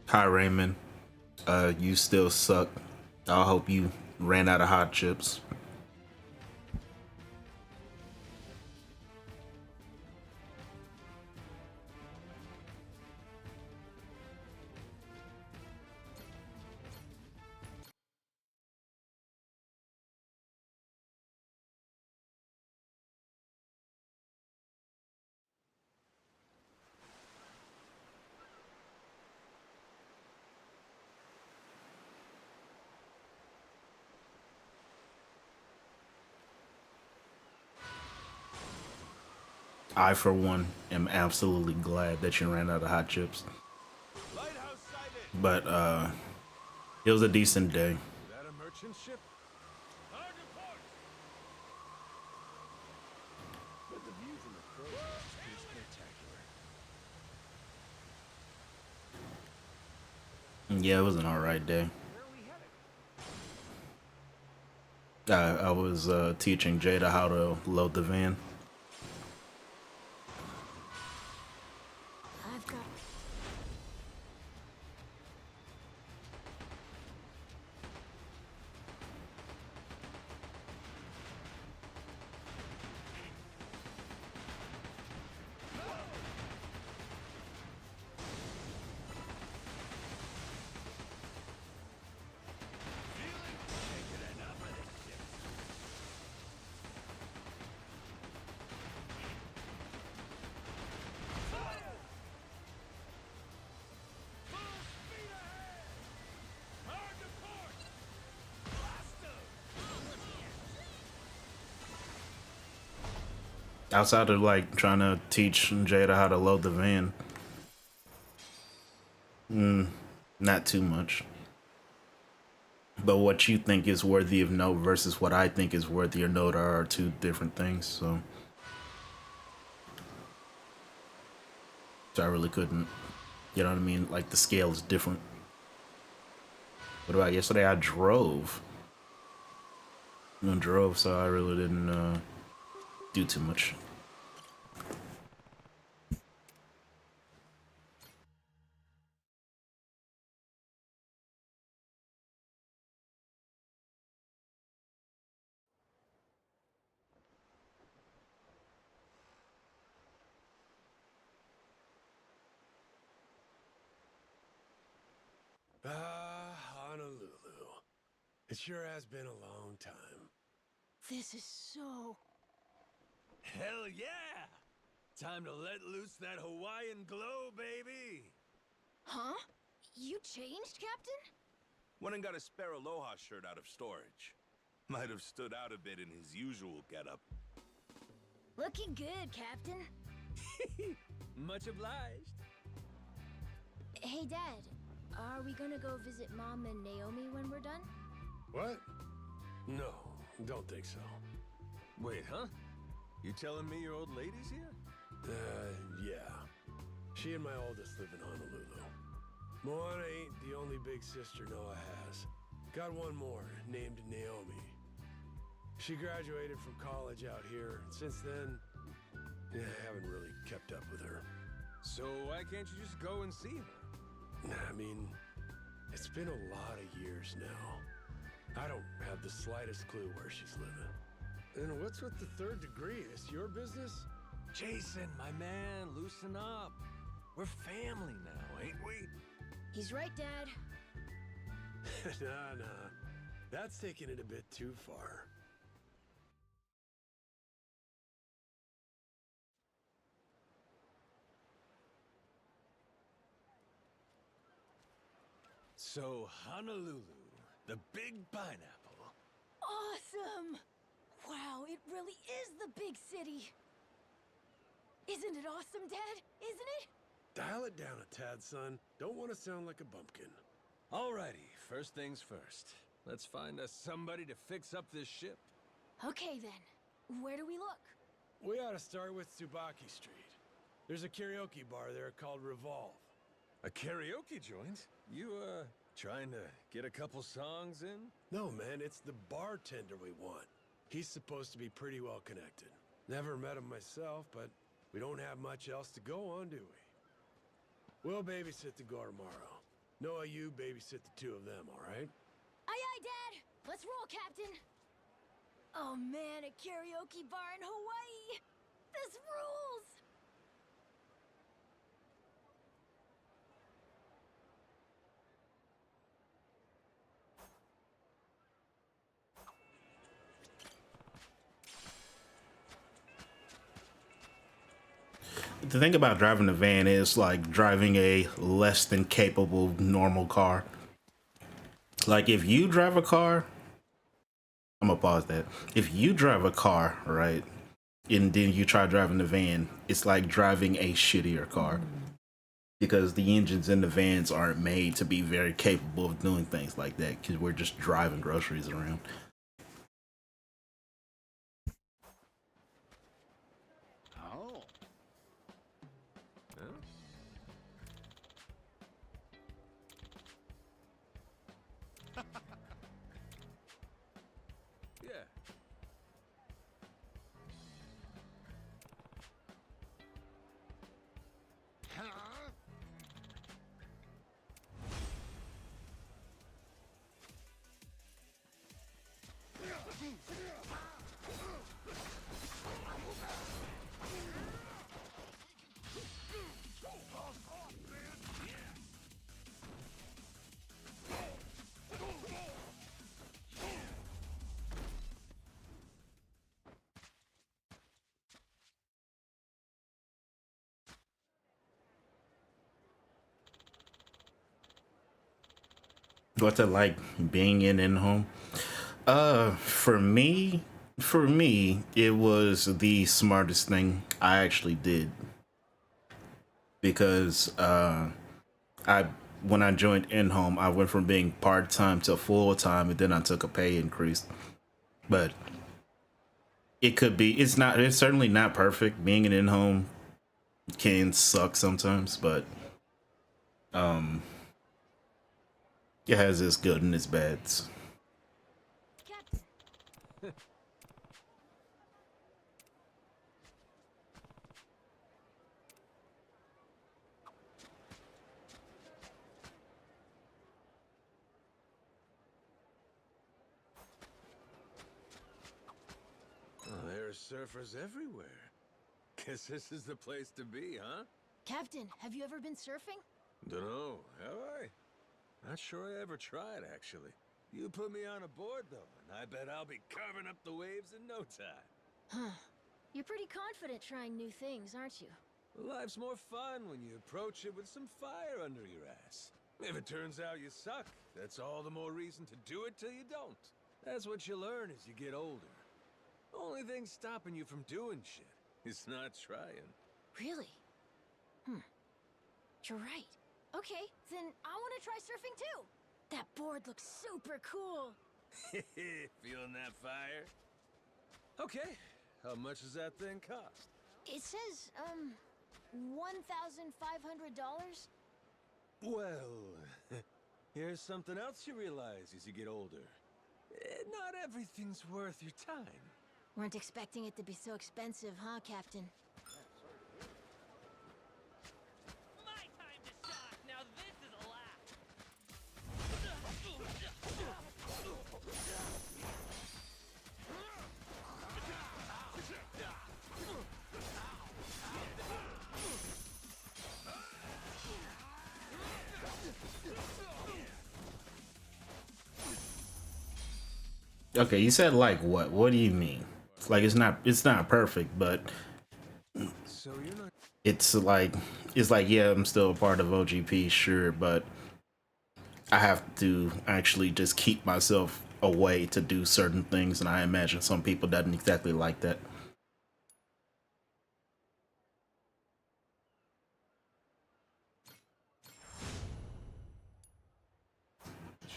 Hi Raymond. You still suck. I hope you ran out of hot chips. I, for one, am absolutely glad that you ran out of hot chips. Lighthouse sighted. But it was a decent day. Is that a merchant ship? Hard to port. But the view from the crow's nest is pretty spectacular. Yeah, it was an alright day. Where are we headed? I was teaching Jada how to load the van. I've got. Hard to port. Outside of like trying to teach Jada how to load the van, not too much. But what you think is worthy of note versus what I think is worthy of note are two different things. So I really couldn't. You know what I mean? Like the scale is different. What about yesterday? I drove. I drove, so I really didn't do too much. Honolulu. It sure has been a long time. This is so. Hell yeah! Time to let loose that Hawaiian glow, baby! Huh? You changed, Captain? Went and got a spare Aloha shirt out of storage. Might have stood out a bit in his usual getup. Looking good, Captain. Much obliged. Hey, Dad. Are we gonna go visit Mom and Naomi when we're done? What? No, don't think so. Wait, huh? You telling me your old lady's here? Yeah. She and my oldest live in Honolulu. Moana ain't the only big sister Noah has. Got one more, named Naomi. She graduated from college out here, and since then, I haven't really kept up with her. So why can't you just go and see her? I mean, it's been a lot of years now. I don't have the slightest clue where she's living. And what's with the third degree? Is your business? Jason, my man, loosen up. We're family now, ain't we? He's right, Dad. Nah. That's taking it a bit too far. So, Honolulu, the big pineapple. Awesome! Wow, it really is the big city. Isn't it awesome, Dad? Isn't it? Dial it down a tad, son. Don't want to sound like a bumpkin. Alrighty, first things first. Let's find us somebody to fix up this ship. Okay, then. Where do we look? We ought to start with Tsubaki Street. There's a karaoke bar there called Revolve. A karaoke joint? You, trying to get a couple songs in? No, man, it's the bartender we want. He's supposed to be pretty well connected. Never met him myself, but we don't have much else to go on, do we? We'll babysit the girl tomorrow. Noah, you babysit the two of them, all right? Aye, aye, Dad. Let's roll, Captain. Oh man, a karaoke bar in Hawaii. This rules. The thing about driving a van is like driving a less than capable normal car. Like if you drive a car, I'm gonna pause that. If you drive a car, right, and then you try driving the van, it's like driving a shittier car because the engines in the vans aren't made to be very capable of doing things like that because we're just driving groceries around. Oh. Yeah. What's it like being in home? For me, it was the smartest thing I actually did because I when I joined in home, I went from being part time to full time, and then I took a pay increase. But it could be, it's not, it's certainly not perfect. Being an in home can suck sometimes, but it has its good and its bads. Captain. Oh, there are surfers everywhere. Guess this is the place to be, huh? Captain, have you ever been surfing? Dunno, have I? Not sure I ever tried, actually. You put me on a board, though, and I bet I'll be carving up the waves in no time. Huh. You're pretty confident trying new things, aren't you? Life's more fun when you approach it with some fire under your ass. If it turns out you suck, that's all the more reason to do it till you don't. That's what you learn as you get older. Only thing stopping you from doing shit is not trying. Really? You're right. Okay, then I want to try surfing too. That board looks super cool. Feeling that fire? Okay, how much does that thing cost? It says, $1,500? Well, here's something else you realize as you get older. Not everything's worth your time. Weren't expecting it to be so expensive, huh, Captain? My time to shock. Now this is a laugh. Okay, you said like what? What do you mean? Like it's not perfect, but So you're not... it's like yeah, I'm still a part of OGP, sure, but I have to actually just keep myself away to do certain things, and I imagine some people doesn't exactly like that.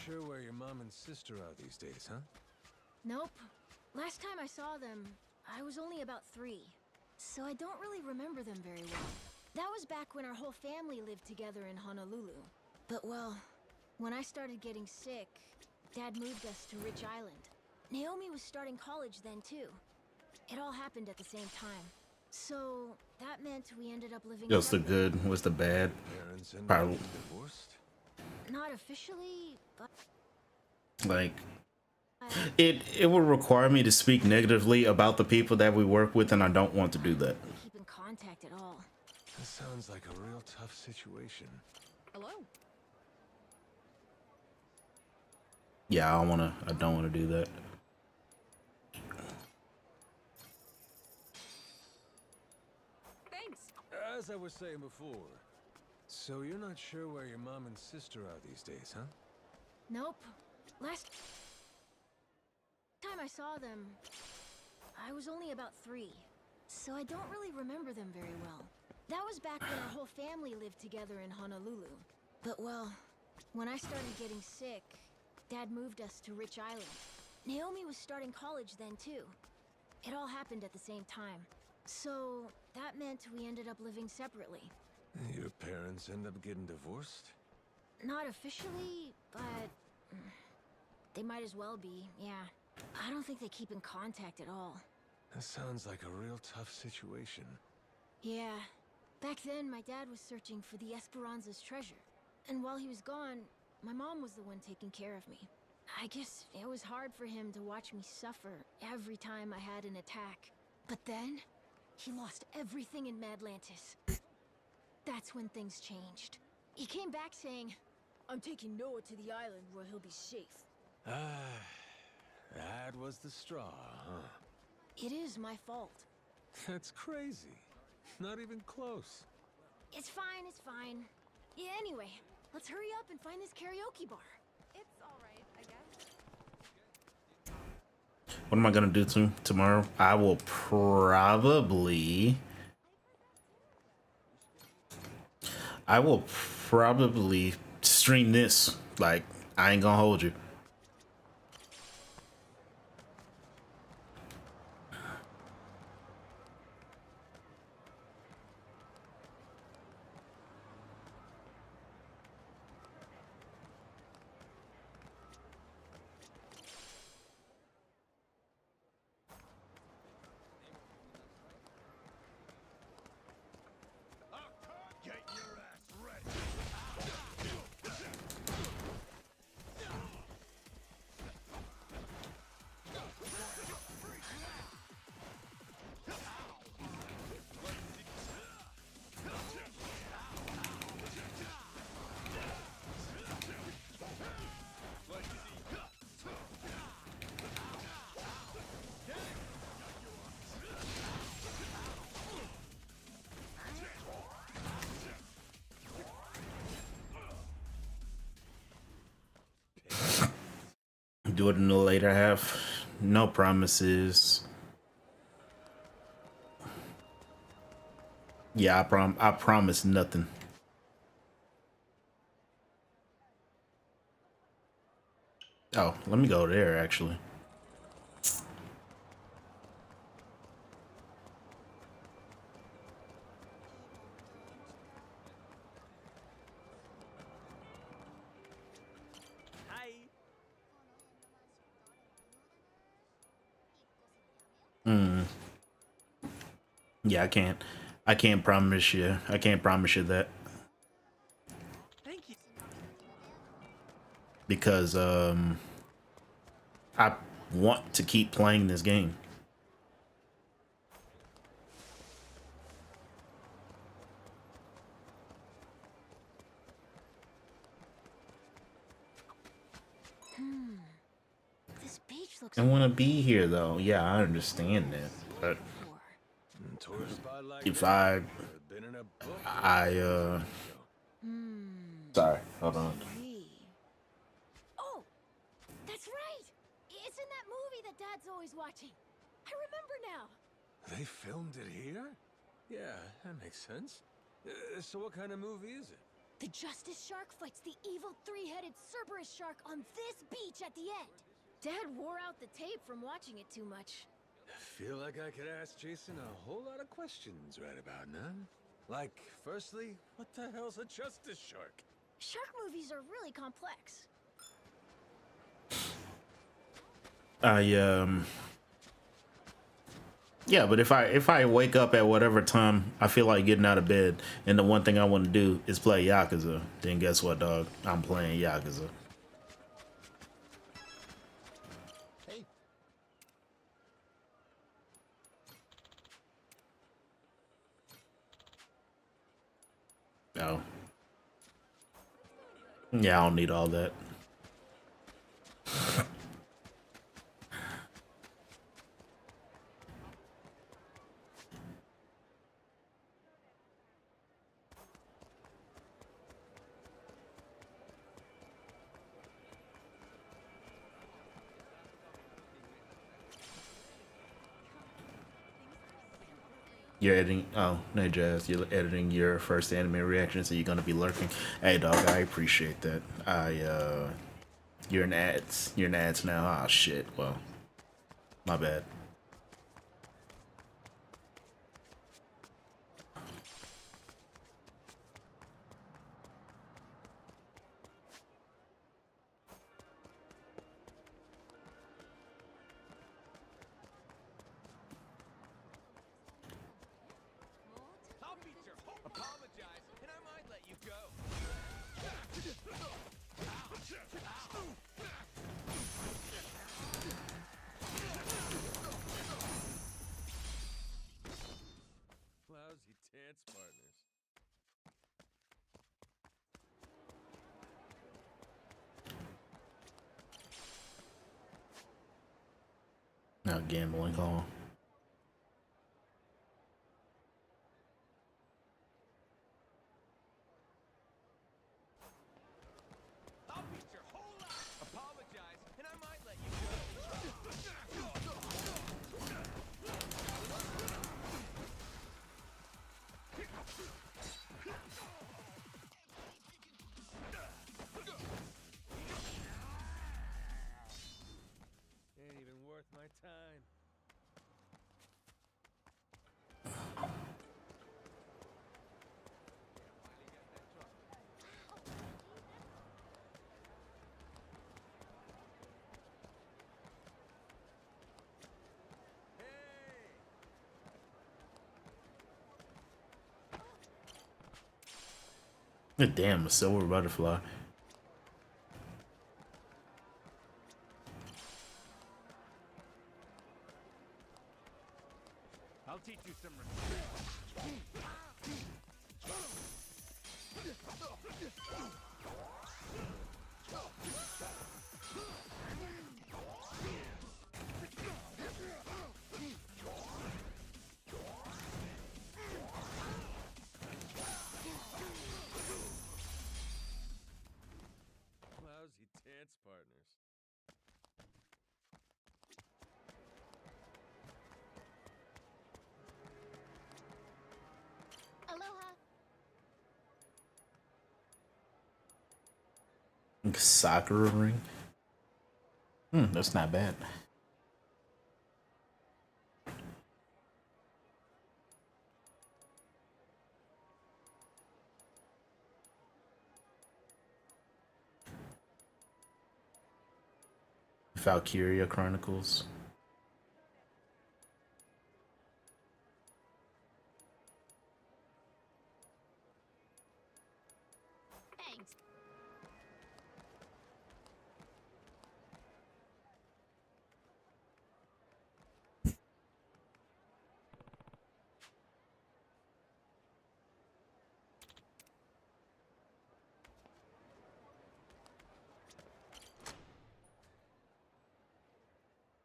Sure where your mom and sister are these days, huh? Nope. Last time I saw them, I was only about 3. So I don't really remember them very well. That was back when our whole family lived together in Honolulu. But well, when I started getting sick, Dad moved us to Rich Island. Naomi was starting college then too. It all happened at the same time. So that meant we ended up living Just the together. good was the bad. Parents and Probably. divorced? Not officially, but Like, it would require me to speak negatively about the people that we work with, and I don't want to do that. we keep in contact at all. This sounds like a real tough situation. Hello. Yeah, I don't wanna do that. Thanks. As I was saying before, so you're not sure where your mom and sister are these days, huh? Nope. Last time I saw them, I was only about 3, so I don't really remember them very well. That was back when our whole family lived together in Honolulu. But well, when I started getting sick, Dad moved us to Rich Island. Naomi was starting college then too. It all happened at the same time. So that meant we ended up living separately. Your parents end up getting divorced? Not officially, but they might as well be, yeah. I don't think they keep in contact at all. That sounds like a real tough situation. Yeah. Back then, my dad was searching for the Esperanza's treasure. And while he was gone, my mom was the one taking care of me. I guess it was hard for him to watch me suffer every time I had an attack. But then, he lost everything in Madlantis. That's when things changed. He came back saying, "I'm taking Noah to the island where he'll be safe." Ah, that was the straw, huh? It is my fault. That's crazy. Not even close. It's fine, it's fine. Yeah, anyway, let's hurry up and find this karaoke bar. It's all right, I guess. What am I gonna do tomorrow? I will probably stream this. Like, I ain't gonna hold you. Do it in the later half. No promises. Yeah, I promise nothing. Oh, let me go there actually. Hi. Yeah, I can't promise you. I can't promise you that Thank you. because I want to keep playing this game. This beach looks I want to be here though. Yeah, I understand that, but before. Tourist spot like if that, been in a book. sorry, hold on. Oh, that's right. It's in that movie that Dad's always watching. I remember now. They filmed it here? Yeah, that makes sense. So what kind of movie is it? The Justice Shark fights the evil 3-headed Cerberus shark on this beach at the end. Dad wore out the tape from watching it too much. I feel like I could ask Jason a whole lot of questions right about now. Like, firstly, what the hell's a Justice Shark? Shark movies are really complex. Yeah, but if I wake up at whatever time I feel like getting out of bed, and the one thing I want to do is play Yakuza, then guess what, dog? I'm playing Yakuza. Hey, Oh, yeah, I don't need all that. You're editing. Oh, no, Jazz. You're editing your first anime reaction, so you're gonna be lurking. Hey, dog. I appreciate that. You're in ads. You're in ads now. Ah, shit. Well, my bad. I'll beat your whole. Apologize, and I might let you go. Lousy dance partners. Now gambling hall. I'll beat your whole life. Apologize, and I might let you go. Ain't even worth my time. Damn, a silver butterfly. I'll teach you some respect. Lousy dance partners. Aloha. Sakura ring. That's not bad. Valkyria Chronicles. Thanks.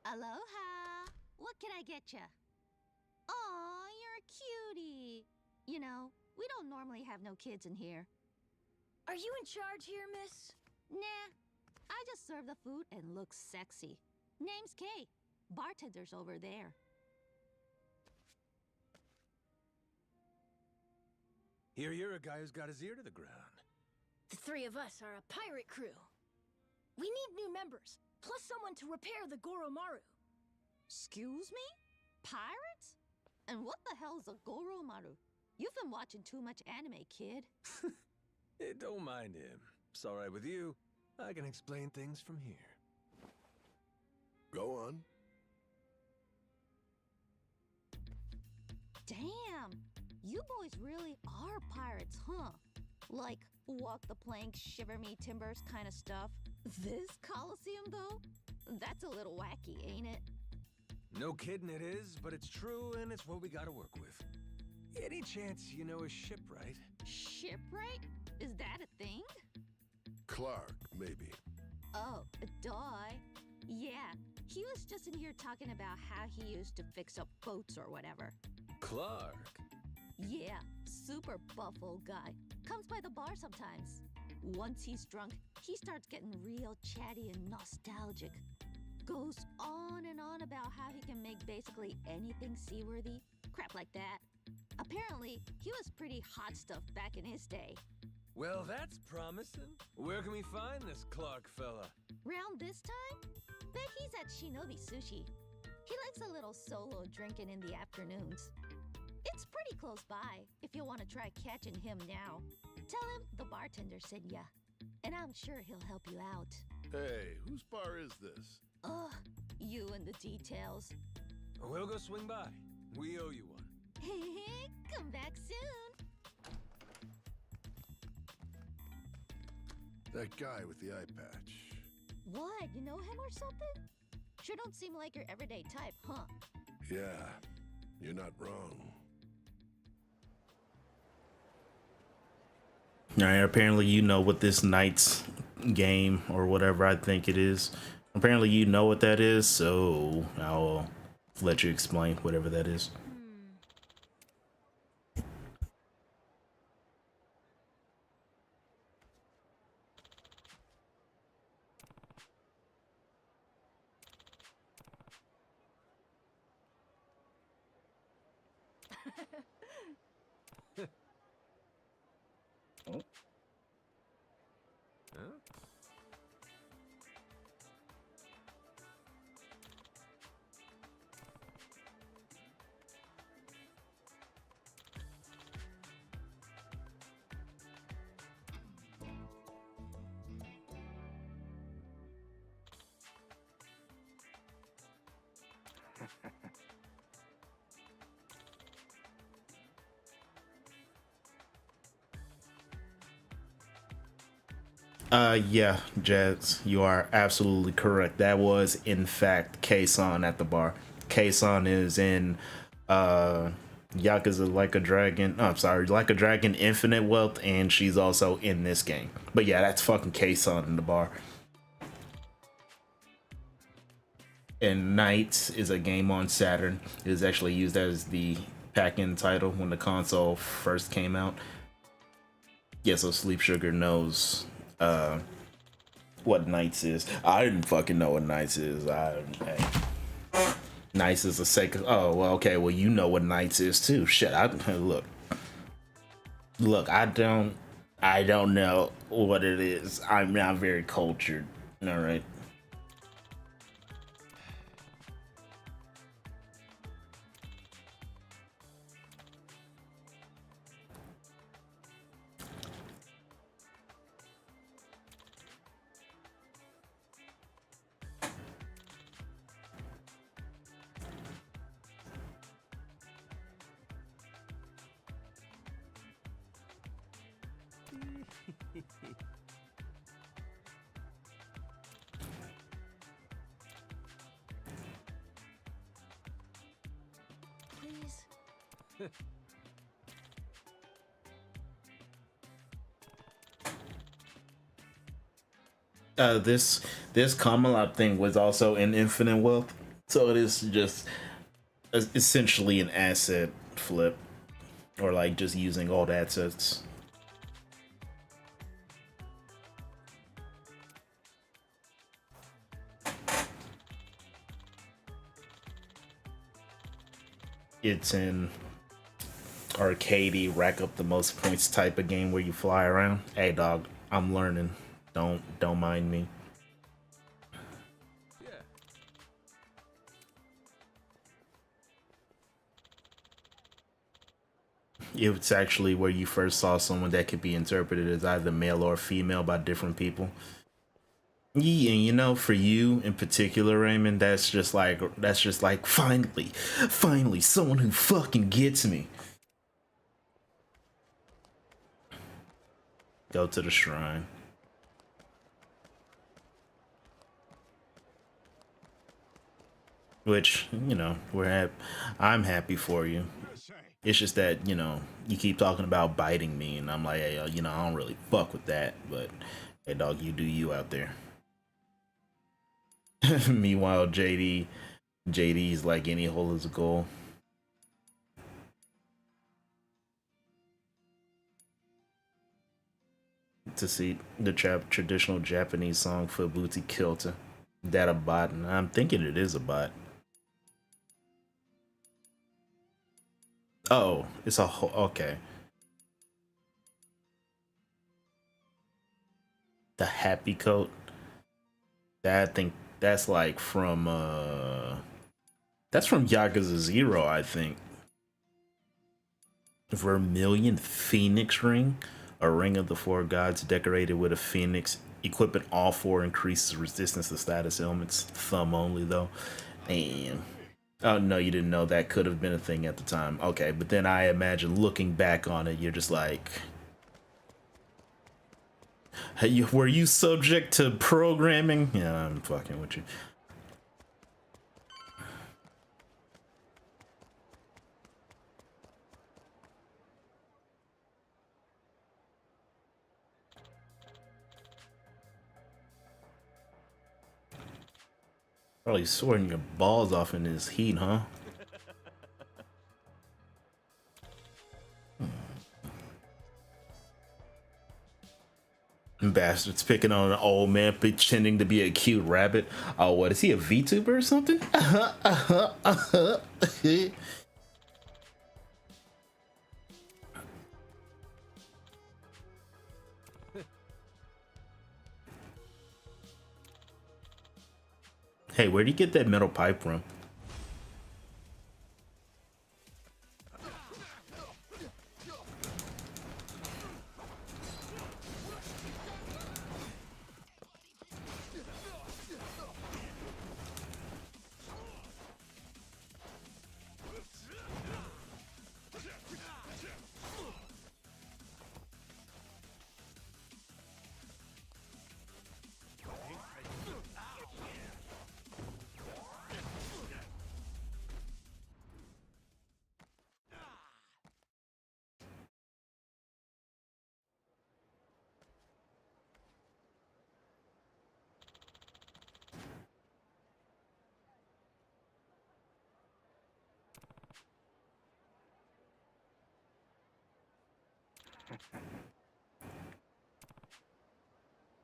Aloha! What can I get ya? Aw, you're a cutie. You know, we don't normally have no kids in here. Are you in charge here, miss? Nah, I just serve the food and look sexy. Name's Kay. Bartender's over there. Here you're a guy who's got his ear to the ground. The three of us are a pirate crew. We need new members, plus someone to repair the Goromaru. Excuse me? Pirates? And what the hell's a Goromaru? You've been watching too much anime, kid. Hey, don't mind him. It's all right with you. I can explain things from here. Go on. You boys really are pirates, huh? Like, walk the plank, shiver me timbers kind of stuff. This Coliseum, though? That's a little wacky, ain't it? No kidding it is, but it's true and it's what we gotta work with. Any chance you know a shipwright? Shipwright? Is that a thing? Clark, maybe. Oh, duh. Yeah, he was just in here talking about how he used to fix up boats or whatever. Clark? Yeah, super buff old guy. Comes by the bar sometimes. Once he's drunk, he starts getting real chatty and nostalgic. Goes on and on about how he can make basically anything seaworthy. Crap like that. Apparently, he was pretty hot stuff back in his day. Well, that's promising. Where can we find this Clark fella? Round this time? Bet he's at Shinobi Sushi. He likes a little solo drinking in the afternoons. It's pretty close by if you want to try catching him now. Tell him the bartender sent ya, and I'm sure he'll help you out. Hey, whose bar is this? Ugh, you and the details. We'll go swing by. We owe you one. Come back soon. That guy with the eye patch. What, you know him or something? Sure don't seem like your everyday type, huh? Yeah, you're not wrong. Alright, apparently you know what this Knight's game or whatever I think it is. Apparently you know what that is, so I'll let you explain whatever that is. Huh? Yeah, Jazz, you are absolutely correct. That was, in fact, K-San at the bar. K-San is in Yakuza Like a Dragon. Oh, I'm sorry, Like a Dragon Infinite Wealth, and she's also in this game. But yeah, that's fucking K-San in the bar. And Knights is a game on Saturn. It was actually used as the pack-in title when the console first came out. Yeah, so Sleep Sugar knows what Knights is. I didn't fucking know what Knights is. Knights is a second. Oh, well, okay. Well, you know what Knights is too. Shit. Look. I don't know what it is. I'm not very cultured. All right. Please. This Camelot thing was also in Infinite Wealth, so it is just essentially an asset flip, or like just using old assets. It's an arcadey, rack up the most points type of game where you fly around. Hey dog, I'm learning. Don't mind me. Yeah. It's actually where you first saw someone that could be interpreted as either male or female by different people. Yeah, and you know, for you in particular, Raymond, that's just like finally someone who fucking gets me. Go to the shrine. Which, you know, I'm happy for you. It's just that, you know, you keep talking about biting me, and I'm like, hey, you know, I don't really fuck with that. But hey, dog, you do you out there. Meanwhile, JD's like any hole is a goal. To see the traditional Japanese song for Booty Kilter. That a bot? And I'm thinking it is a bot. Oh, it's a whole. Okay. The happy coat. That I think that's like from that's from Yakuza 0, I think. Vermilion Phoenix Ring, a ring of the four gods decorated with a phoenix. Equipping all four increases resistance to status ailments. Thumb only though. Damn. Oh no, you didn't know that could have been a thing at the time. Okay, but then I imagine looking back on it, you're just like, hey, were you subject to programming? Yeah, I'm fucking with you. Probably sorting your balls off in this heat, huh? Bastards picking on an old man pretending to be a cute rabbit. Oh, what is he, a VTuber or something? Hey, where do you get that metal pipe from?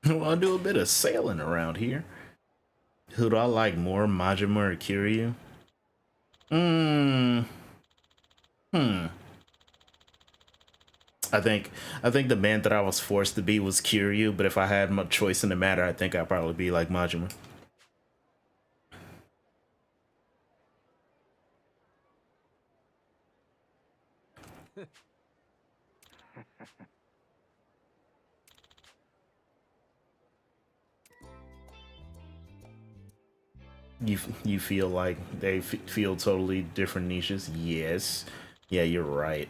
Well, I'll do a bit of sailing around here. Who do I like more, Majima or Kiryu? I think the man that I was forced to be was Kiryu, but if I had my choice in the matter, I think I'd probably be like Majima. You feel like they feel totally different niches? Yes. Yeah, you're right.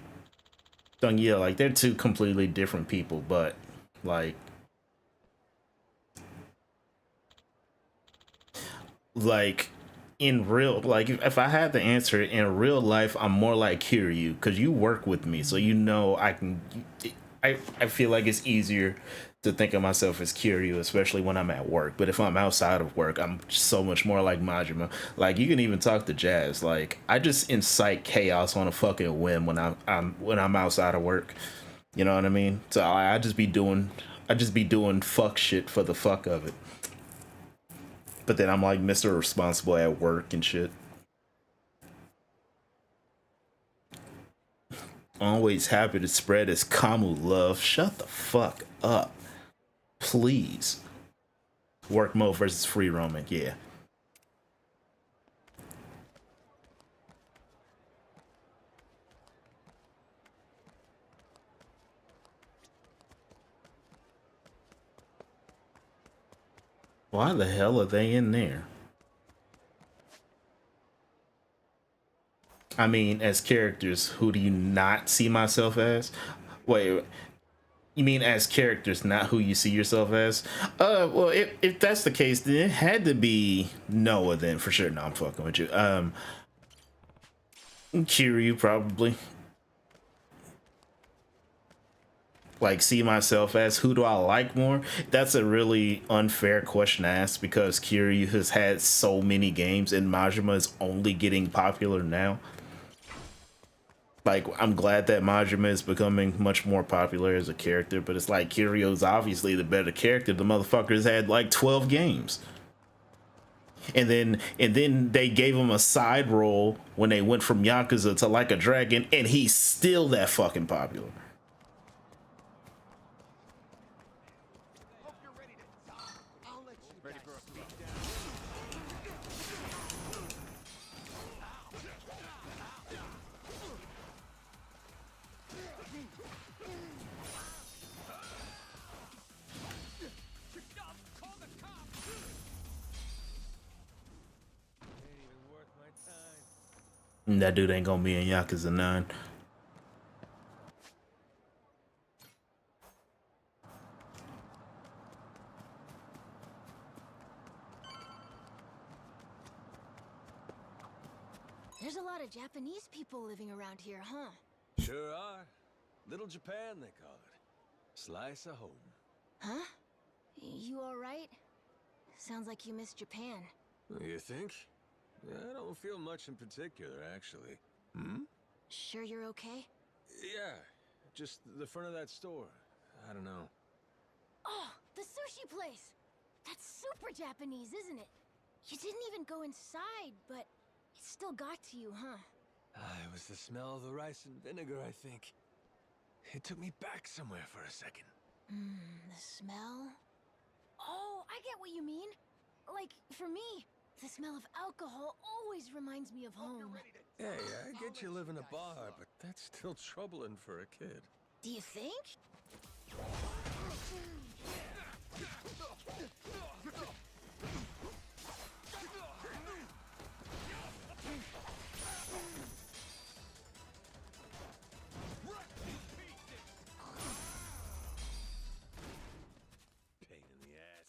So yeah, like they're two completely different people, but like like in real, like if I had the answer in real life, I'm more like Kiryu because you work with me, so you know I can. I feel like it's easier to think of myself as Kiryu, especially when I'm at work. But if I'm outside of work, I'm so much more like Majima. Like you can even talk to Jazz. Like I just incite chaos on a fucking whim when I'm outside of work. You know what I mean? So I just be doing fuck shit for the fuck of it. But then I'm like Mr. Responsible at work and shit. Always happy to spread his Kamu love. Shut the fuck up. Please. Work mode versus free roaming, yeah. Why the hell are they in there? I mean, as characters, who do you not see myself as? Wait, You mean as characters, not who you see yourself as? Well, if that's the case, then it had to be Noah then for sure. No, I'm fucking with you. Kiryu probably. Like, see myself as who do I like more? That's a really unfair question to ask because Kiryu has had so many games and Majima is only getting popular now. Like, I'm glad that Majima is becoming much more popular as a character, but it's like Kiryu's obviously the better character. The motherfuckers had like 12 games. And then they gave him a side role when they went from Yakuza to Like a Dragon, and he's still that fucking popular. That dude ain't gonna be in Yakuza 9. There's a lot of Japanese people living around here, huh? Sure are. Little Japan, they call it. Slice of home. Huh? You alright? Sounds like you miss Japan. You think? I don't feel much in particular, actually. Hmm? Sure you're okay? Yeah, just the front of that store. I don't know. Oh, the sushi place! That's super Japanese, isn't it? You didn't even go inside, but it still got to you, huh? It was the smell of the rice and vinegar, I think. It took me back somewhere for a second. The smell? Oh, I get what you mean. Like, for me, the smell of alcohol always reminds me of home. Hey, I get you live in a bar, but that's still troubling for a kid. Do you think? Pain in the ass.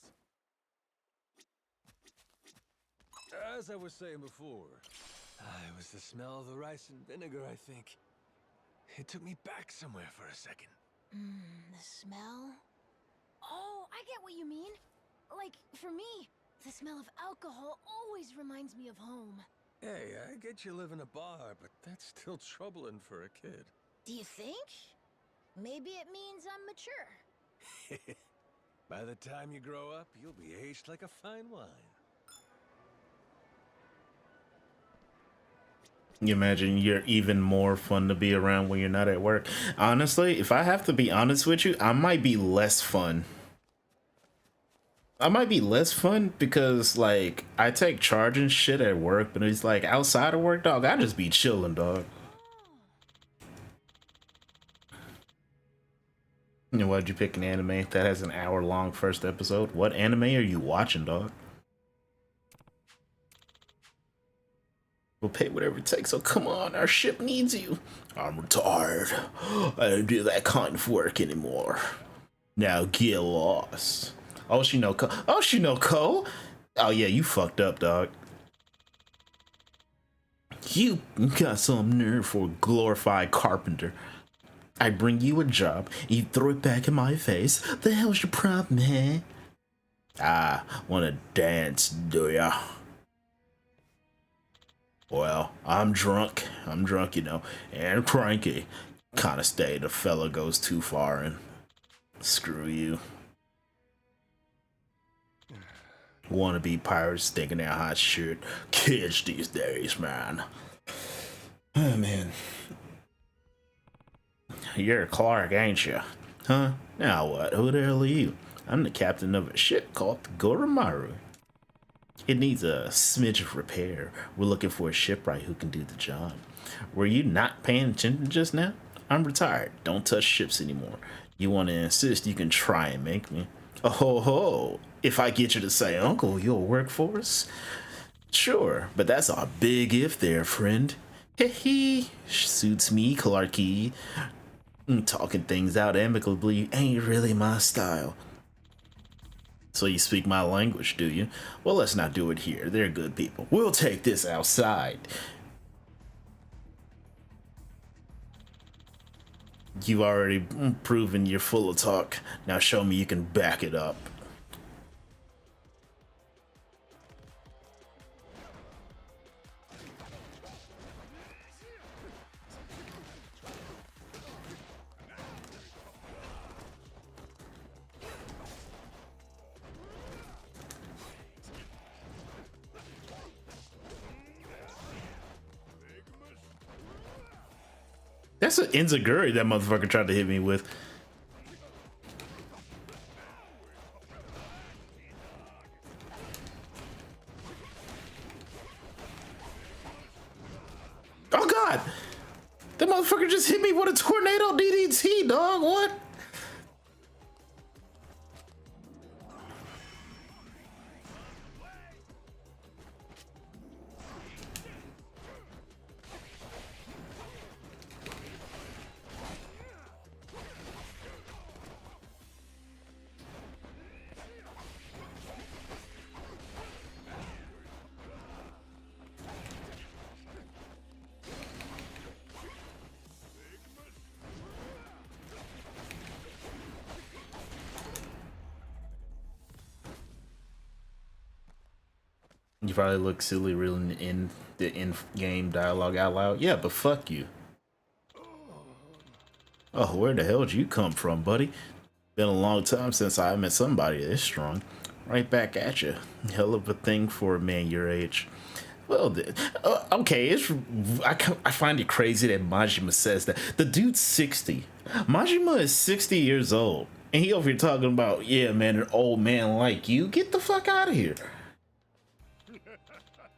As I was saying before, it was the smell of the rice and vinegar, I think. It took me back somewhere for a second. The smell? Oh, I get what you mean. Like, for me, the smell of alcohol always reminds me of home. Hey, I get you live in a bar, but that's still troubling for a kid. Do you think? Maybe it means I'm mature. By the time you grow up, you'll be aged like a fine wine. You imagine you're even more fun to be around when you're not at work. Honestly, if I have to be honest with you, I might be less fun. I might be less fun because, like, I take charge and shit at work, but it's like outside of work, dog, I just be chilling, dog. And why'd you pick an anime that has an hour-long first episode? What anime are you watching, dog? We'll pay whatever it takes, so come on, our ship needs you. I'm retired. I don't do that kind of work anymore. Now get lost. Oh, she know Cole. Oh, she know Cole. Oh, yeah, you fucked up, dog. You got some nerve for a glorified carpenter. I bring you a job, you throw it back in my face. The hell's your problem, eh? Ah, wanna dance, do ya? Well, I'm drunk, you know, and cranky. Kinda state a fella goes too far and screw you. Wannabe pirates thinking they're hot shit. Kids these days, man. Oh, man. You're Clark, ain't you? Huh? Now what? Who the hell are you? I'm the captain of a ship called the Goromaru. It needs a smidge of repair. We're looking for a shipwright who can do the job. Were you not paying attention just now? I'm retired. Don't touch ships anymore. You want to insist, you can try and make me. Oh ho ho! If I get you to say uncle, you'll work for us? Sure, but that's a big if there, friend. Hee hee. Suits me, Clarky. Talking things out amicably ain't really my style. So you speak my language, do you? Well, let's not do it here. They're good people. We'll take this outside. You've already proven you're full of talk. Now show me you can back it up. That's an enziguri that motherfucker tried to hit me with. Oh god! That motherfucker just hit me with a tornado DDT, dog. What? You probably look silly reading in the in-game dialogue out loud. Yeah, but fuck you. Oh, where the hell did you come from, buddy? Been a long time since I met somebody this strong. Right back at you. Hell of a thing for a man your age. Well, okay, I find it crazy that Majima says that. The dude's 60. Majima is 60 years old. And he over here talking about, yeah, man, an old man like you. Get the fuck out of here.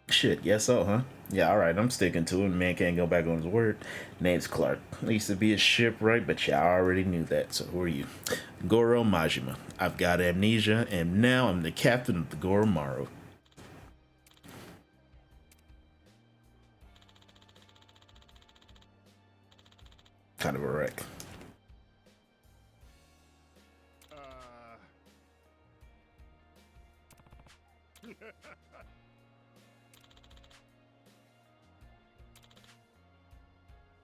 Shit, guess so, huh? Yeah, alright, I'm sticking to it. Man can't go back on his word. Name's Clark. Used to be a shipwright, but y'all already knew that, so who are you? Goro Majima. I've got amnesia, and now I'm the captain of the Goromaru. Kind of a wreck.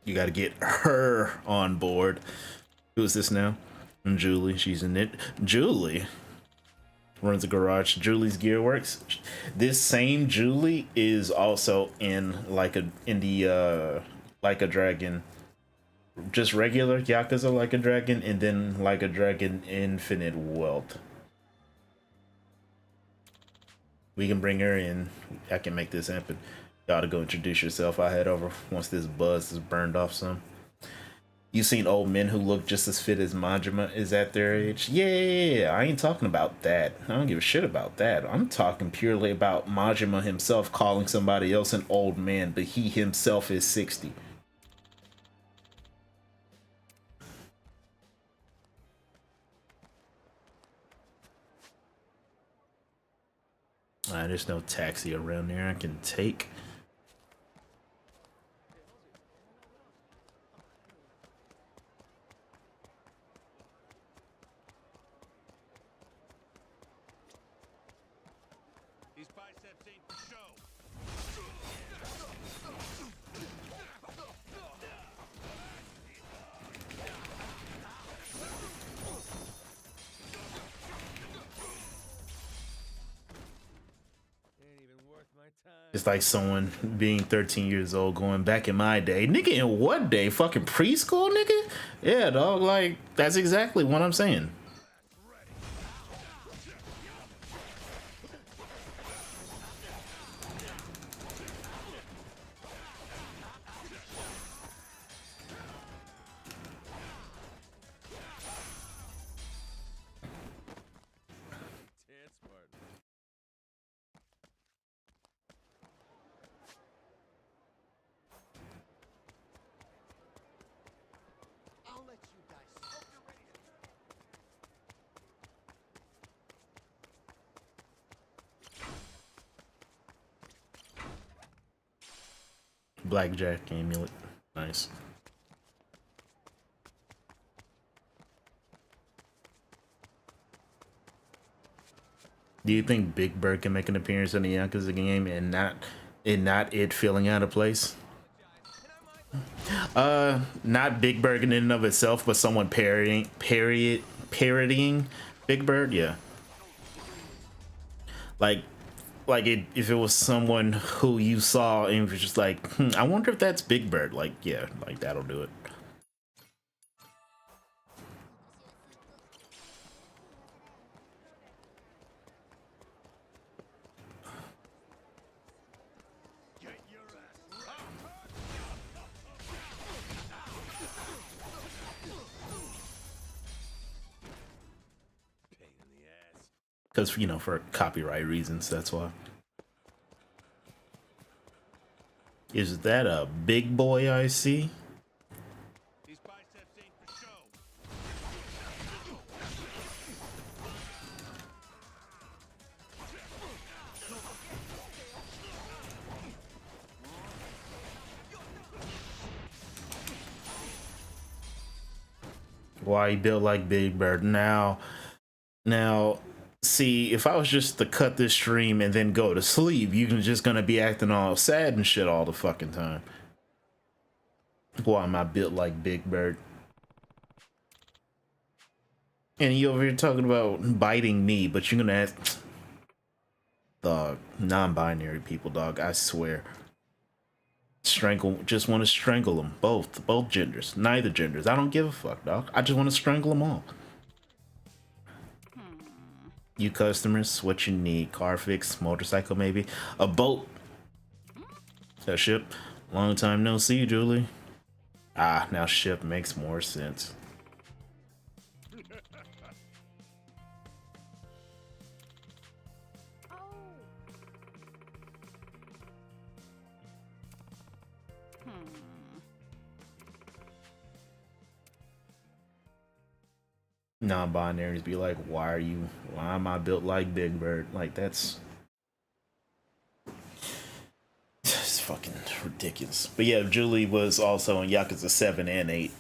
You gotta get her on board. Who is this now? Julie. She's in it. Julie runs a garage. Julie's Gear Works. This same Julie is also in Like a Dragon. Just regular Yakuza Like a Dragon, and then Like a Dragon Infinite Wealth. We can bring her in. I can make this happen. Y'all to go introduce yourself. I'll head over once this buzz is burned off some. You seen old men who look just as fit as Majima is at their age? Yeah, I ain't talking about that. I don't give a shit about that. I'm talking purely about Majima himself calling somebody else an old man, but he himself is 60. There's no taxi around there I can take. These biceps ain't for show. It's like someone being 13 years old going back in my day. Nigga, in what day? Fucking preschool, nigga? Yeah, dog, like, that's exactly what I'm saying. I'll let you guys. Blackjack amulet. Nice. Do you think Big Bird can make an appearance in the Yakuza game and not it feeling out of place? Not Big Bird in and of itself, but someone parodying Big Bird, yeah. Like if it was someone who you saw and was just like, I wonder if that's Big Bird. Like, yeah, like that'll do it. Because, you know, for copyright reasons, that's why. Is that a big boy I see? These biceps ain't for show. Why he built like Big Bird? Now, see, if I was just to cut this stream and then go to sleep, you're just gonna be acting all sad and shit all the fucking time. Why am I built like Big Bird? And you over here talking about biting me, but you're gonna ask, dog, non-binary people, dog, I swear. Strangle, just want to strangle them, both genders, neither genders. I don't give a fuck, dog. I just want to strangle them all. You customers, what you need? Car fix, motorcycle maybe? A boat? A ship? Long time no see, Julie. Ah, now ship makes more sense. Non-binaries be like, why am I built like Big Bird? Like, that's it's fucking ridiculous. But yeah, Julie was also in Yakuza 7 and 8.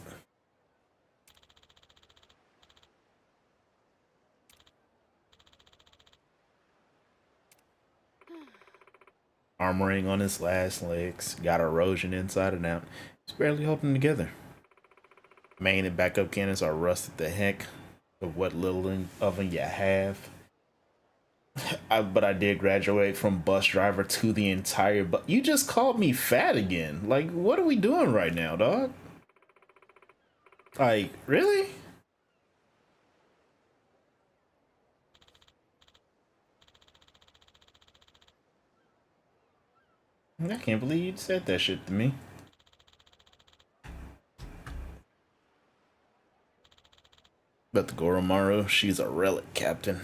Armoring on his last legs, got erosion inside and out. He's barely holding together. Main and backup cannons are rusted the heck of what little oven you have. But I did graduate from bus driver to the entire you just called me fat again. Like, what are we doing right now, dog? Like, really? I can't believe you said that shit to me. But the Goromaru, she's a relic, Captain.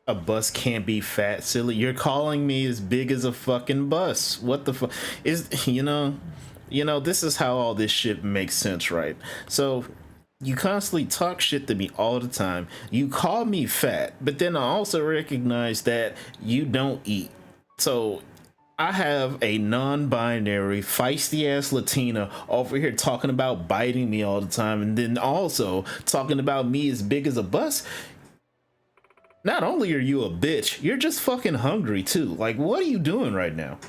A bus can't be fat, silly. You're calling me as big as a fucking bus. What the fuck is, you know, this is how all this shit makes sense, right? So you constantly talk shit to me all the time. You call me fat, but then I also recognize that you don't eat. So I have a non-binary, feisty-ass Latina over here talking about biting me all the time, and then also talking about me as big as a bus. Not only are you a bitch, you're just fucking hungry too. Like, what are you doing right now?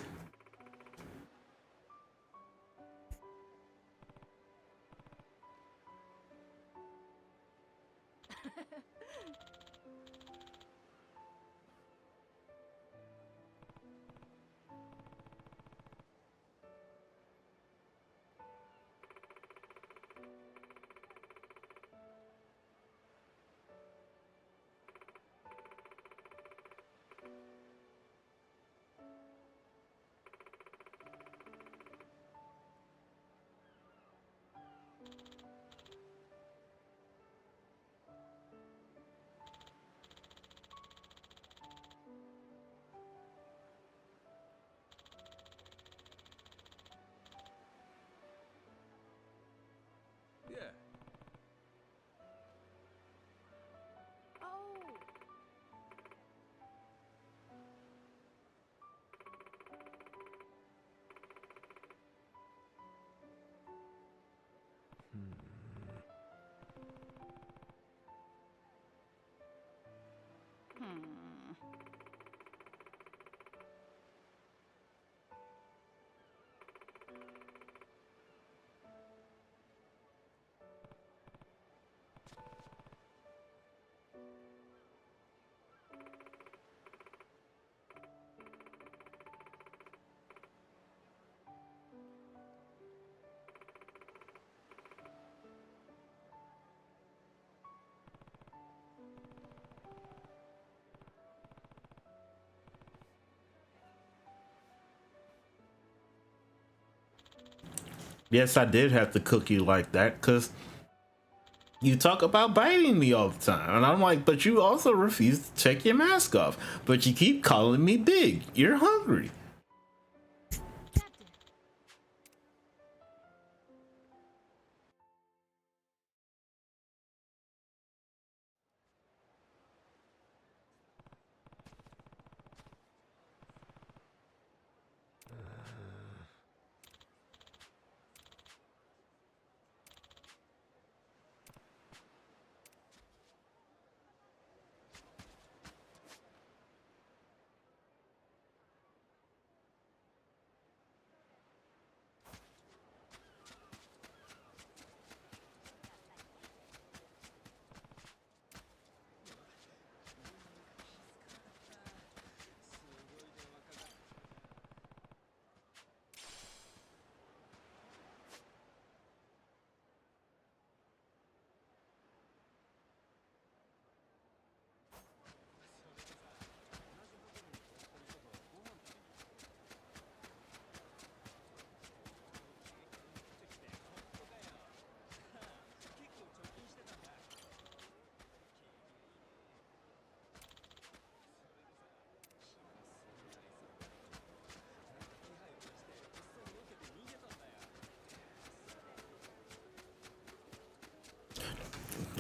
Yes, I did have to cook you like that because you talk about biting me all the time. And I'm like, but you also refuse to take your mask off. But you keep calling me big. You're hungry. Captain.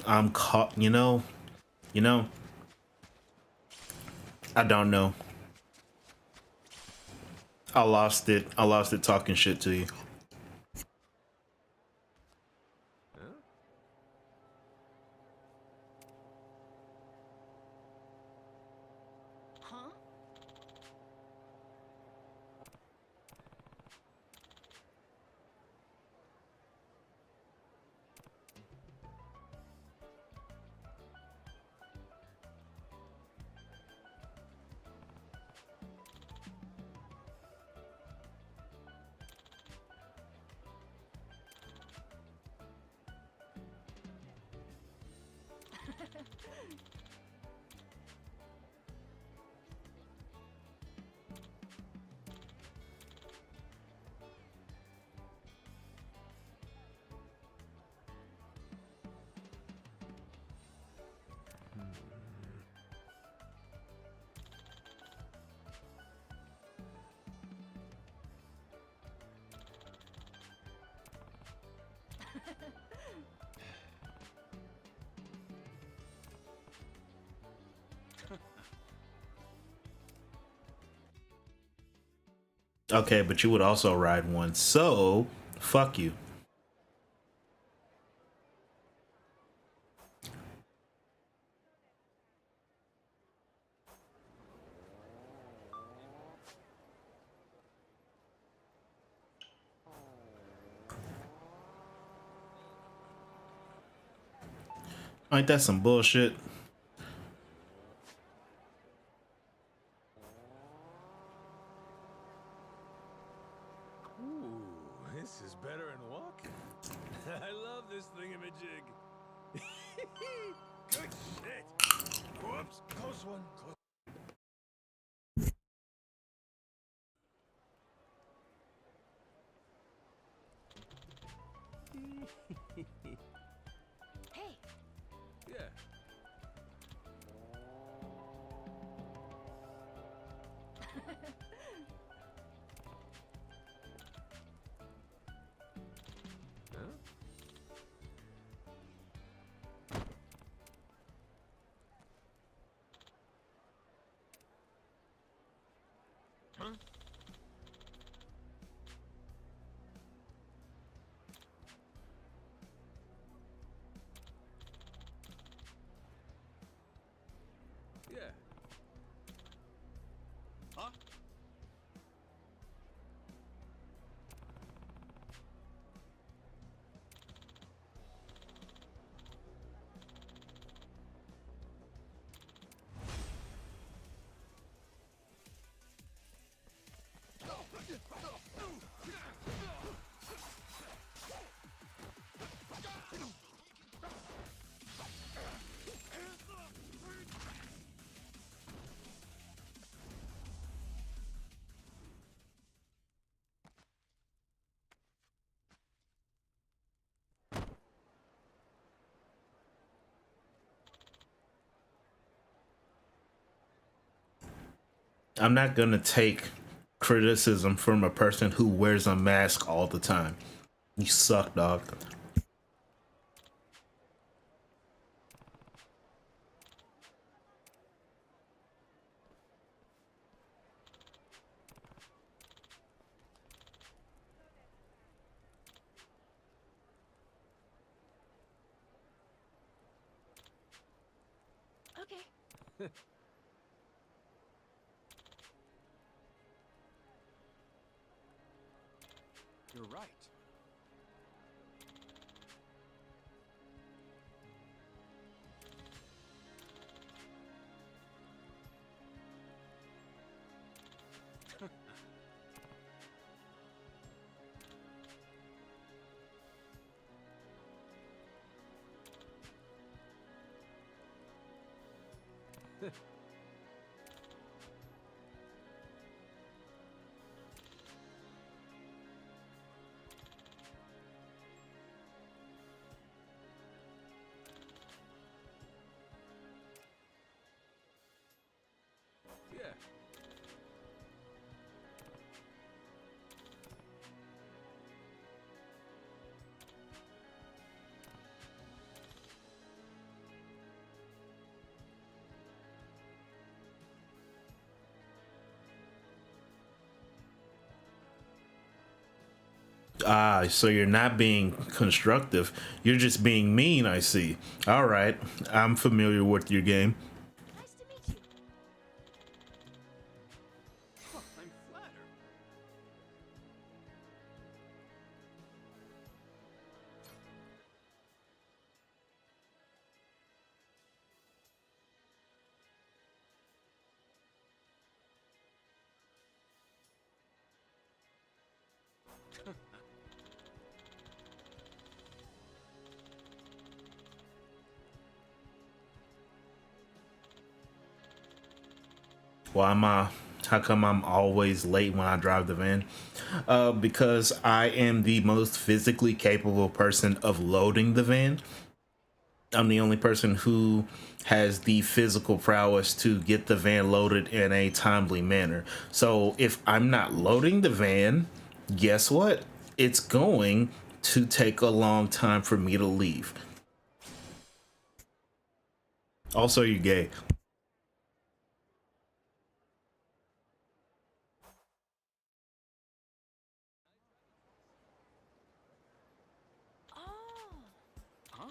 I'm caught, you know, I don't know. I lost it. I lost it talking shit to you. Huh? Okay, but you would also ride one, so fuck you. Ain't that some bullshit? Ooh, this is better than walking. I love this thingamajig. Good shit. Whoops, close one. Close. Hey, Yeah. Huh? Huh? Yeah. Huh? I'm not gonna take criticism from a person who wears a mask all the time. You suck, dog. Okay. You're right. Yeah. Ah, so you're not being constructive. You're just being mean, I see. All right. I'm familiar with your game. Nice to meet you. I'm flattered. Why am I? How come I'm always late when I drive the van? Because I am the most physically capable person of loading the van. I'm the only person who has the physical prowess to get the van loaded in a timely manner. So if I'm not loading the van, guess what? It's going to take a long time for me to leave. Also, you're gay. Oh. Huh?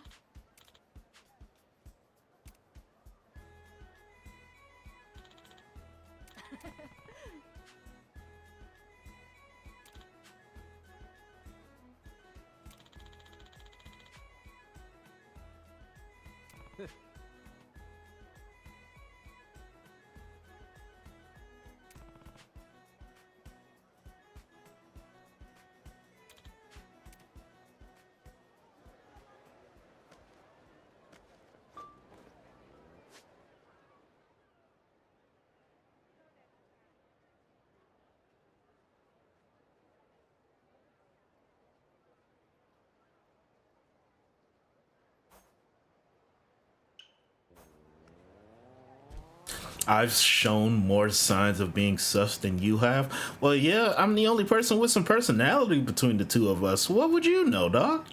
I've shown more signs of being sus than you have. Well, yeah, I'm the only person with some personality between the two of us. What would you know, dog?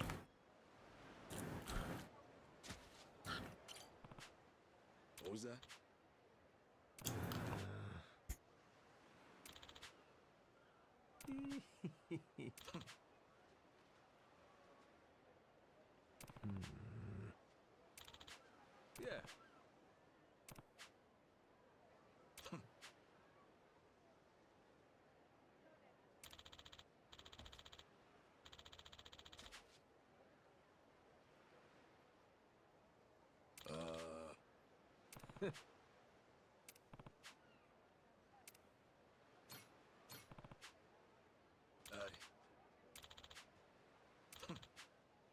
What was that? Yeah. Uh,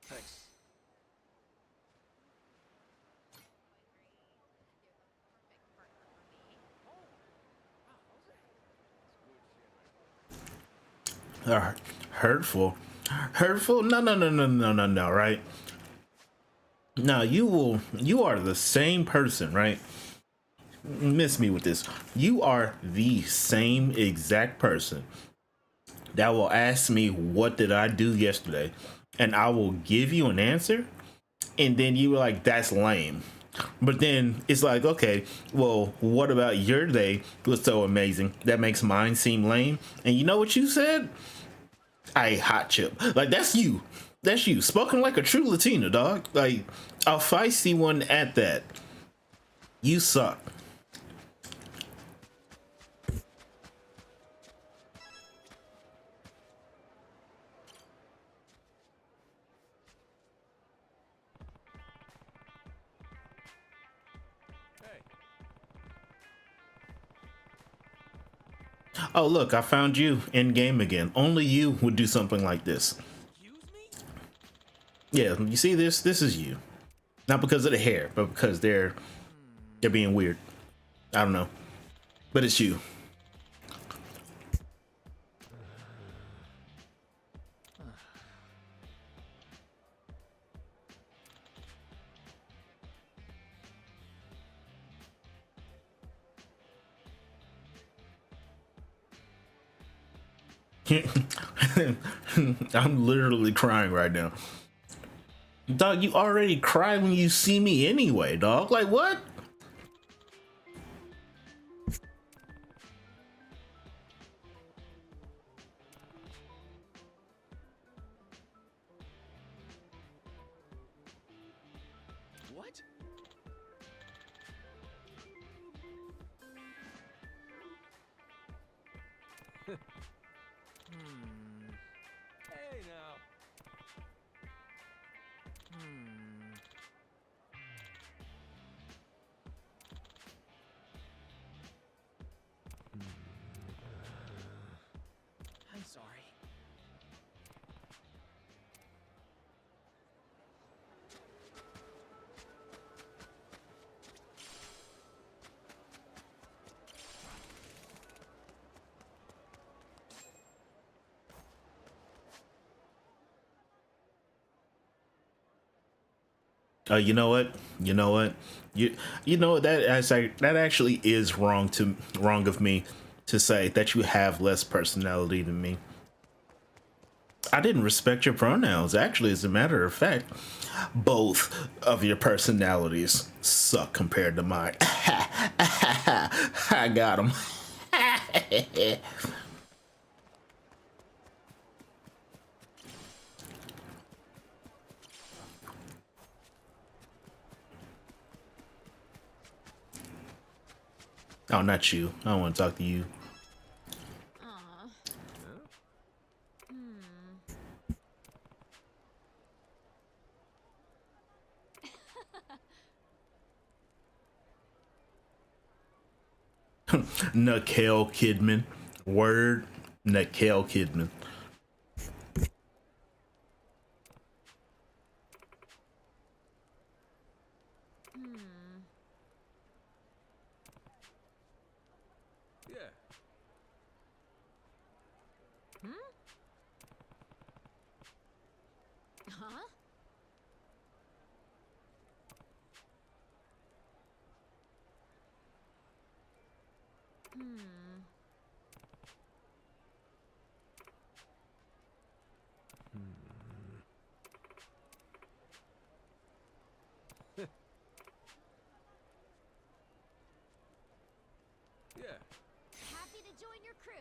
thanks. Uh, hurtful. Hurtful? No, no, no, no, no, no, no, right? Now, you are the same person, right? miss me with this. You are the same exact person that will ask me what did I do yesterday, and I will give you an answer, and then you were like, that's lame. But then it's like, okay, well, what about your day was so amazing that makes mine seem lame? And you know what you said? I ate hot chip. Like, that's you. That's you. Spoken like a true Latina, dog. Like, a feisty one at that. You suck. Oh, look, I found you in game again. Only you would do something like this. Yeah, you see this? This is you. Not because of the hair, but because they're being weird. I don't know. But it's you. I'm literally crying right now. Dog, you already cry when you see me anyway, dog. Like, what? What? Hey now. I'm sorry. You know what? You know what? You know that actually is wrong of me to say that you have less personality than me. I didn't respect your pronouns. Actually, as a matter of fact, both of your personalities suck compared to mine. I got him. Oh, not you. I don't want to talk to you. Aw. Nicole Kidman. Word. Nicole Kidman. Yeah. Huh? Yeah. Happy to join your crew.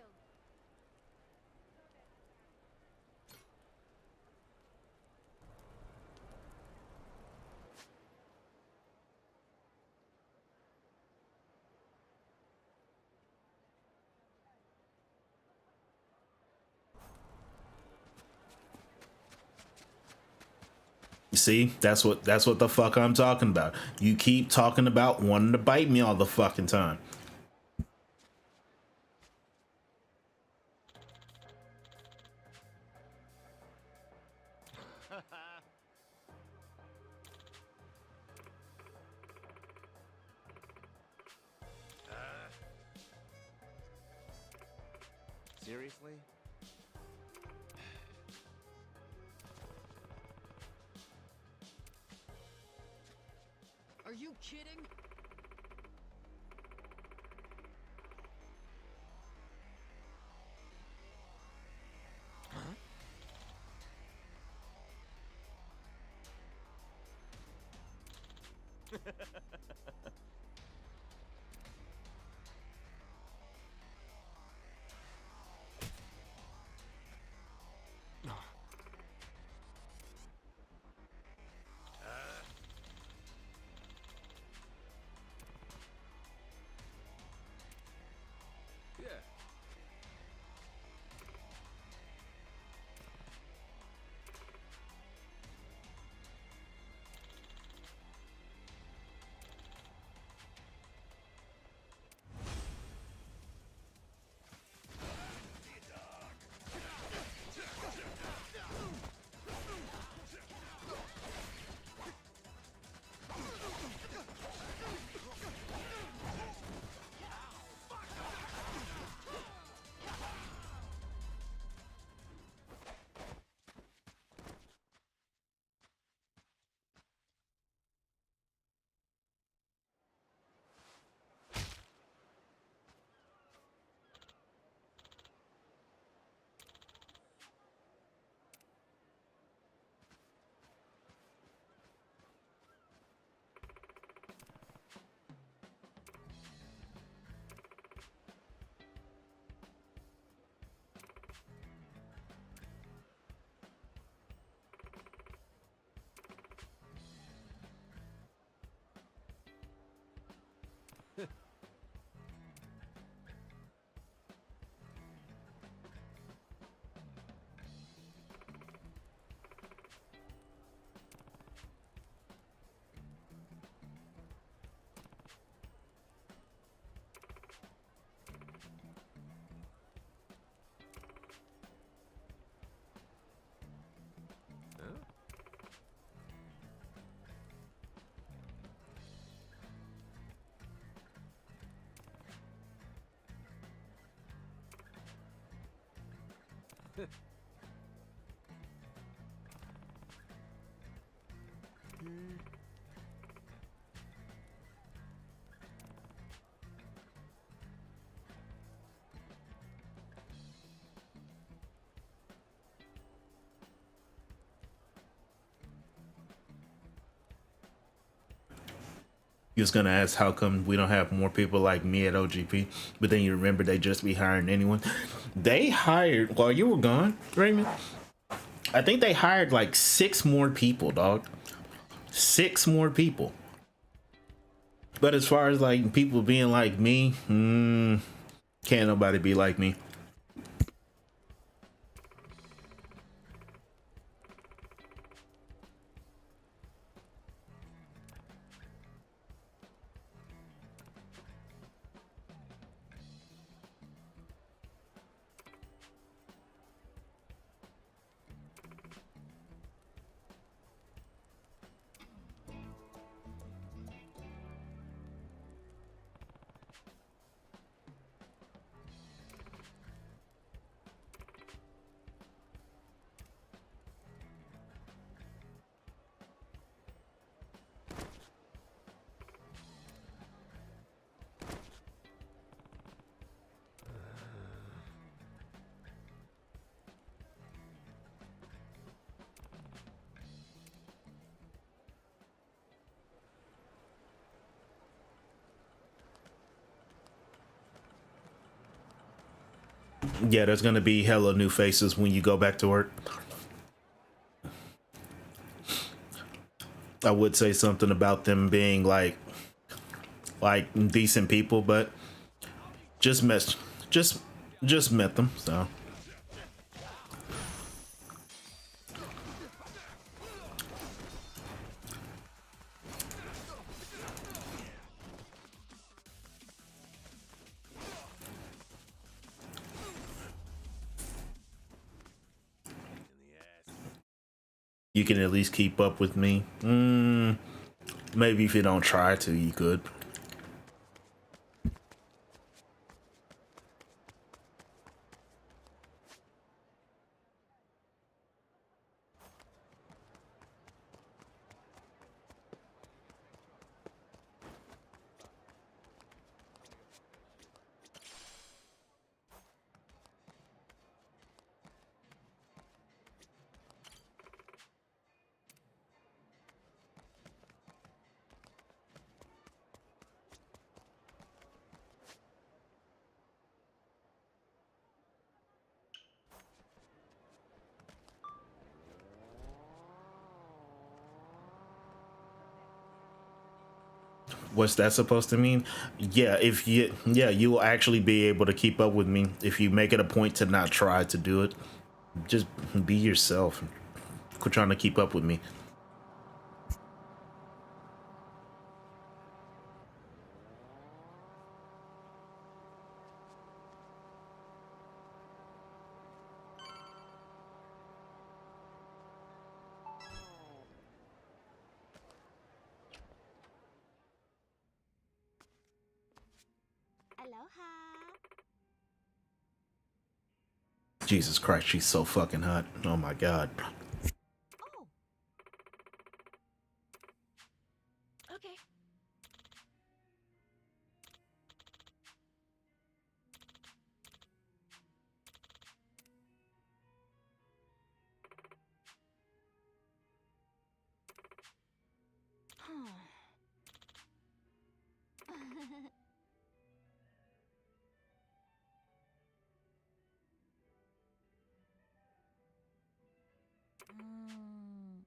You see, that's what the fuck I'm talking about. You keep talking about wanting to bite me all the fucking time. Seriously? Are you kidding? Yeah. You was gonna ask how come we don't have more people like me at OGP, but then you remember they just be hiring anyone. They hired while you were gone, Raymond. I think they hired like 6 more people, dog. 6 more people. But as far as like people being like me, can't nobody be like me. Yeah, there's gonna be hella new faces when you go back to work. I would say something about them being like decent people, but just mess just met them, so you can at least keep up with me. Maybe if you don't try to, you could. What's that supposed to mean? Yeah, if you yeah, you will actually be able to keep up with me if you make it a point to not try to do it. Just be yourself. Quit trying to keep up with me. Aloha. Jesus Christ, she's so fucking hot. Oh my god. Oh, Okay. mm.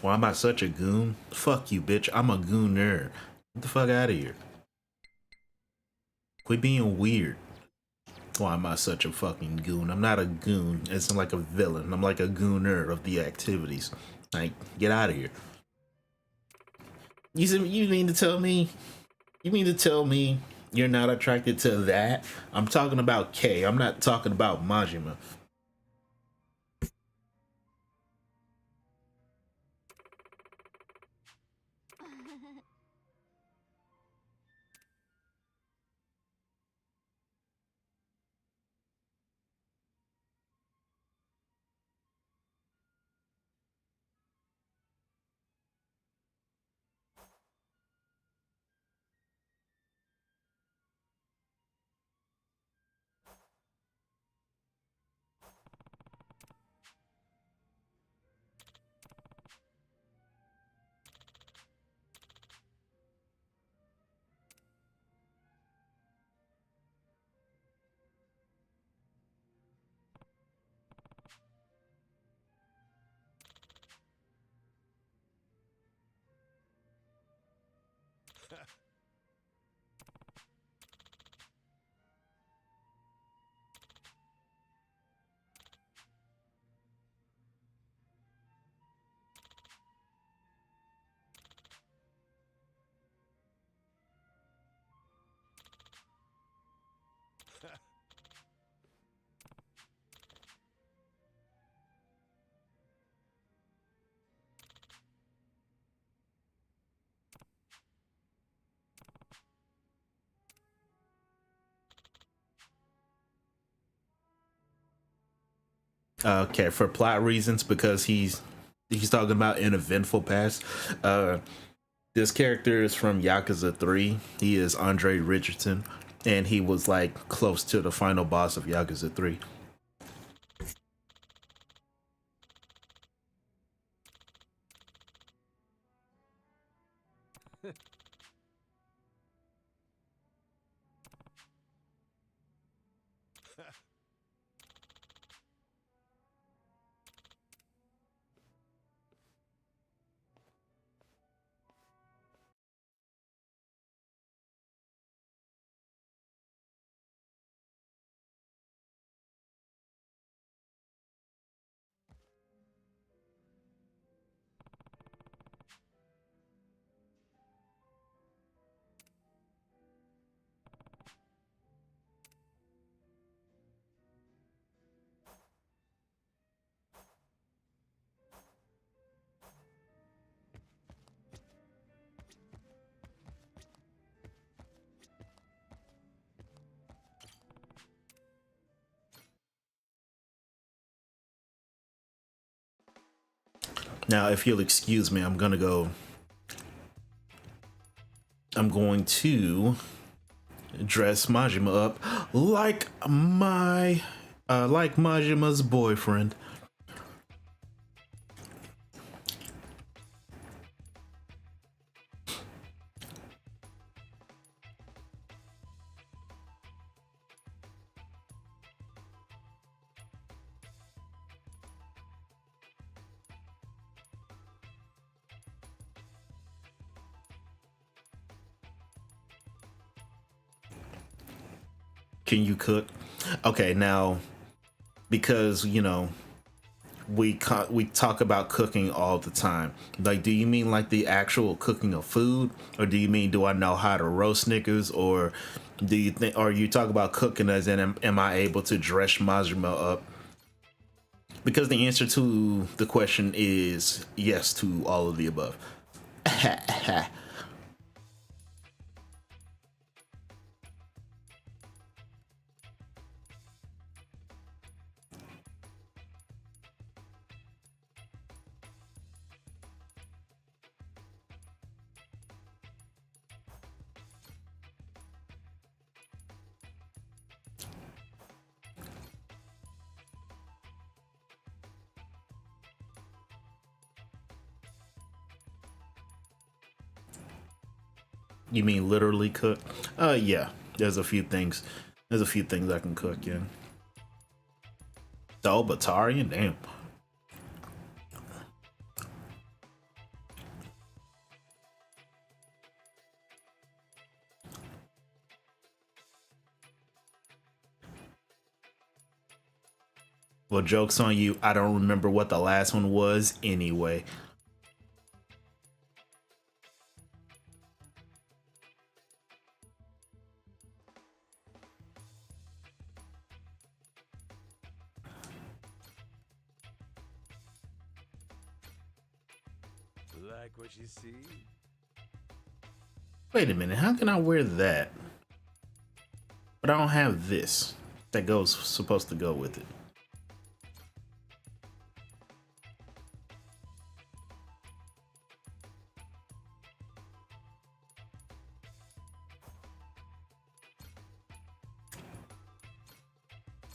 Why am I such a goon? Fuck you, bitch. I'm a gooner. Get the fuck out of here. Quit being weird. Why am I such a fucking goon? I'm not a goon. It's like a villain. I'm like a gooner of the activities. Like, get out of here. You mean to tell me? You mean to tell me you're not attracted to that? I'm talking about K. I'm not talking about Majima. Okay, for plot reasons, because he's talking about an eventful past. Uh, this character is from Yakuza 3. He is Andre Richardson, and he was like close to the final boss of Yakuza 3. Now, if you'll excuse me, I'm going to dress Majima up like like Majima's boyfriend. Can you cook? Okay, now because we talk about cooking all the time. Like, do you mean like the actual cooking of food, or do you mean do I know how to roast Snickers, or do you think, or you talk about cooking as in am I able to dress Majima up? Because the answer to the question is yes to all of the above. You mean literally cook? Yeah. There's a few things. There's a few things I can cook, yeah. Oh, Batarian? Damn. Well, joke's on you. I don't remember what the last one was anyway. Like what you see? Wait a minute. How can I wear that? But I don't have this. That goes supposed to go with it.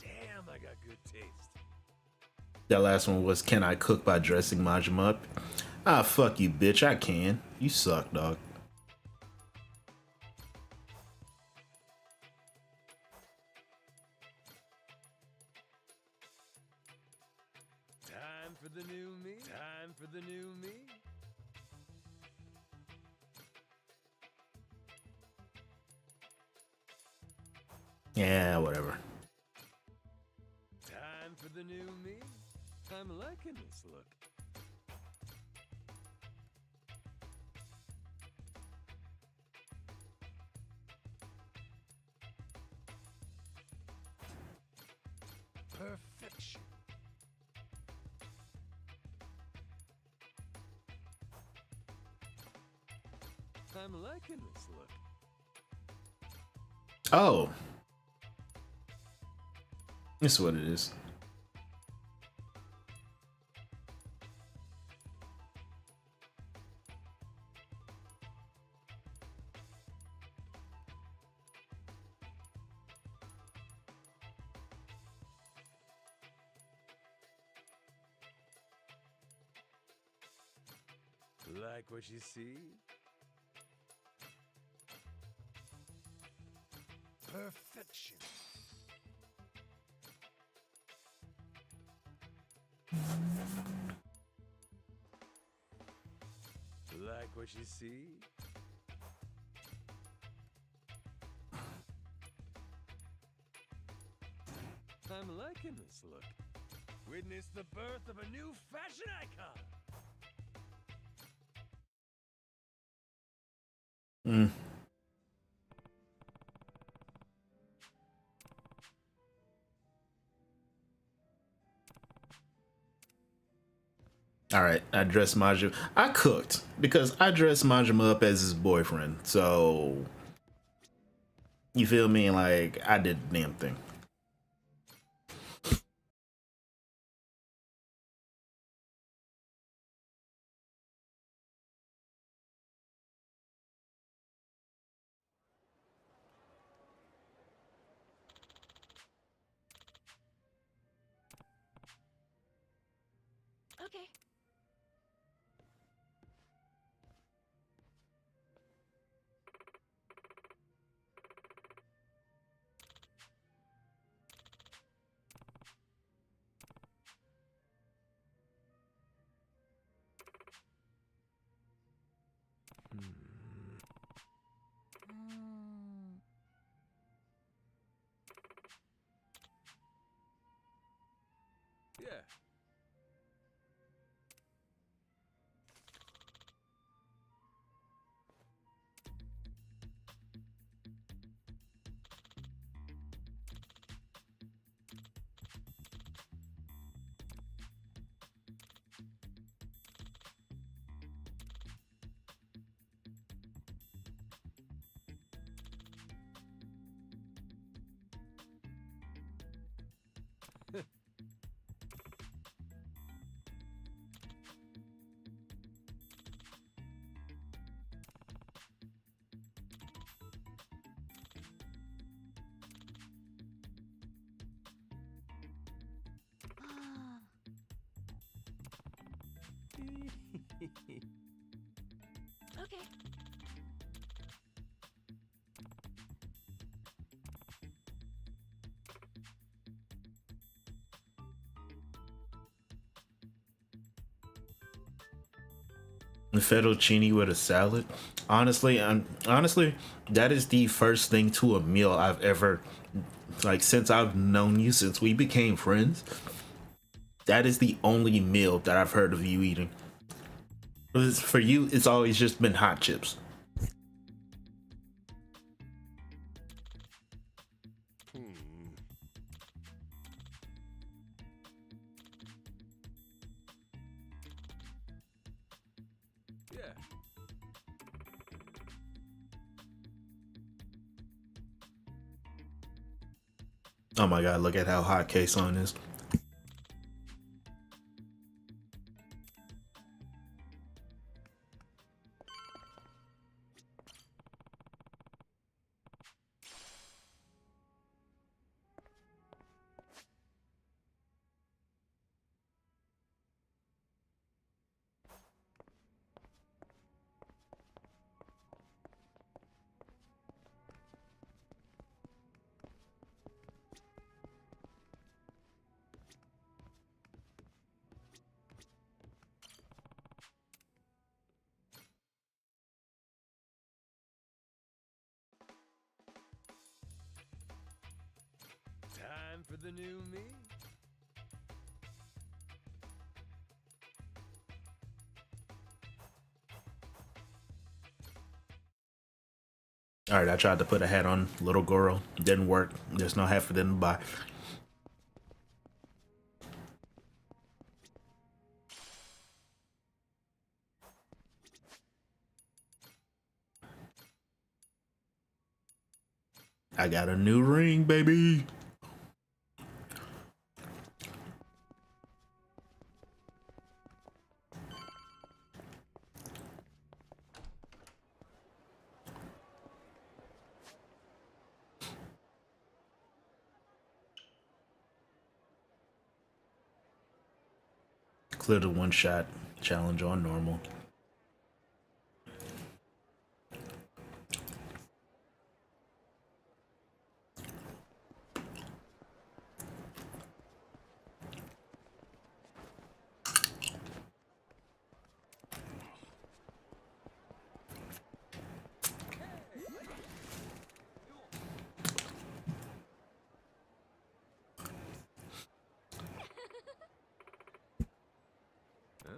Damn, I got good taste. That last one was, can I cook by dressing Majima up? Ah, fuck you, bitch. I can. You suck, dog. Time for the new me. Time for the new me. Yeah, whatever. Time for the new me. I'm liking this look. Perfection. I'm liking this look. Oh. This is what it is. Like what you see? Perfection. Like what you see? I'm liking this look. Witness the birth of a new fashion icon. All right, I dressed Majima. I cooked because I dressed Majima up as his boyfriend. So, you feel me? Like, I did the damn thing. Okay. Mm. Yeah. Okay. Fettuccine with a salad. Honestly, that is the first thing to a meal I've ever, like, since I've known you, since we became friends. That is the only meal that I've heard of you eating. For you, it's always just been hot chips. Hmm. Yeah. Oh my god, look at how hot K-Son is. Time for the new me. All right, I tried to put a hat on little girl. Didn't work. There's no hat for them to buy. I got a new ring, baby. Clear the one shot challenge on normal. Huh?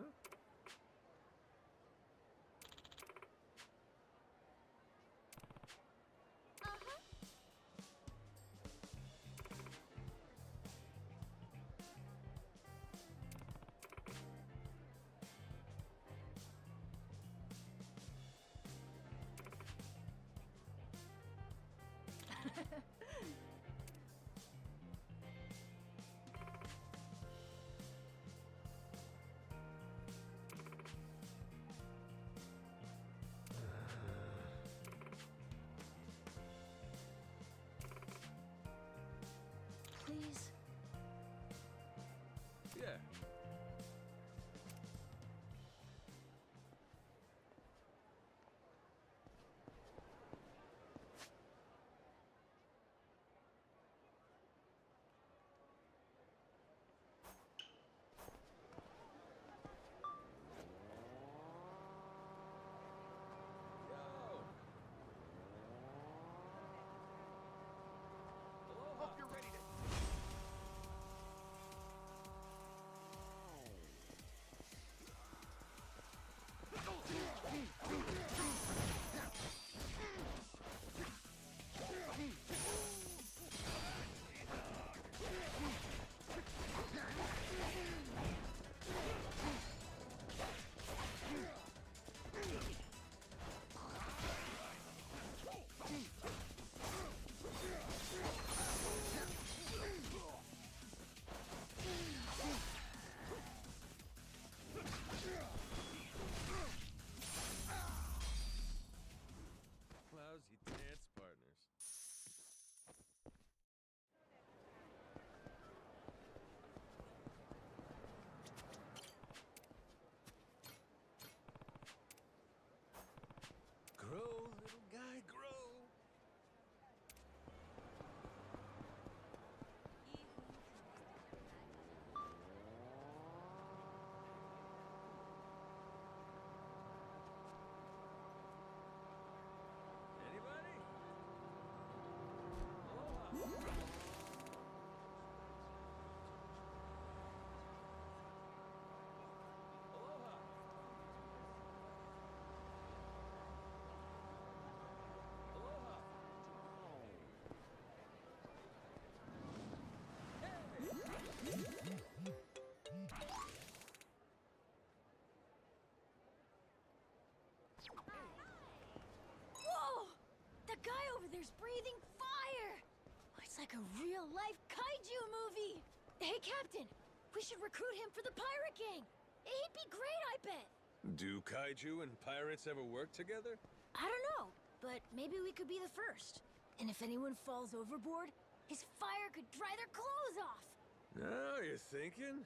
like a real-life kaiju movie! Hey, Captain! We should recruit him for the pirate gang! He'd be great, I bet! Do kaiju and pirates ever work together? I don't know, but maybe we could be the first. And if anyone falls overboard, his fire could dry their clothes off! Now you're thinking?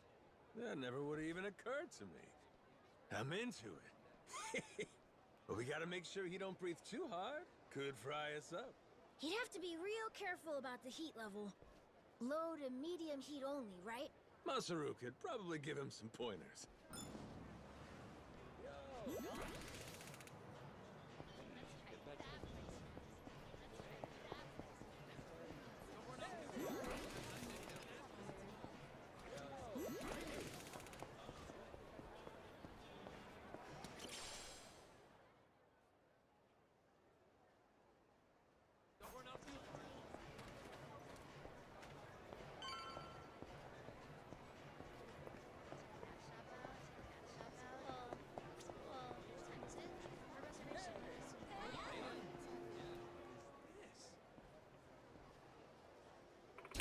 That never would have even occurred to me. I'm into it. But we gotta make sure he don't breathe too hard. Could fry us up. He'd have to be real careful about the heat level. Low to medium heat only, right? Masaru could probably give him some pointers.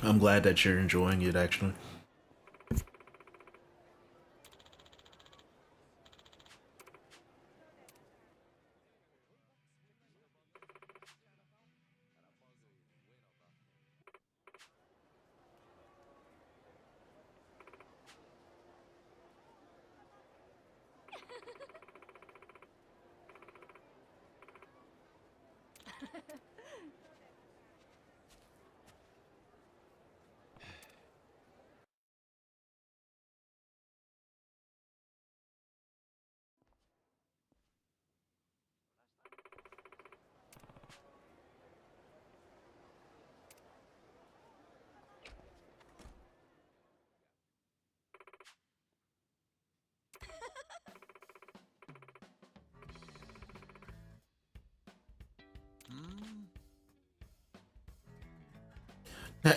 I'm glad that you're enjoying it, actually.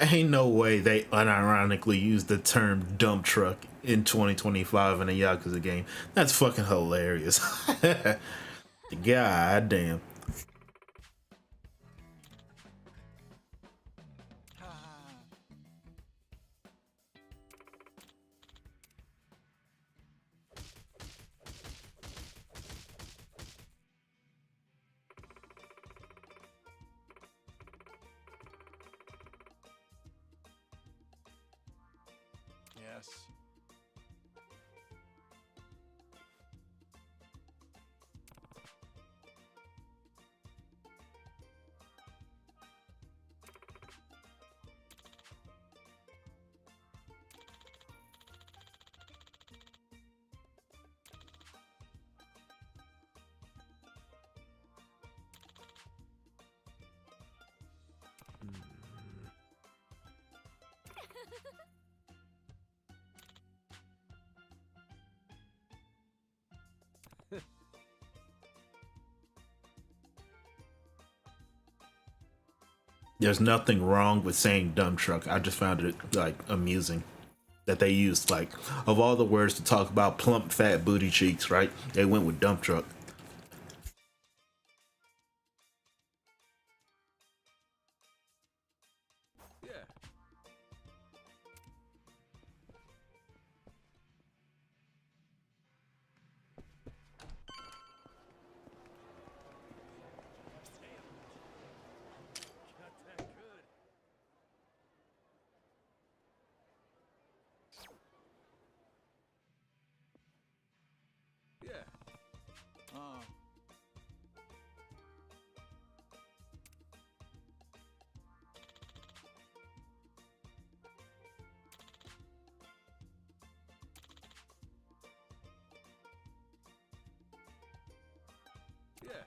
Ain't no way they unironically used the term dump truck in 2025 in a Yakuza game. That's fucking hilarious. God damn. Yes. There's nothing wrong with saying dump truck. I just found it like amusing that they used, like, of all the words to talk about plump fat booty cheeks, right? They went with dump truck. Yeah. Not that good. Yeah. Yeah.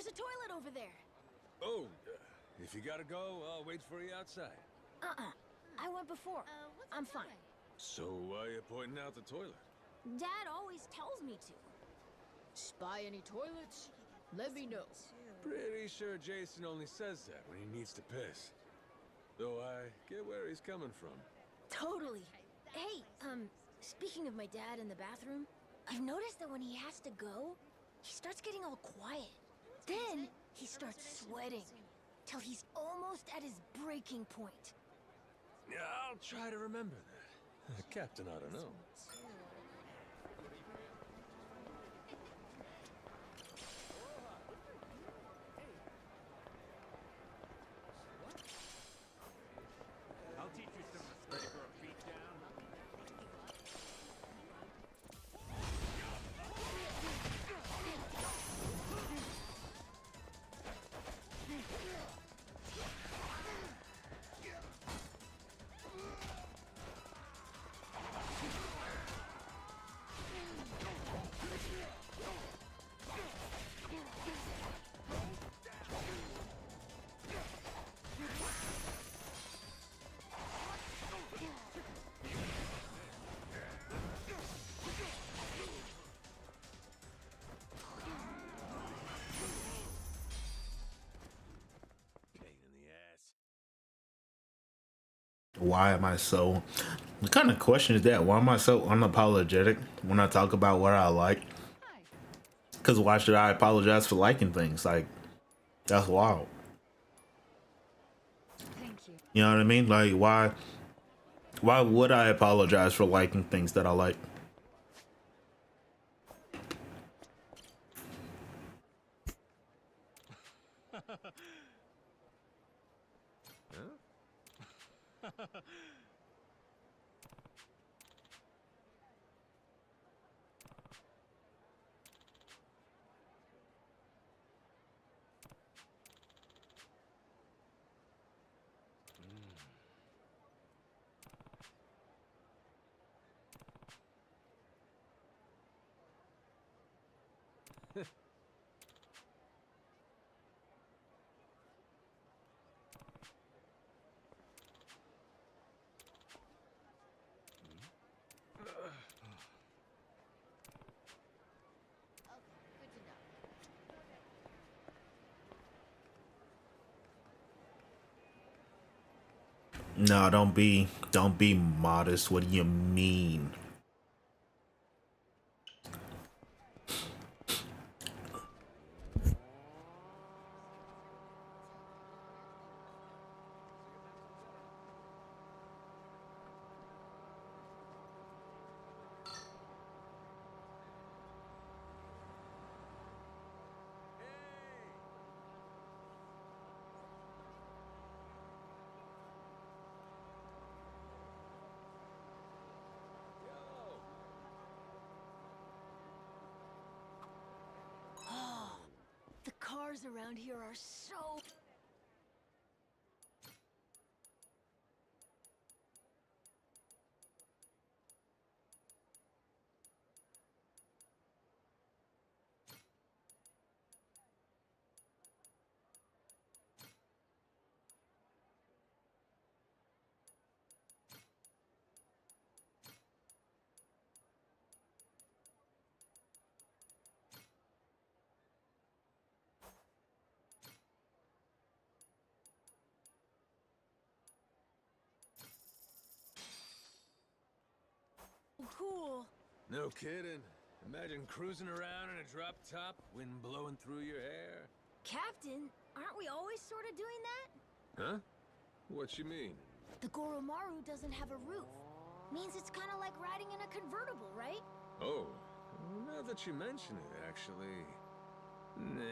There's a toilet over there. Oh, if you gotta go, I'll wait for you outside. I went before. I'm fine. So why you pointing out the toilet? Dad always tells me to. Spy any toilets? Let me know. Pretty sure Jason only says that when he needs to piss. Though I get where he's coming from. Totally. Hey, speaking of my dad in the bathroom, I've noticed that when he has to go, he starts getting all quiet. Then he starts sweating till he's almost at his breaking point. Yeah, I'll try to remember that. The captain ought to know. I'll teach you some respect for a beat down. Pain in the ass. Why am I so? What kind of question is that? Why am I so unapologetic when I talk about what I like? Because why should I apologize for liking things? Like, that's wild. Thank you. You know what I mean? Like, why would I apologize for liking things that I like? No, don't be modest. What do you mean? The cars around here are so... cool. No kidding. Imagine cruising around in a drop top, wind blowing through your hair. Captain, aren't we always sort of doing that? Huh? What you mean? The Goromaru doesn't have a roof. Means it's kind of like riding in a convertible, right? Oh, now that you mention it, actually... Nah.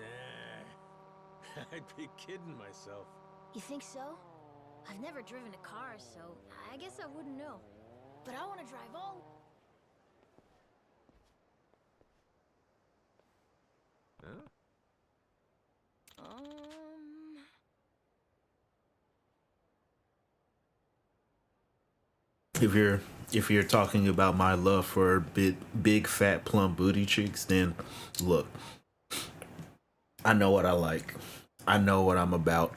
I'd be kidding myself. You think so? I've never driven a car, so I guess I wouldn't know. But I want to drive all... Huh? If you're talking about my love for big fat plump booty cheeks, then look, I know what I like. I know what I'm about.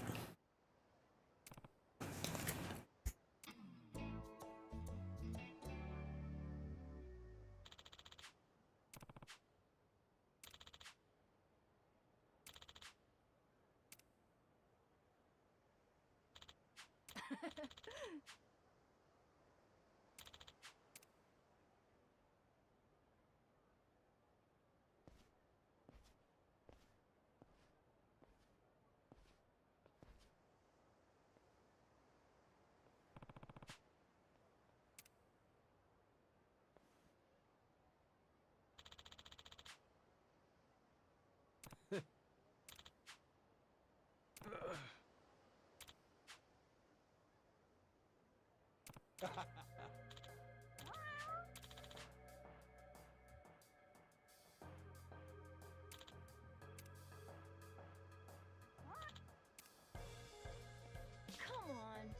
Come on.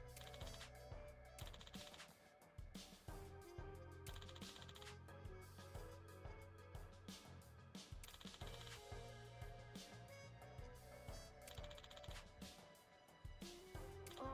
Oh.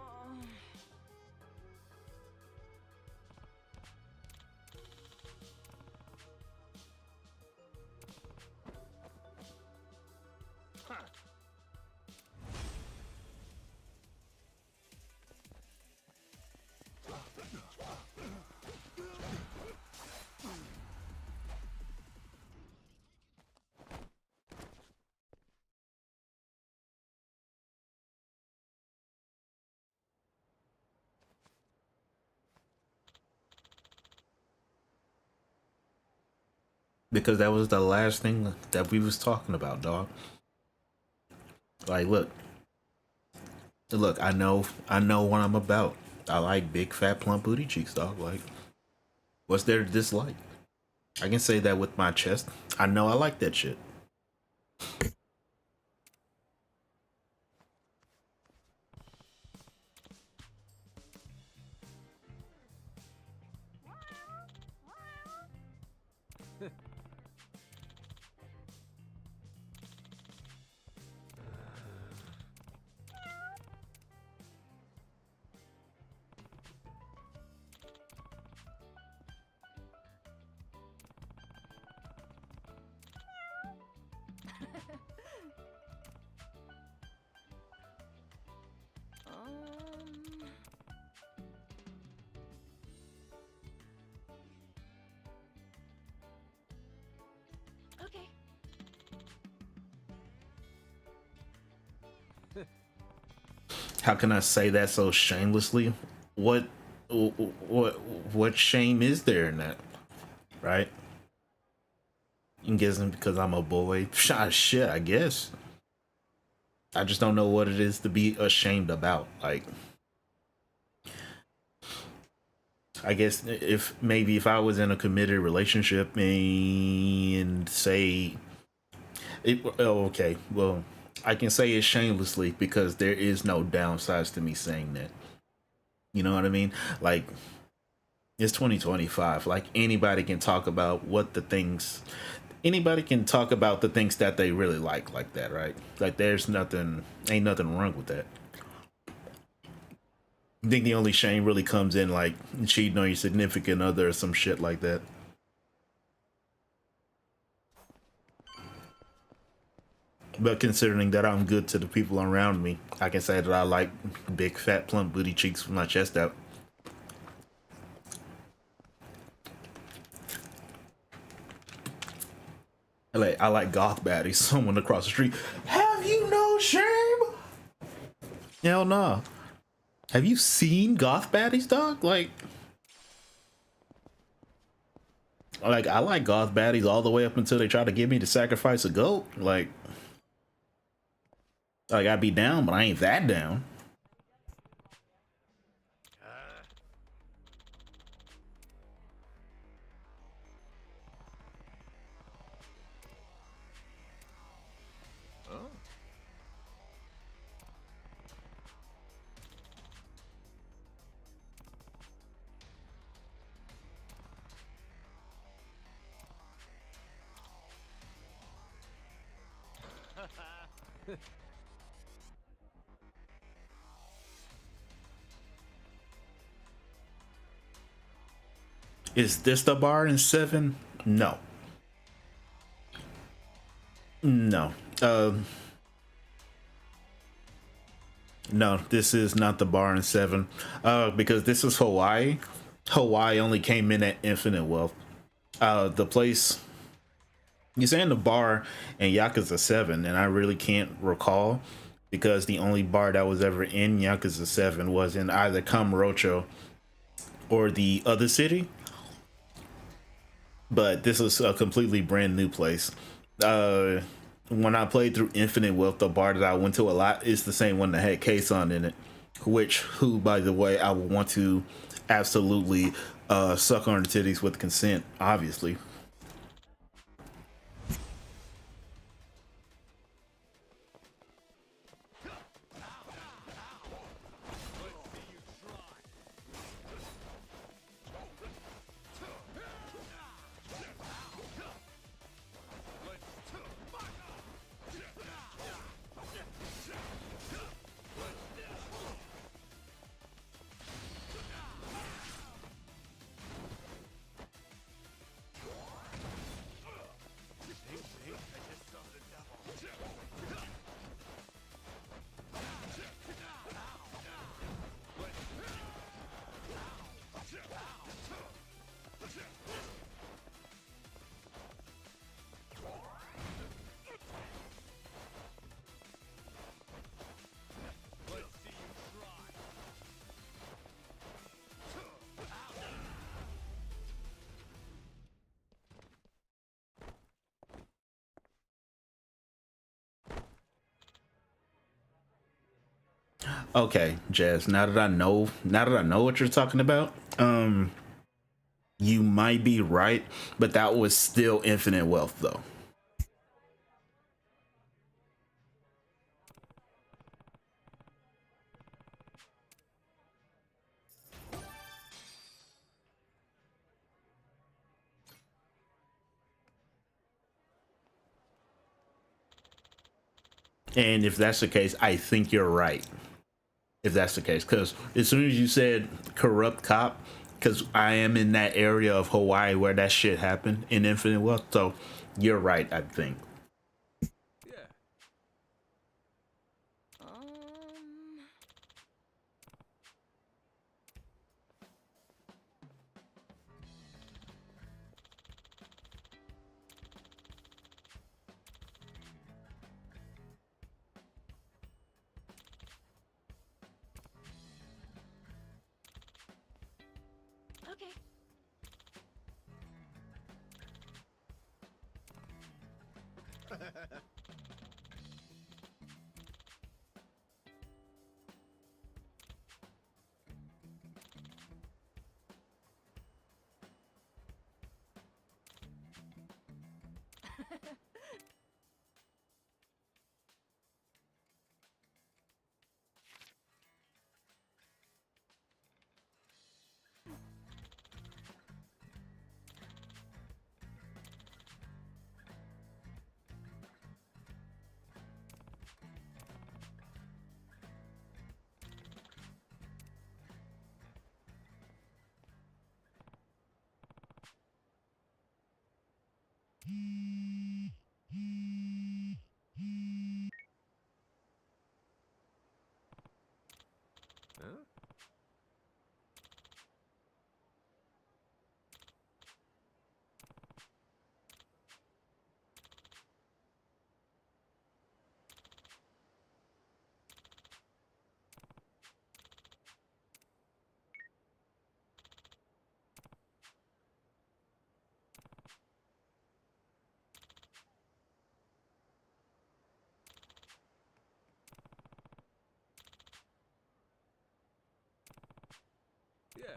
Because that was the last thing that we was talking about, dog. Like, look, I know what I'm about. I like big, fat, plump booty cheeks, dog. Like, what's there to dislike? I can say that with my chest. I know I like that shit. Okay. How can I say that so shamelessly? What, what shame is there in that, right? I'm guessing because I'm a boy. Shit, I guess. I just don't know what it is to be ashamed about. Like, I guess if I was in a committed relationship and say it, oh, okay, well, I can say it shamelessly because there is no downsides to me saying that. You know what I mean? Like, it's 2025. Like, anybody can talk about anybody can talk about the things that they really like that, right? Like, ain't nothing wrong with that. I think the only shame really comes in like cheating on your significant other or some shit like that. But considering that I'm good to the people around me, I can say that I like big, fat, plump booty cheeks with my chest out. I like goth baddies. Someone across the street. Have you no shame? Hell nah. Have you seen goth baddies, dog? Like I like goth baddies all the way up until they try to get me to sacrifice a goat. Like I'd be down, but I ain't that down. Is this the bar in 7? No. No. No, this is not the bar in 7. Because this is Hawaii. Hawaii only came in at Infinite Wealth. The place you're saying the bar in Yakuza 7, and I really can't recall because the only bar that was ever in Yakuza 7 was in either Kamurocho or the other city. But this is a completely brand new place. When I played through Infinite Wealth, the bar that I went to a lot is the same one that had K-San in it, who, by the way, I would want to absolutely suck on her titties with consent, obviously. Okay, Jazz, now that I know what you're talking about, you might be right, but that was still Infinite Wealth though. And if that's the case, I think you're right. If that's the case, because as soon as you said corrupt cop, because I am in that area of Hawaii where that shit happened in Infinite Wealth, so you're right, I think. Yeah. Okay. Huh? Yeah.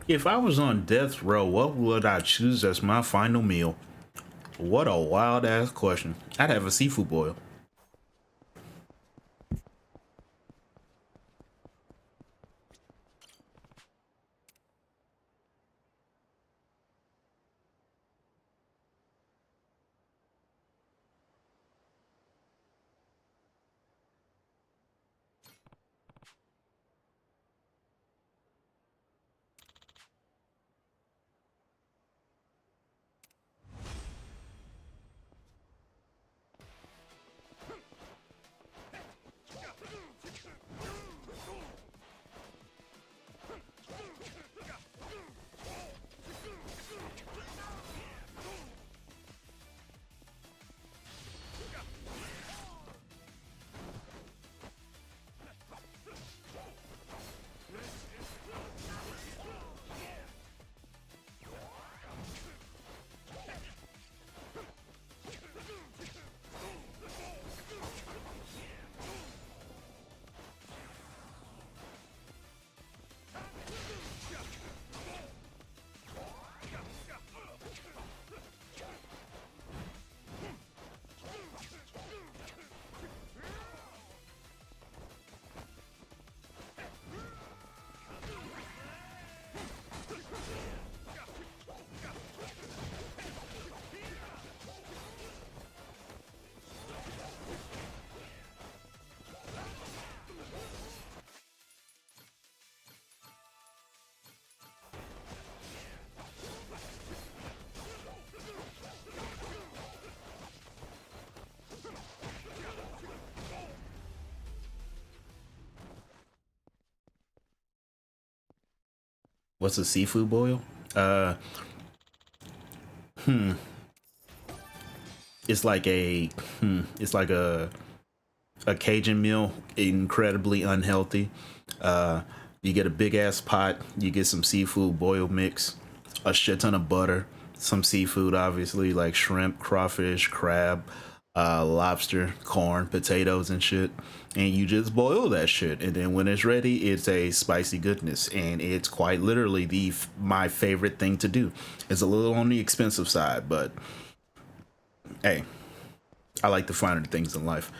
If I was on death row, what would I choose as my final meal? What a wild ass question. I'd have a seafood boil. What's a seafood boil? Uh, it's like a, it's like a Cajun meal, incredibly unhealthy. Uh, you get a big ass pot, you get some seafood boil mix, a shit ton of butter, some seafood, obviously, like shrimp, crawfish, crab, lobster, corn, potatoes, and shit. And you just boil that shit, and then when it's ready, it's a spicy goodness, and it's quite literally my favorite thing to do. It's a little on the expensive side, but hey, I like the finer things in life.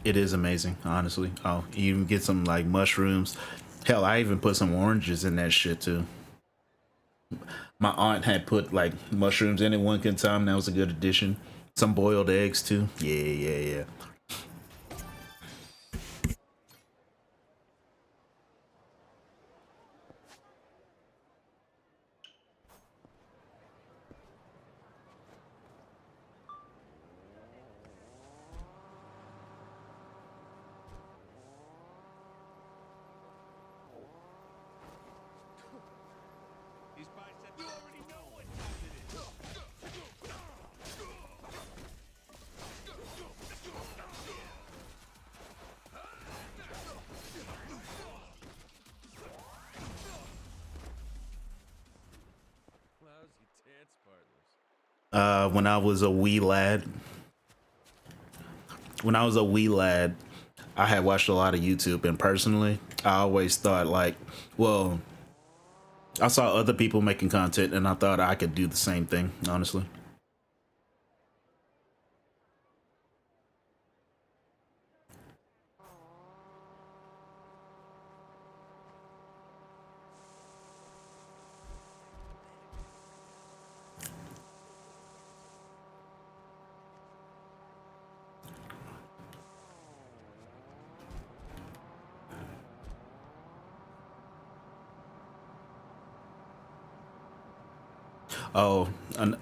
It is amazing, honestly. Oh, you even get some like mushrooms. Hell, I even put some oranges in that shit too. My aunt had put like mushrooms in it one good time. That was a good addition. Some boiled eggs too. Yeah, yeah, yeah. These biceps, you already know what time it is. dance partners? When I was a wee lad, I had watched a lot of YouTube, and personally, I always thought like, well, I saw other people making content, and I thought I could do the same thing, honestly. Oh, and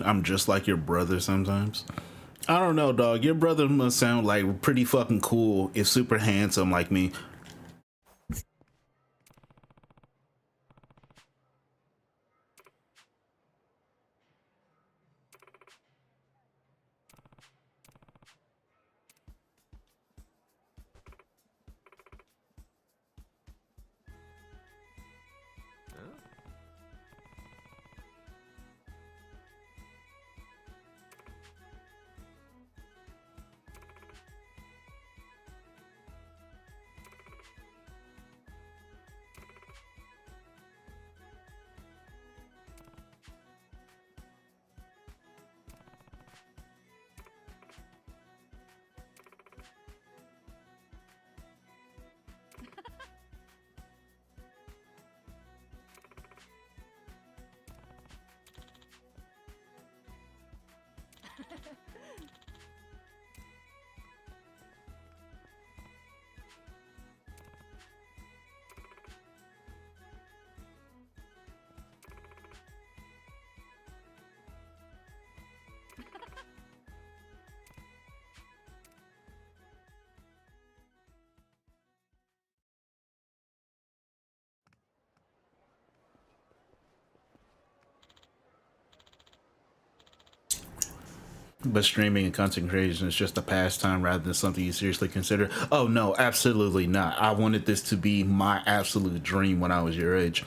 I'm just like your brother sometimes. I don't know, dog. Your brother must sound like pretty fucking cool if super handsome like me. But streaming and content creation is just a pastime rather than something you seriously consider. Oh no, absolutely not. I wanted this to be my absolute dream when I was your age.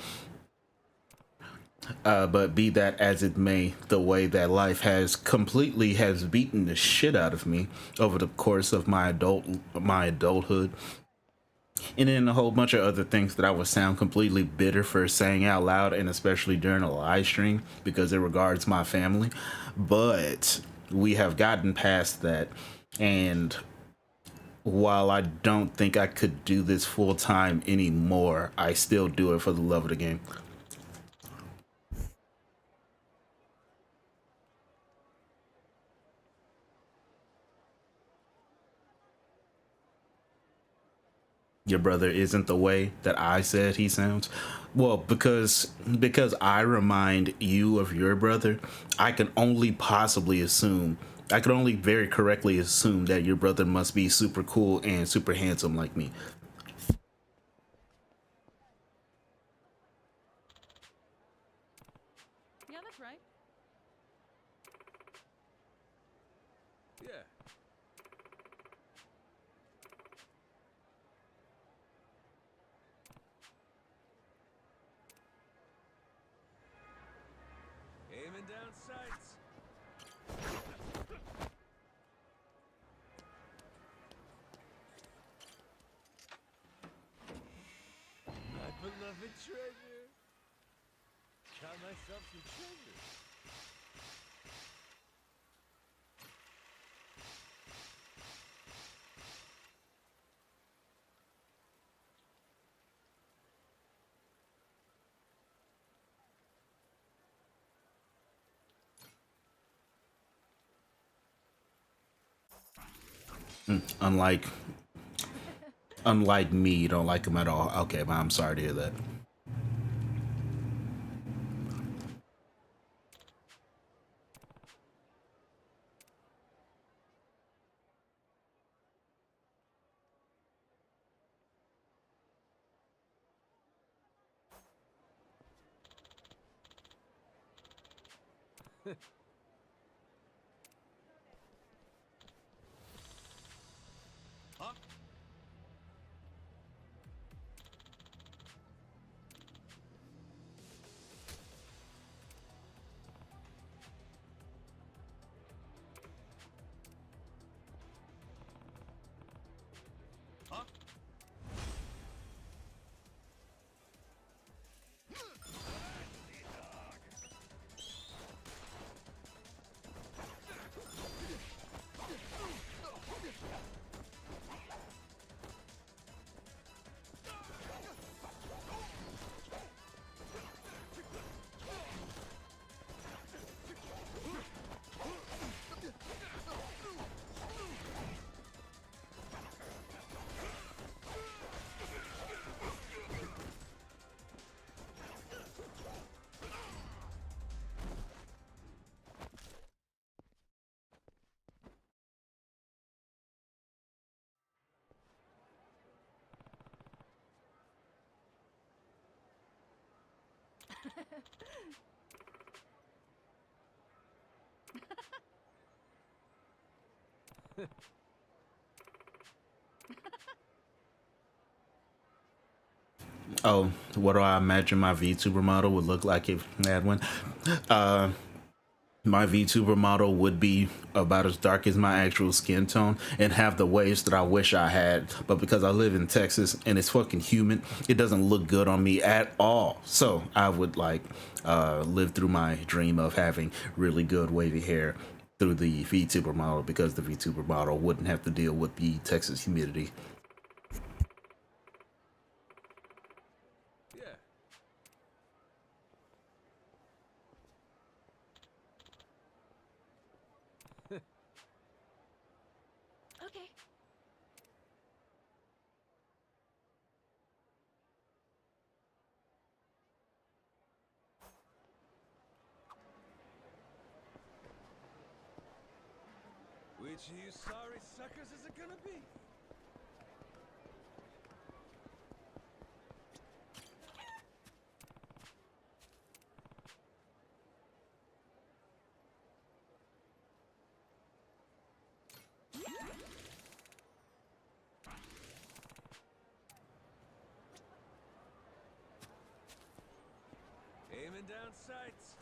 But be that as it may, the way that life has beaten the shit out of me over the course of my adulthood, and then a whole bunch of other things that I would sound completely bitter for saying out loud, and especially during a live stream because it regards my family. But we have gotten past that, and while I don't think I could do this full time anymore, I still do it for the love of the game. Your brother isn't the way that I said he sounds. Well, because I remind you of your brother, I can only possibly assume, I can only very correctly assume that your brother must be super cool and super handsome like me. Yeah, that's right. Yeah. Aiming down sights. My beloved treasure. Got myself some treasure. Unlike unlike me, you don't like him at all. Okay, but I'm sorry to hear that. Huh? Huh? Oh, what do I imagine my VTuber model would look like if I had one? Uh, my VTuber model would be about as dark as my actual skin tone and have the waves that I wish I had. But because I live in Texas and it's fucking humid, it doesn't look good on me at all. So I would like live through my dream of having really good wavy hair through the VTuber model, because the VTuber model wouldn't have to deal with the Texas humidity. Yeah. Okay. Which of you sorry suckers is it gonna be? Aiming down sights.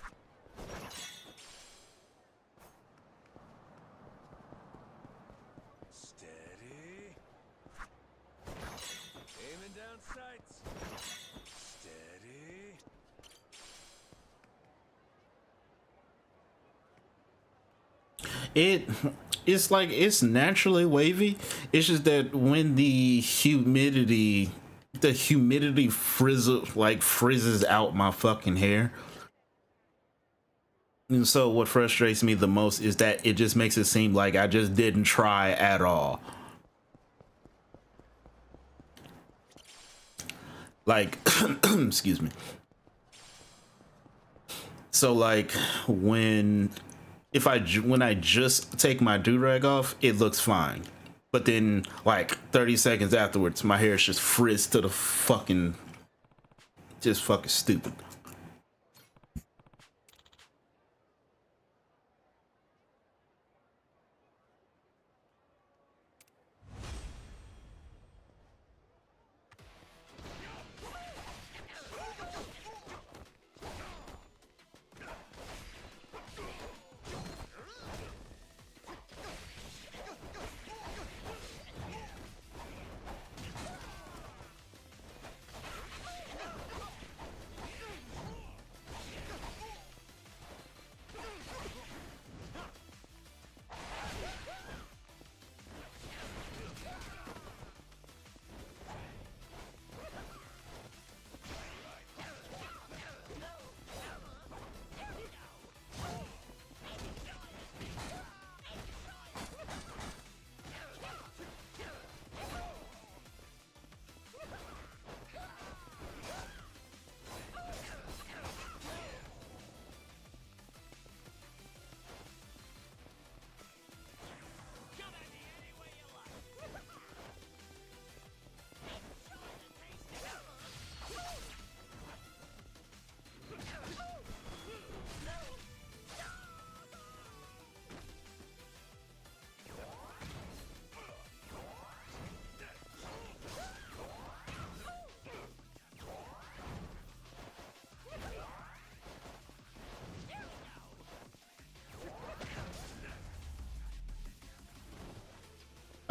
Steady. Aiming down sights. Steady. It's like it's naturally wavy. It's just that when the humidity frizzes out my fucking hair. And so what frustrates me the most is that it just makes it seem like I just didn't try at all. Like, excuse me. So like when I just take my do-rag off, it looks fine. But then like 30 seconds afterwards, my hair is just frizzed to the fucking, just fucking stupid.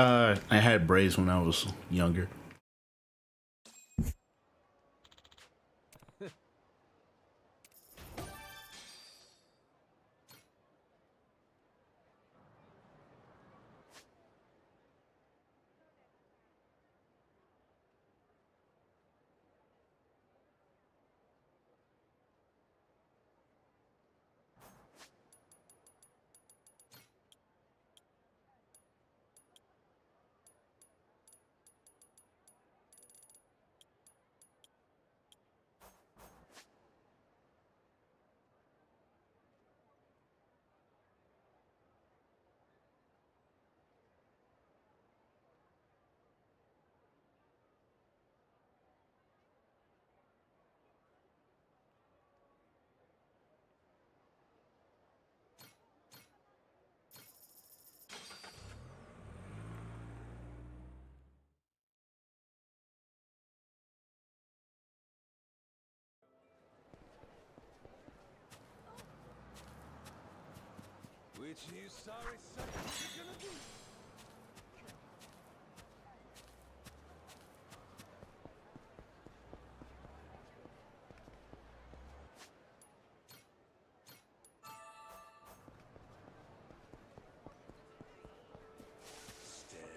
I had braids when I was younger. Which of you sorry suckers you gonna be? Steady.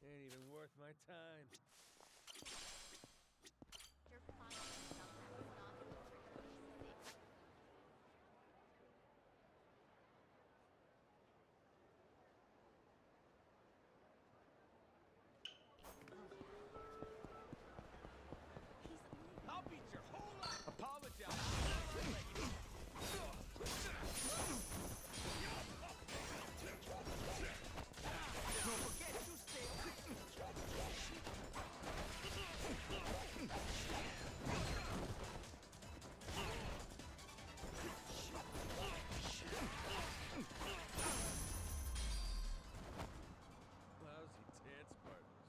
Ain't even worth my time. I'll beat your whole life. Apologize. Don't forget to stay. Lousy dance partners.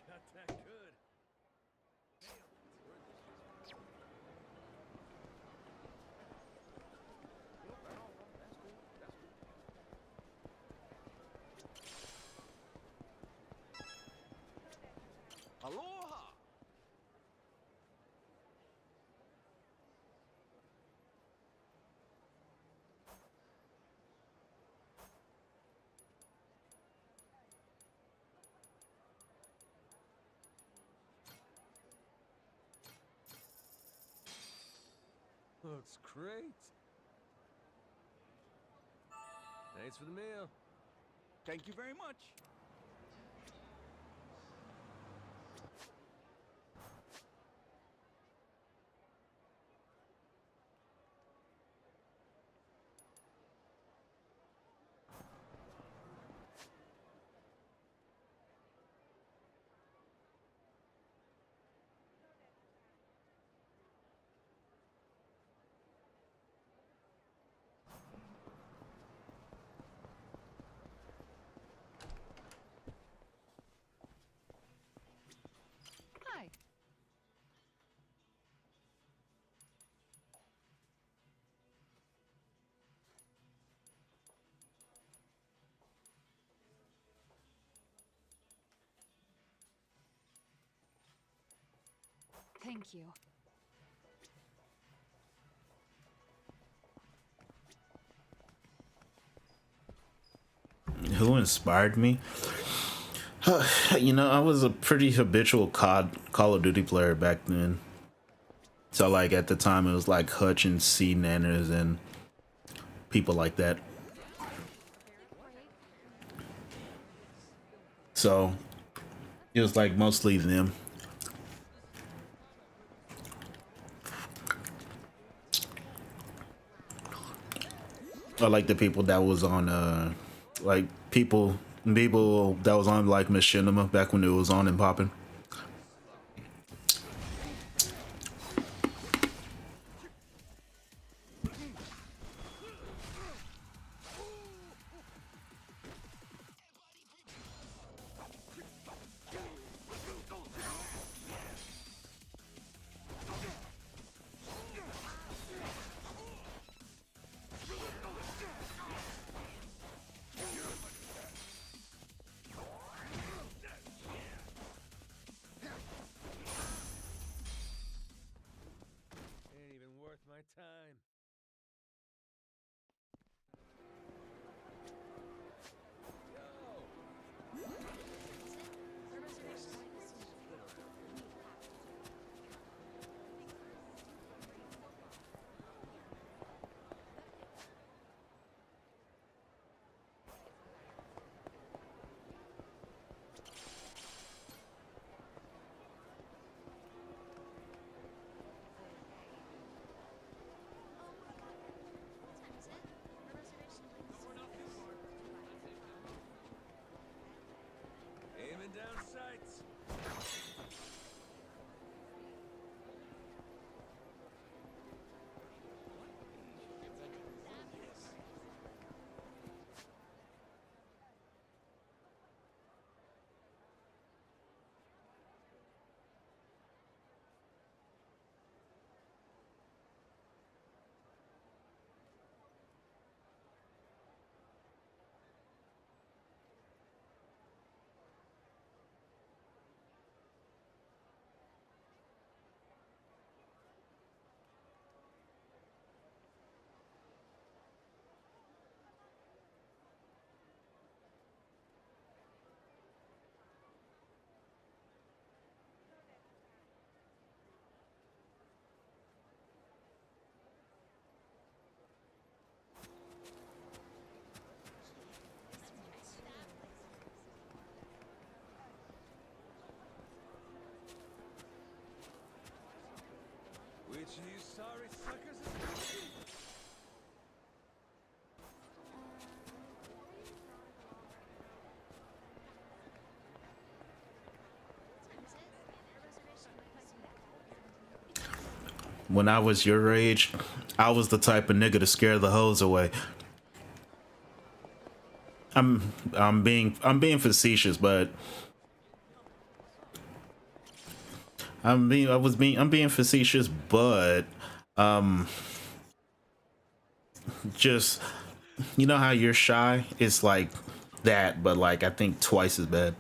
Got that good. Aloha! Looks great. Thanks for the meal. Thank you very much. Hi. Thank you. Who inspired me? You know, I was a pretty habitual Call of Duty player back then. So like at the time it was like Hutch and C Nanners and people like that. So it was like mostly them. Or like the people that was on like people that was on like Machinima back when it was on and popping. Ain't even worth my time. Aiming down sights. Which of you sorry suckers is gonna be? When I was your age, I was the type of nigga to scare the hoes away. I'm being facetious, but I'm being facetious, but just you know how you're shy? It's like that, but like I think twice as bad.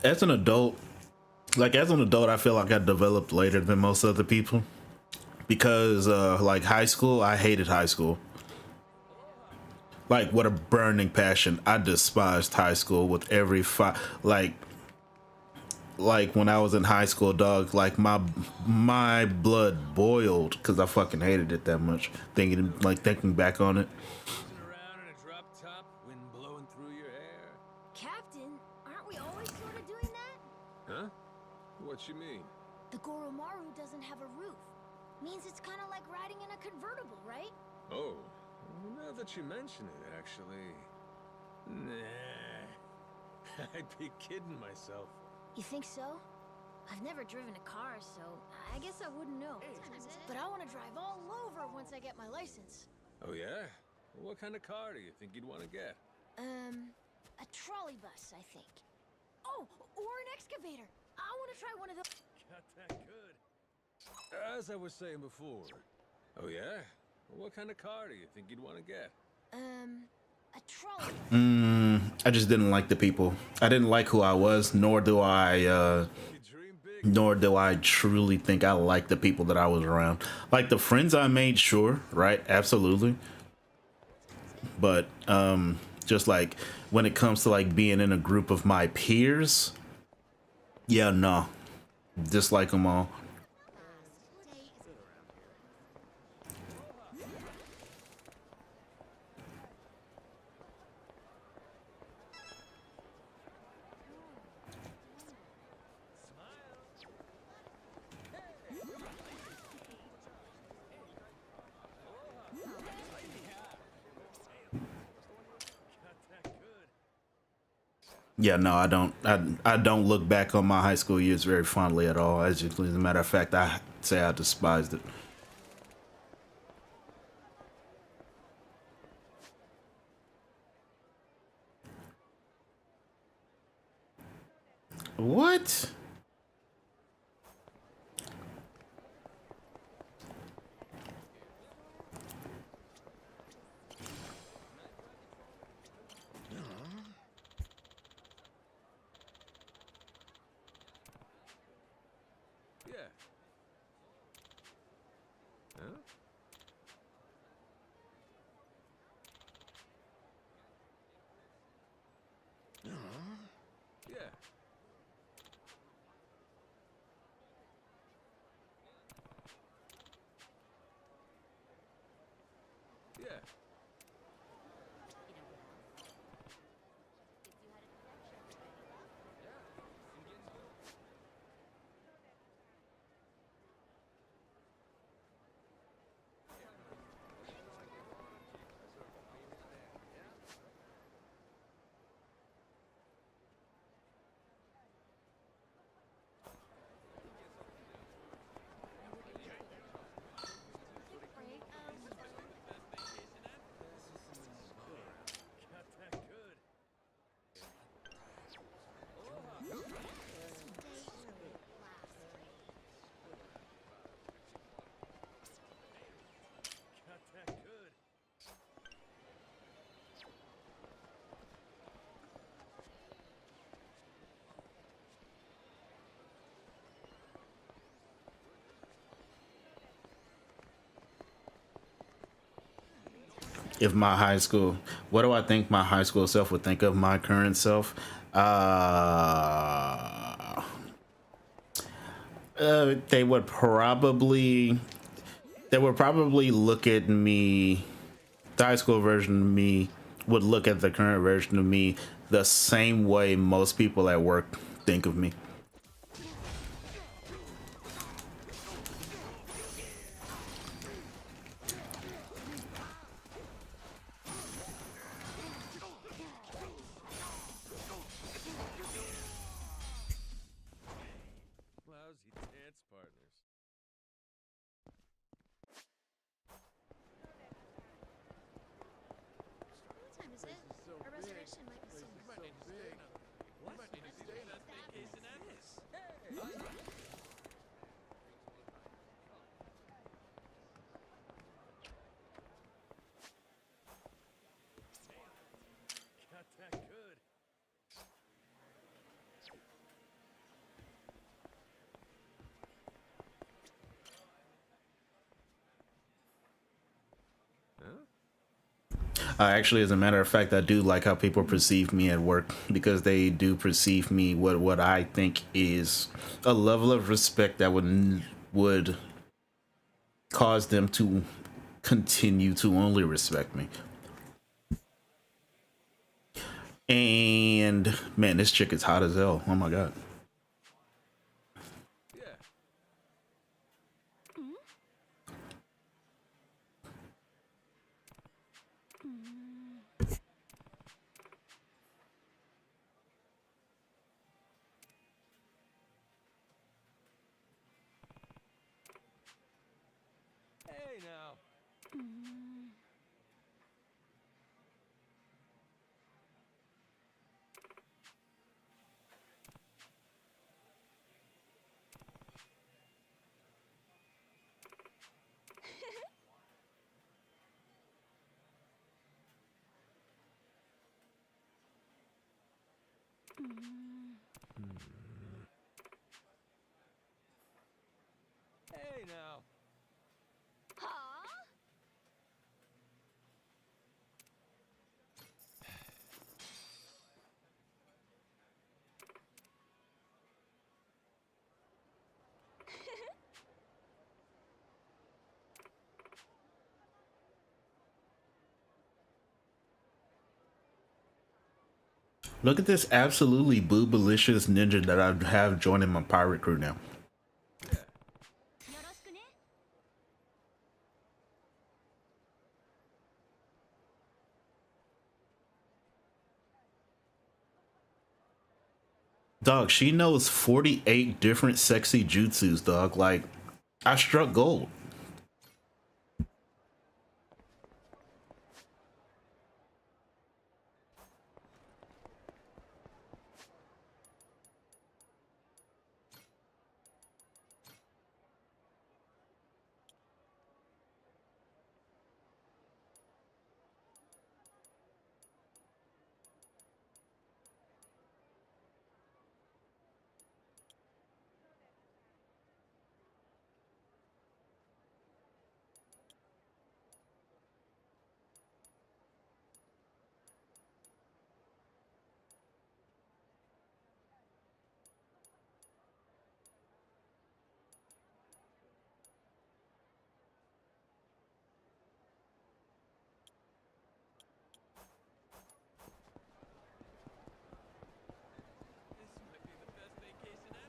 As an adult, I feel like I developed later than most other people because like high school, I hated high school. Like what a burning passion. I despised high school with every like when I was in high school, dog, like my blood boiled because I fucking hated it that much. Thinking back on it. Cruising around in a drop top, wind blowing through your hair. Captain, aren't we always sort of doing that? Huh? What you mean? The Goromaru doesn't have a roof. Means it's kind of like riding in a convertible, right? Oh, well, now that you mention it, actually. Nah. I'd be kidding myself. You think so? I've never driven a car, so I guess I wouldn't know. But I want to drive all over once I get my license. Oh, yeah? Well, what kind of car do you think you'd want to get? A trolley bus, I think. Oh, or an excavator. I want to try one of those. Got that good. As I was saying before. Oh, yeah? Well, what kind of car do you think you'd want to get? A trolley bus. I just didn't like the people. I didn't like who I was, nor do I truly think I like the people that I was around. Like the friends I made, sure, right? Absolutely. But just like when it comes to like being in a group of my peers, yeah, no. Dislike them all. Yeah, no, I don't. I don't look back on my high school years very fondly at all. As a matter of fact, I say I despised it. What? Yeah. Huh? Yeah. Yeah. Got that good. Got that good. If my high school, what do I think my high school self would think of my current self? They would probably, look at me. The high school version of me would look at the current version of me the same way most people at work think of me. Lousy dance partners. What time is it? Our reservation might be soon. Got that good. Actually, as a matter of fact, I do like how people perceive me at work because they do perceive me what I think is a level of respect that would cause them to continue to only respect me. And man, this chick is hot as hell. Oh my god. Yeah. Hey now. Huh? Look at this absolutely boobalicious ninja that I have joining my pirate crew now. Dog, she knows 48 different sexy jutsus, dog. Like, I struck gold. This might be the best vacation ever.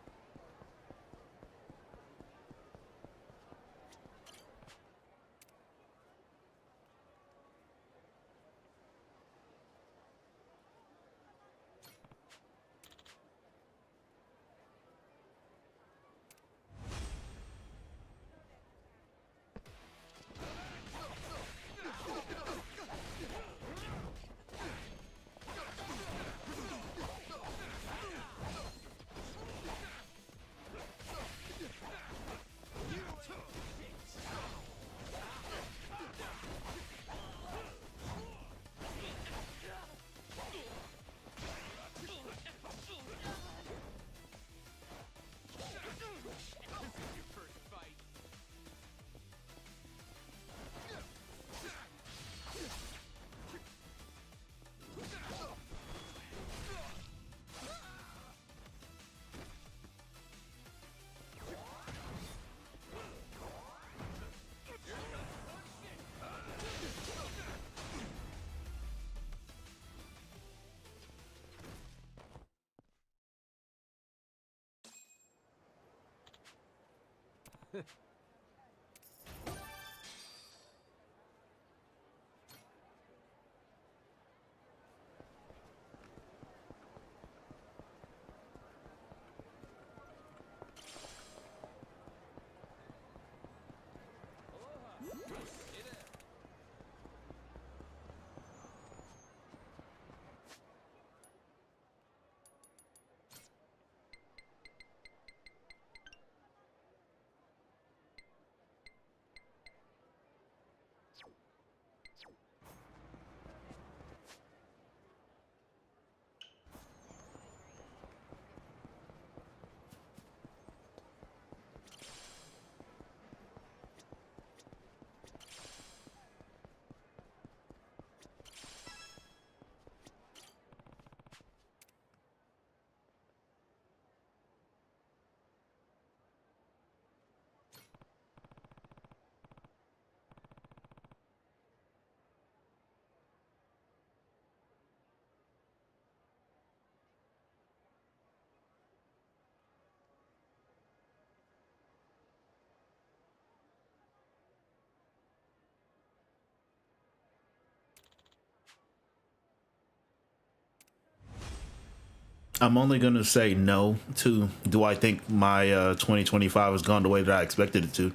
I'm only going to say no to do I think my 2025 has gone the way that I expected it to.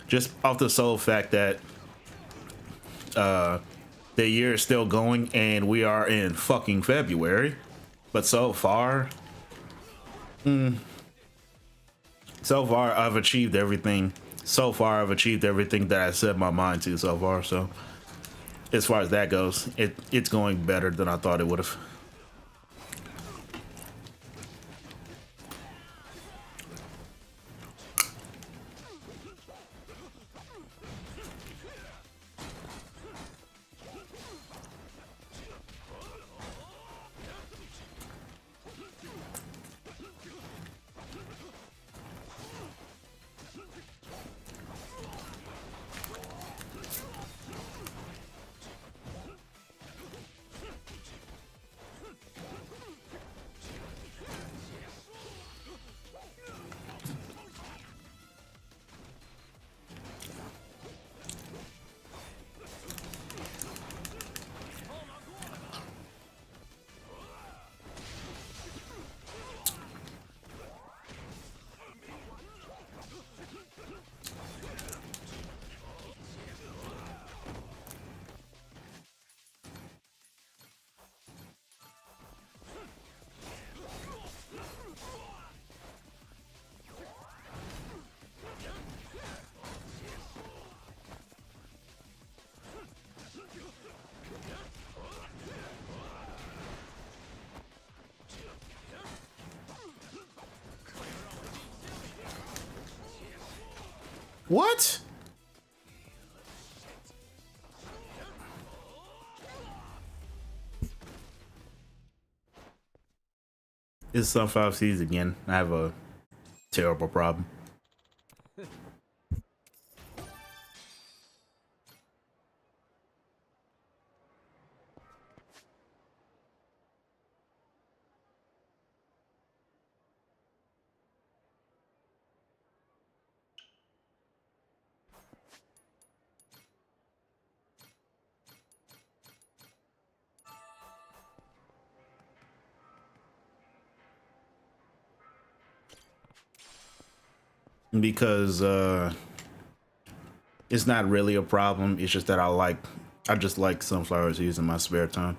Just off the sole fact that the year is still going and we are in fucking February. But so far, I've achieved everything. So far, I've achieved everything that I set my mind to so far. So as far as that goes, it's going better than I thought it would have. What? It's Sunflower Seeds again. I have a terrible problem. Because it's not really a problem. It's just that I just like sunflower seeds in my spare time.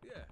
Yeah.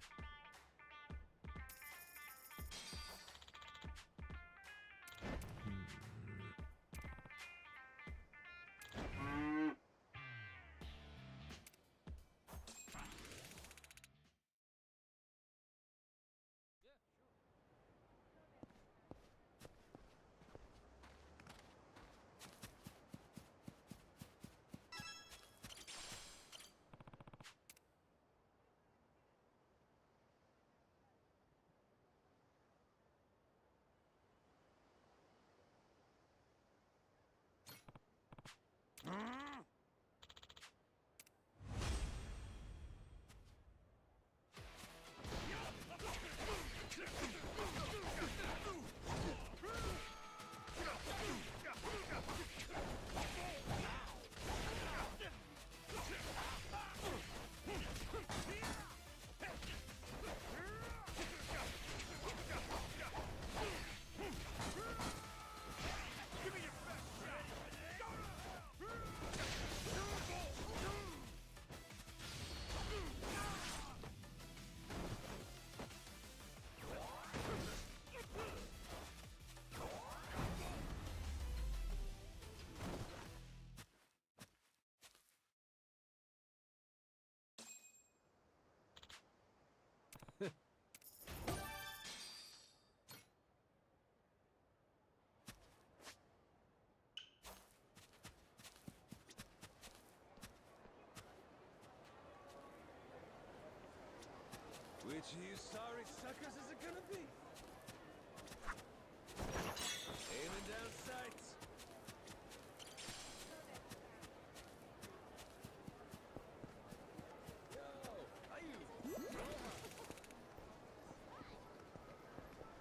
Which of you sorry suckers is it gonna be? Aiming down sights. Yo, are you?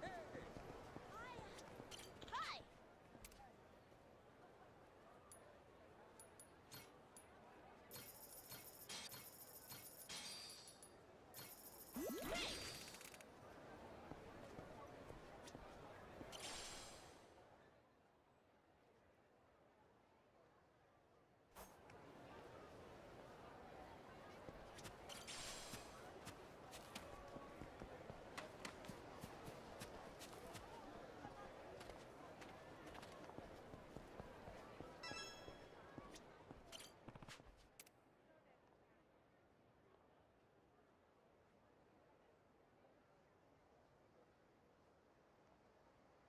Hey! Hi!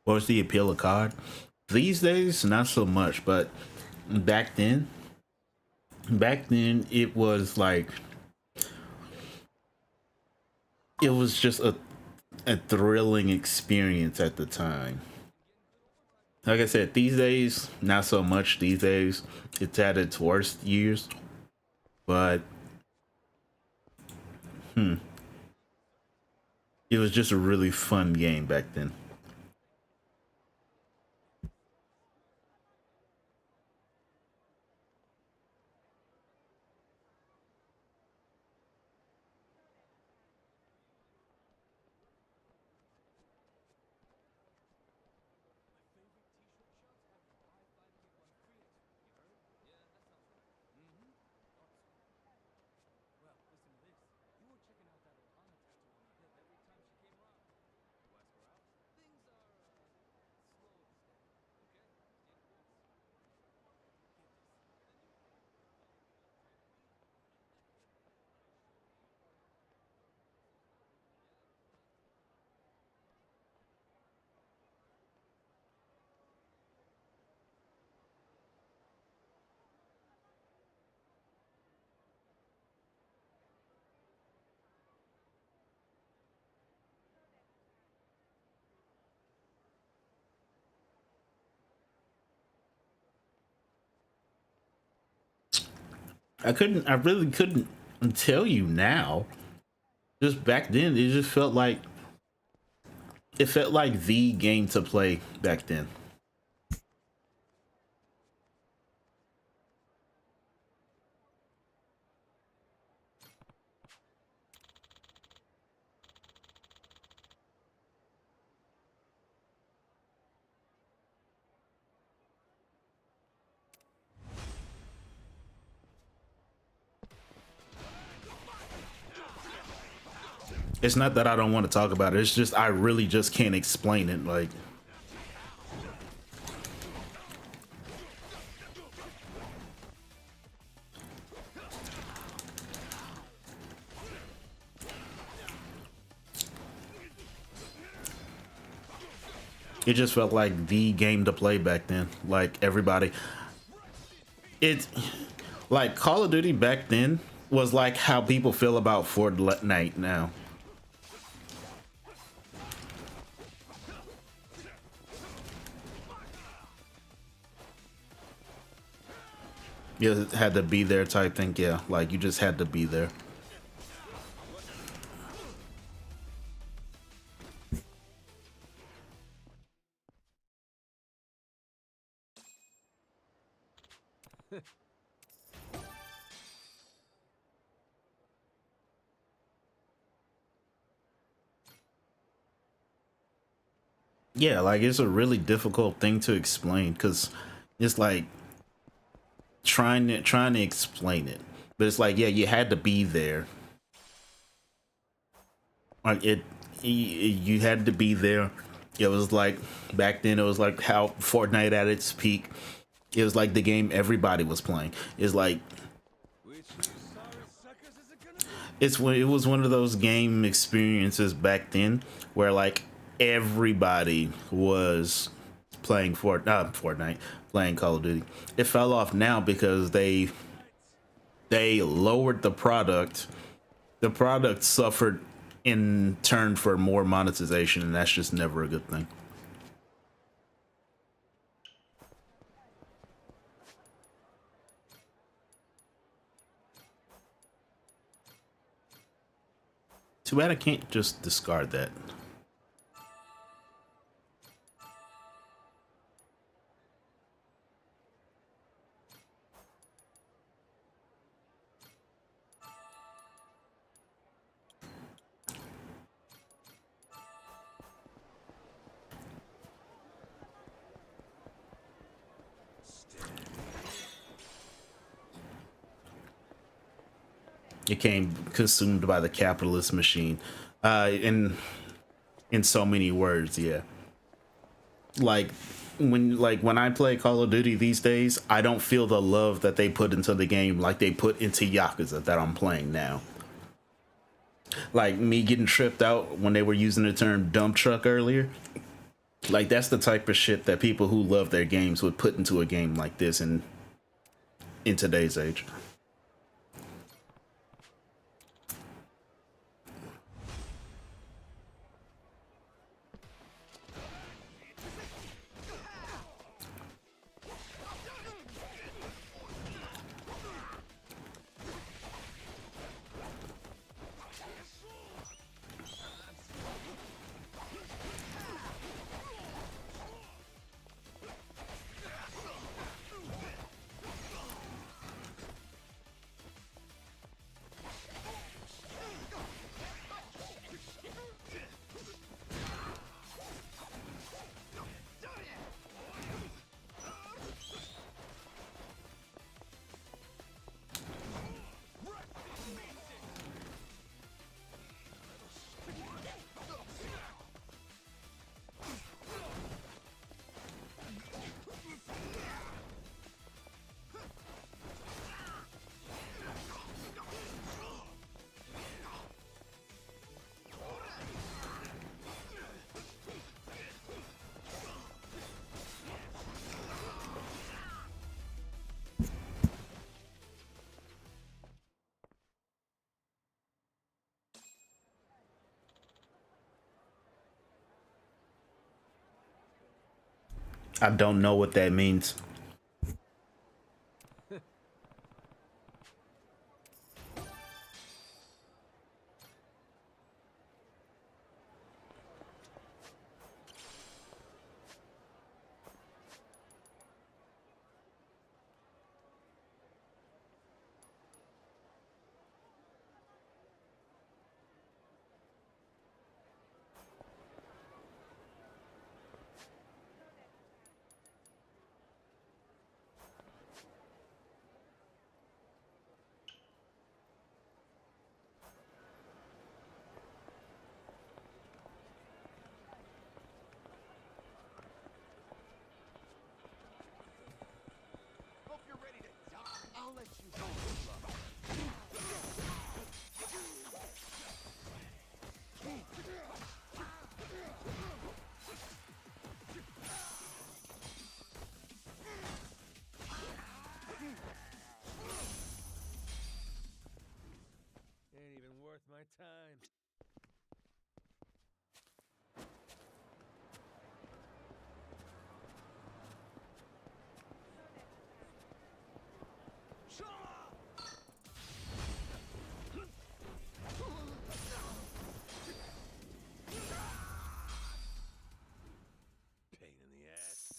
What's the appeal of COD? These days, not so much, but back then, it was like it was just a thrilling experience at the time. Like I said, these days, not so much. These days, it's at its worst years, but It was just a really fun game back then. I really couldn't tell you now. Just back then, it just felt like the game to play back then. It's not that I don't want to talk about it. It's just I really just can't explain it. Like, it just felt like the game to play back then. Like everybody, it's like Call of Duty back then was like how people feel about Fortnite now. You had to be there type thing. Yeah, like you just had to be there. Yeah, like it's a really difficult thing to explain because it's like trying to explain it, but it's like, yeah, you had to be there. Like you had to be there. It was like back then. It was like how Fortnite at its peak. It was like the game everybody was playing. It's like it was one of those game experiences back then where like everybody was playing Fortnite, playing Call of Duty. It fell off now because they lowered the product. The product suffered in turn for more monetization, and that's just never a good thing. Too bad I can't just discard that. It came consumed by the capitalist machine. In so many words, yeah. Like when I play Call of Duty these days, I don't feel the love that they put into the game like they put into Yakuza that I'm playing now. Like me getting tripped out when they were using the term dump truck earlier. Like that's the type of shit that people who love their games would put into a game like this in today's age. I don't know what that means. Hope you're ready to die. I'll let you go. Ain't even worth my time. Pain in the ass.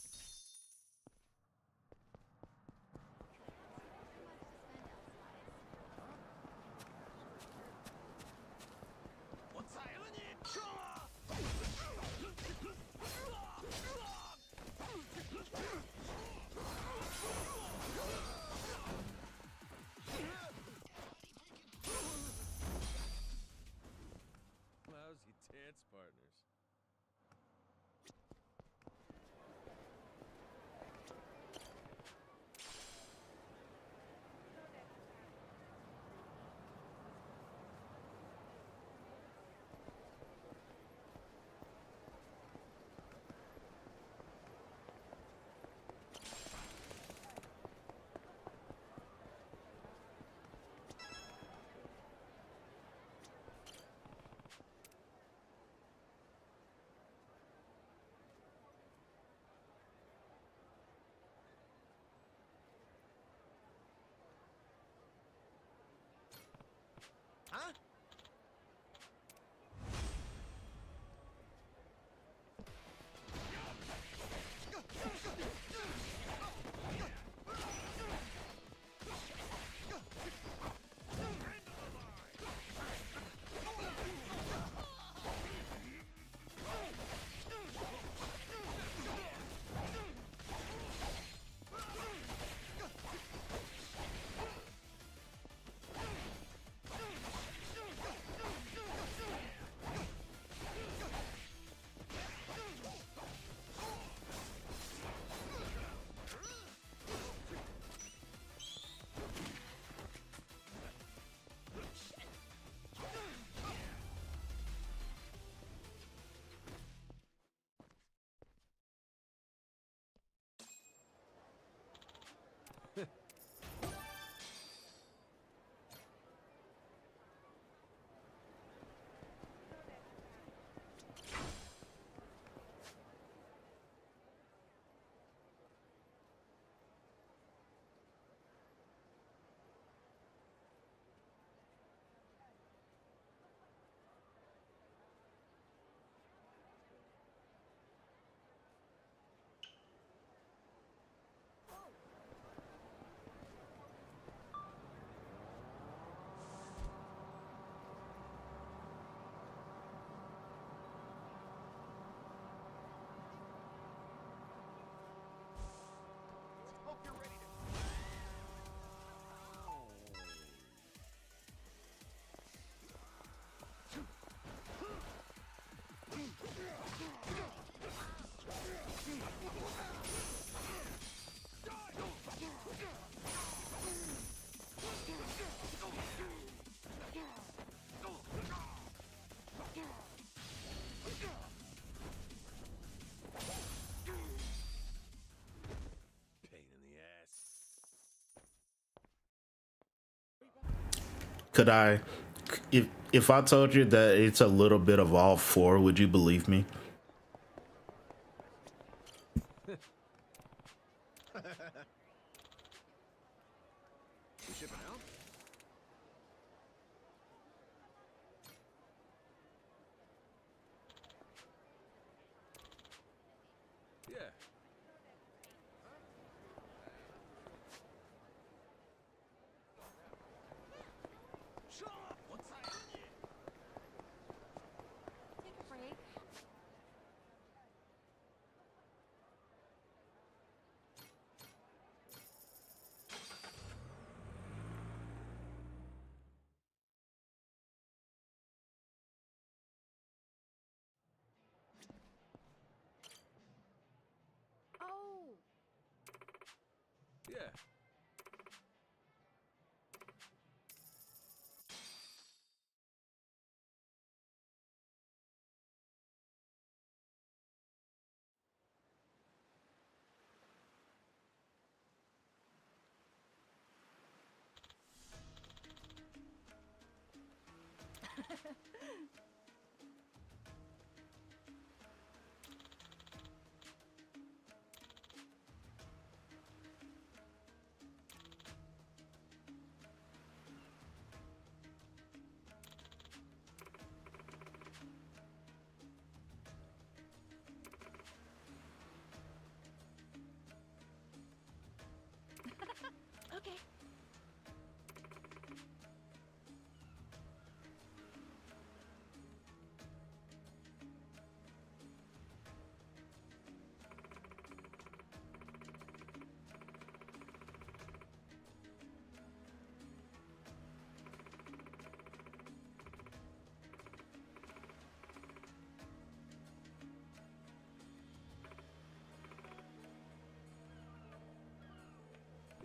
Lousy dance partners. Huh? Hope you're ready to Pain in the ass. Could I, if I told you that it's a little bit of all four, would you believe me? We shipping out? Yeah. Shut up! What's that? Take a break. Oh, Yeah. okay.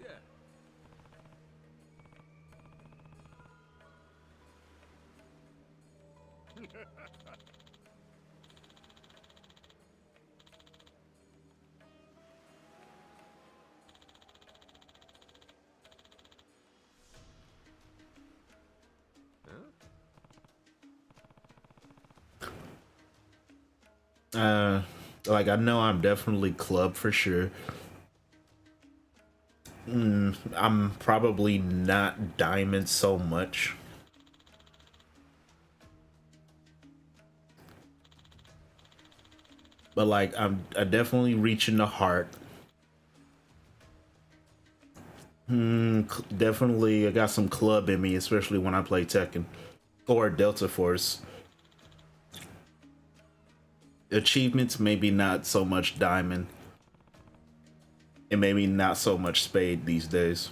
Yeah. Like I know I'm definitely club for sure. I'm probably not diamond so much. But like I definitely reaching the heart. Definitely I got some club in me, especially when I play Tekken or Delta Force. Achievements maybe not so much diamond. And maybe not so much spade these days.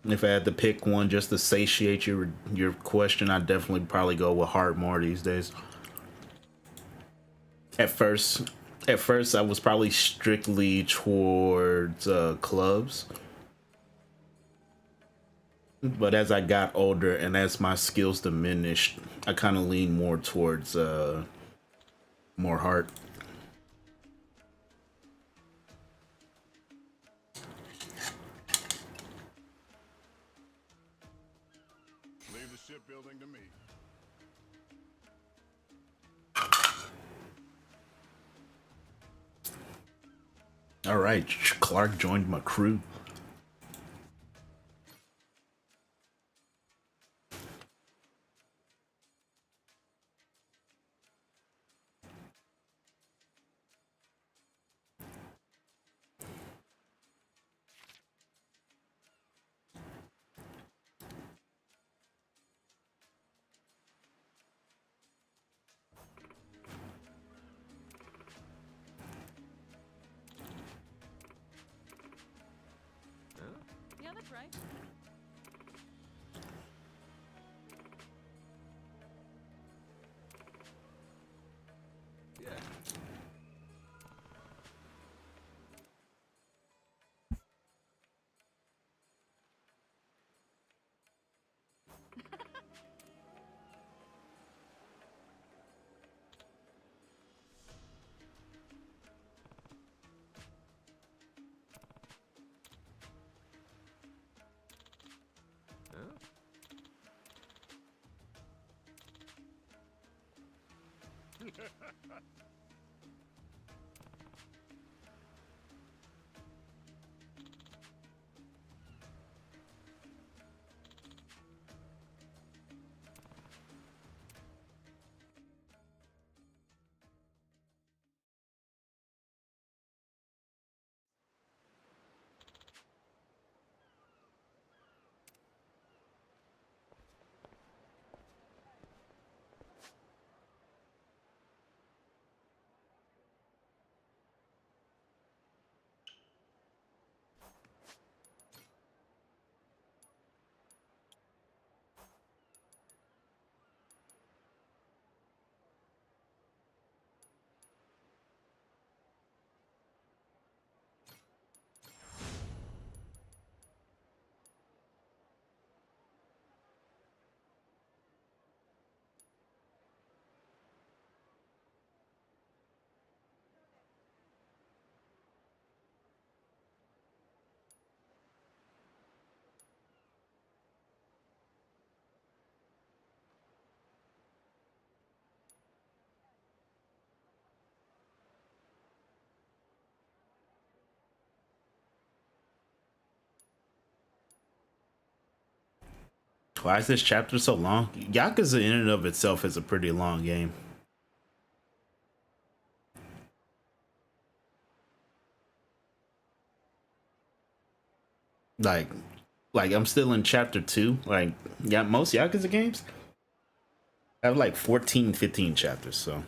If I had to pick one just to satiate your question, I'd definitely probably go with hard more these days. At first, at first I was probably strictly towards clubs, but as I got older and as my skills diminished, I kind of lean more towards more heart. Leave the shipbuilding to me. All right, Clark joined my crew. Why is this chapter so long? Yakuza in and of itself is a pretty long game. Like, I'm still in chapter 2. Like, yeah, most Yakuza games have like 14, 15 chapters, so.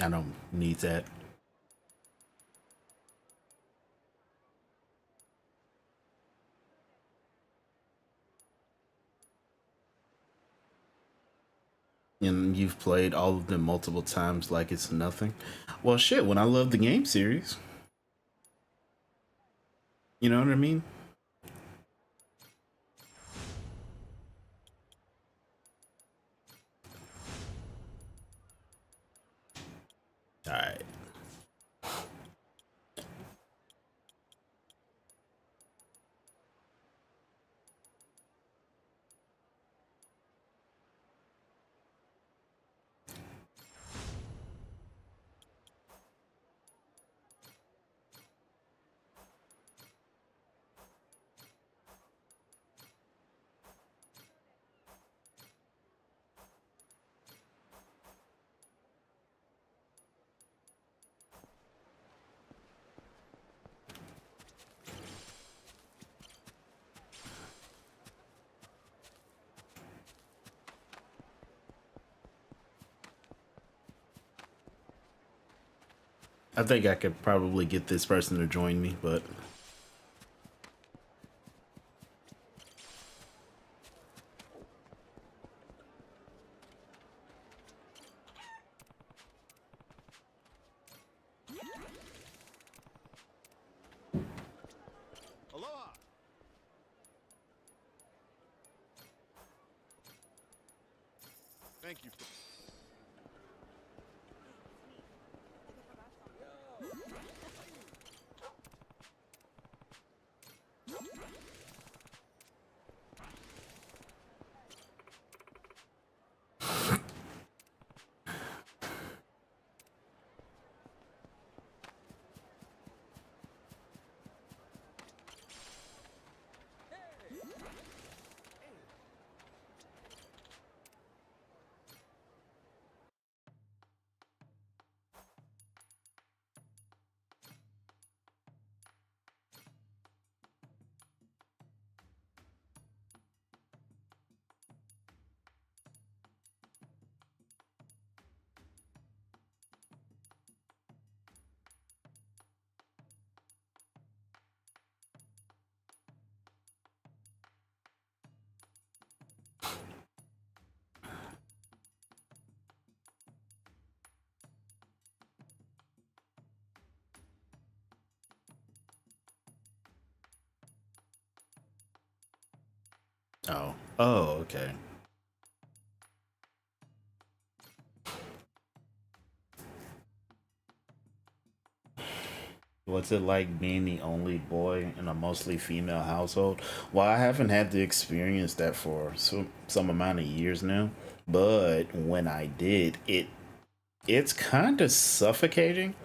I don't need that. And you've played all of them multiple times like it's nothing. Well, shit, when I love the game series. You know what I mean? All right. I think I could probably get this person to join me, but Aloha! Thank you for... Oh. Oh, okay. What's it like being the only boy in a mostly female household? Well, I haven't had to experience that for some amount of years now, but when I did, it's kind of suffocating,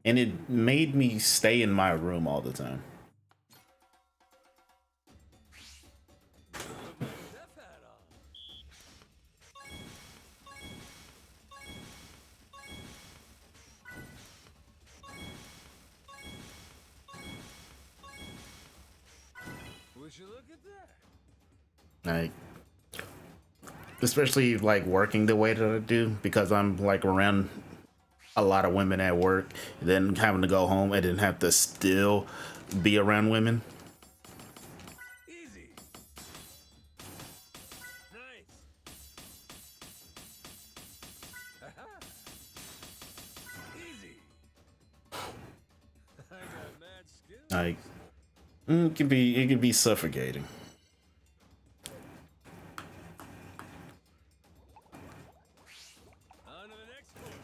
and it made me stay in my room all the time. Put my chef hat on. Would you look at that? Like, especially like working the way that I do, because I'm like around a lot of women at work, then having to go home and then have to still be around women. Easy. Nice. Aha. Easy. I got mad skills. Like, it can be suffocating. On to the next course.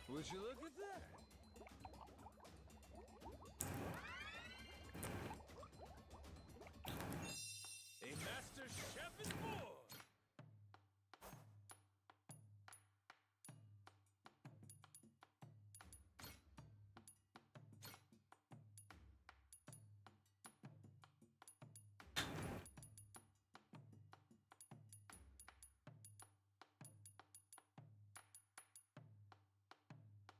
Would you look at that? A master chef is born.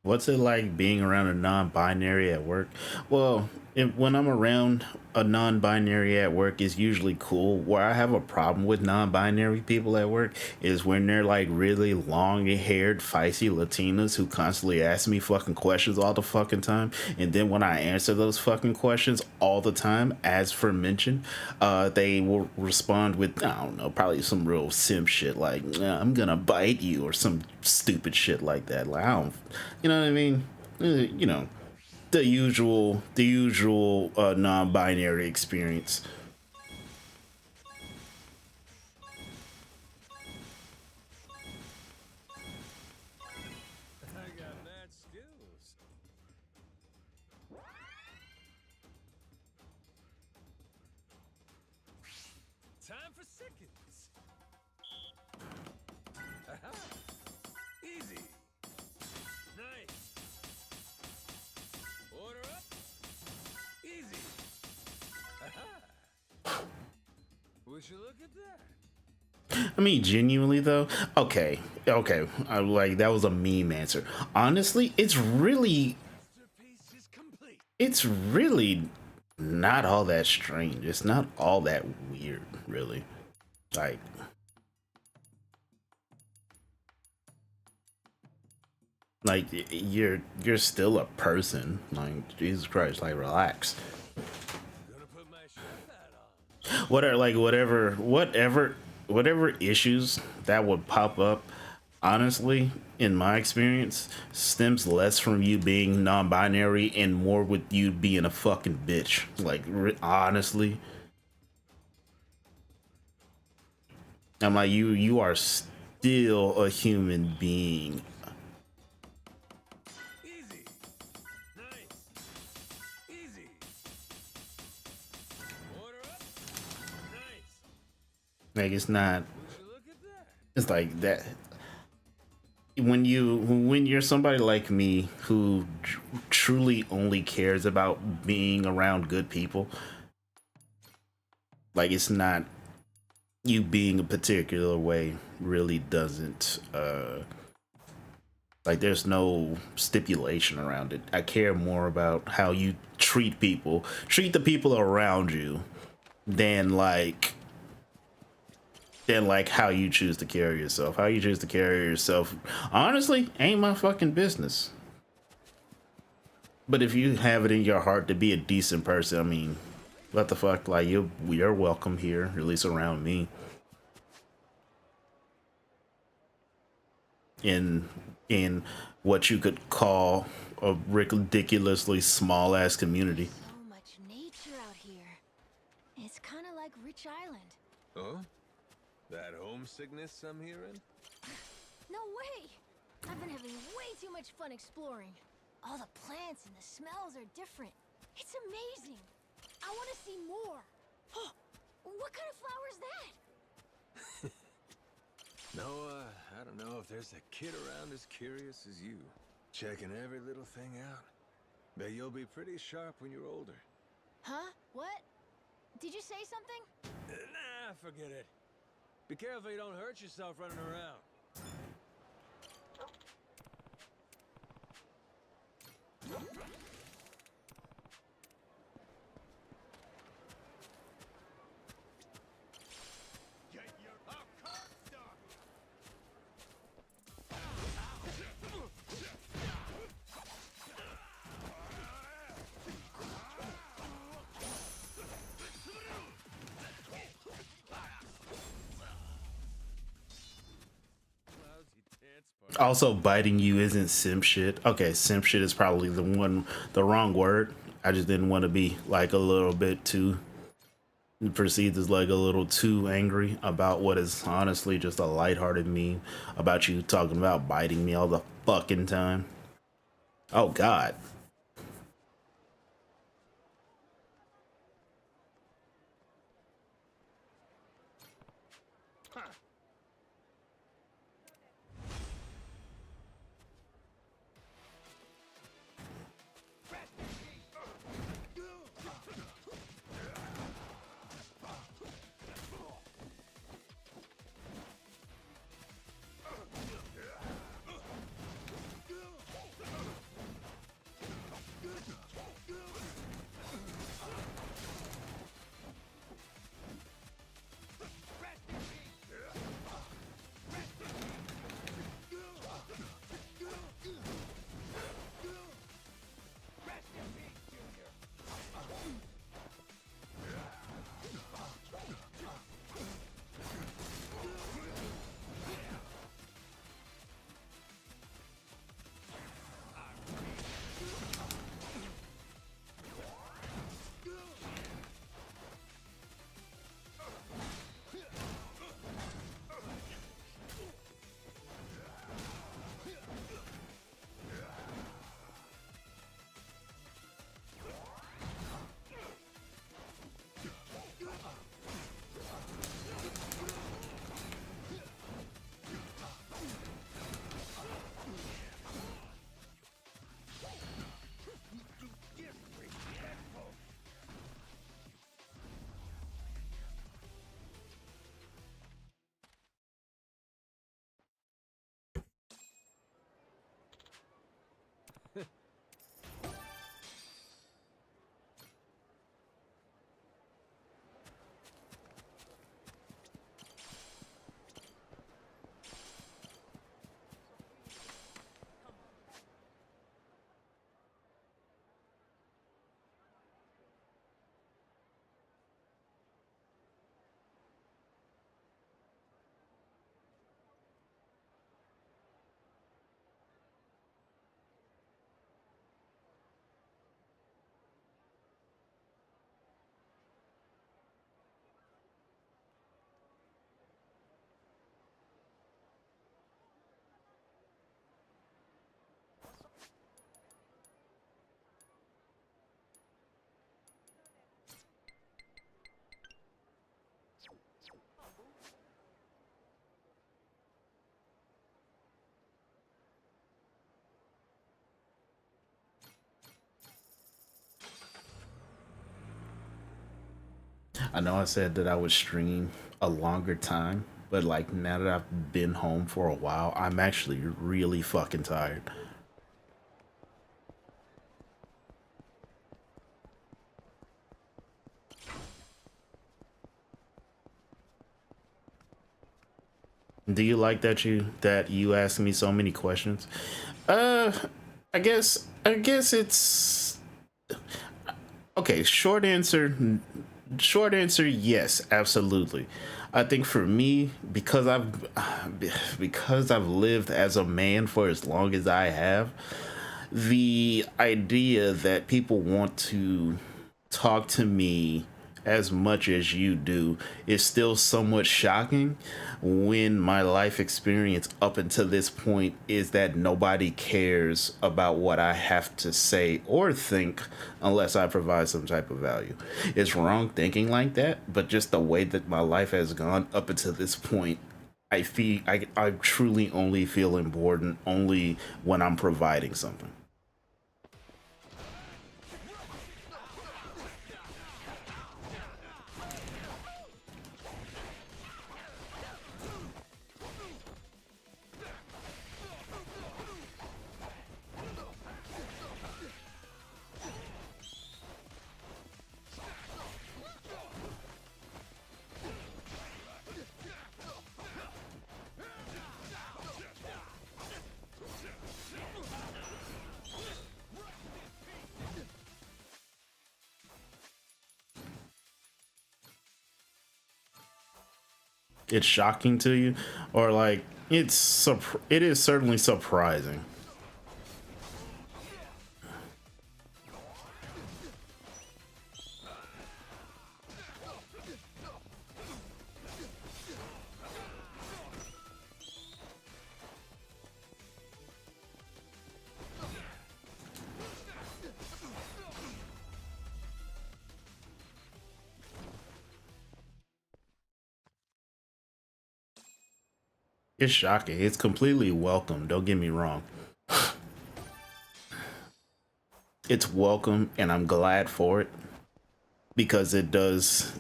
What's it like being around a non-binary at work? Well, when I'm around a non-binary at work, it's usually cool. Where I have a problem with non-binary people at work is when they're like really long-haired, feisty Latinas who constantly ask me fucking questions all the fucking time, and then when I answer those fucking questions all the time, as for mentioned, they will respond with, I don't know, probably some real simp shit like, I'm gonna bite you or some stupid shit like that. Like, I don't, you know what I mean? You know, the usual non-binary experience. I got mad skills. Time for seconds. Aha. Easy. Nice. Order up. Easy. Aha. Would you look at that? I mean, genuinely though, okay, I like that was a meme answer. Honestly, Masterpiece is complete. it's really not all that strange. It's not all that weird, really. Like, you're still a person. Like, Jesus Christ, like relax. Gonna put my chef hat on. Whatever issues that would pop up, honestly, in my experience, stems less from you being non-binary and more with you being a fucking bitch. Like, honestly, I'm like, you are still a human being. Easy. Nice. Easy. Order up. Nice. Like, it's not. Would you look at that? It's like that. When you're somebody like me who truly only cares about being around good people, like, it's not, you being a particular way really doesn't like, there's no stipulation around it. I care more about how you treat the people around you, than how you choose to carry yourself. How you choose to carry yourself, honestly, ain't my fucking business. But if you have it in your heart to be a decent person, I mean, what the fuck? Like, you're welcome here, at least around me. in what you could call a ridiculously small ass community. So much nature out here. It's kind of like Rich Island. Oh? That homesickness I'm hearing? No way! I've been having way too much fun exploring. All the plants and the smells are different. It's amazing. I want to see more. What kind of flower is that? No, I don't know if there's a kid around as curious as you. Checking every little thing out. Bet you'll be pretty sharp when you're older. Huh? What? Did you say something? Nah, forget it. Be careful you don't hurt yourself running around. Get your car stuck. Also, biting you isn't simp shit. Okay, simp shit is probably the wrong word. I just didn't want to be like a little bit too perceived as like a little too angry about what is honestly just a lighthearted meme about you talking about biting me all the fucking time. Oh God. I know I said that I would stream a longer time, but like now that I've been home for a while, I'm actually really fucking tired. Do you like that you ask me so many questions? Uh, I guess it's okay. Short answer, yes, absolutely. I think for me, because I've lived as a man for as long as I have, the idea that people want to talk to me as much as you do is still somewhat shocking when my life experience up until this point is that nobody cares about what I have to say or think unless I provide some type of value. It's wrong thinking like that, but just the way that my life has gone up until this point, I truly only feel important only when I'm providing something. It's shocking to you, or like it is certainly surprising. It's shocking. It's completely welcome. Don't get me wrong. It's welcome, and I'm glad for it because it does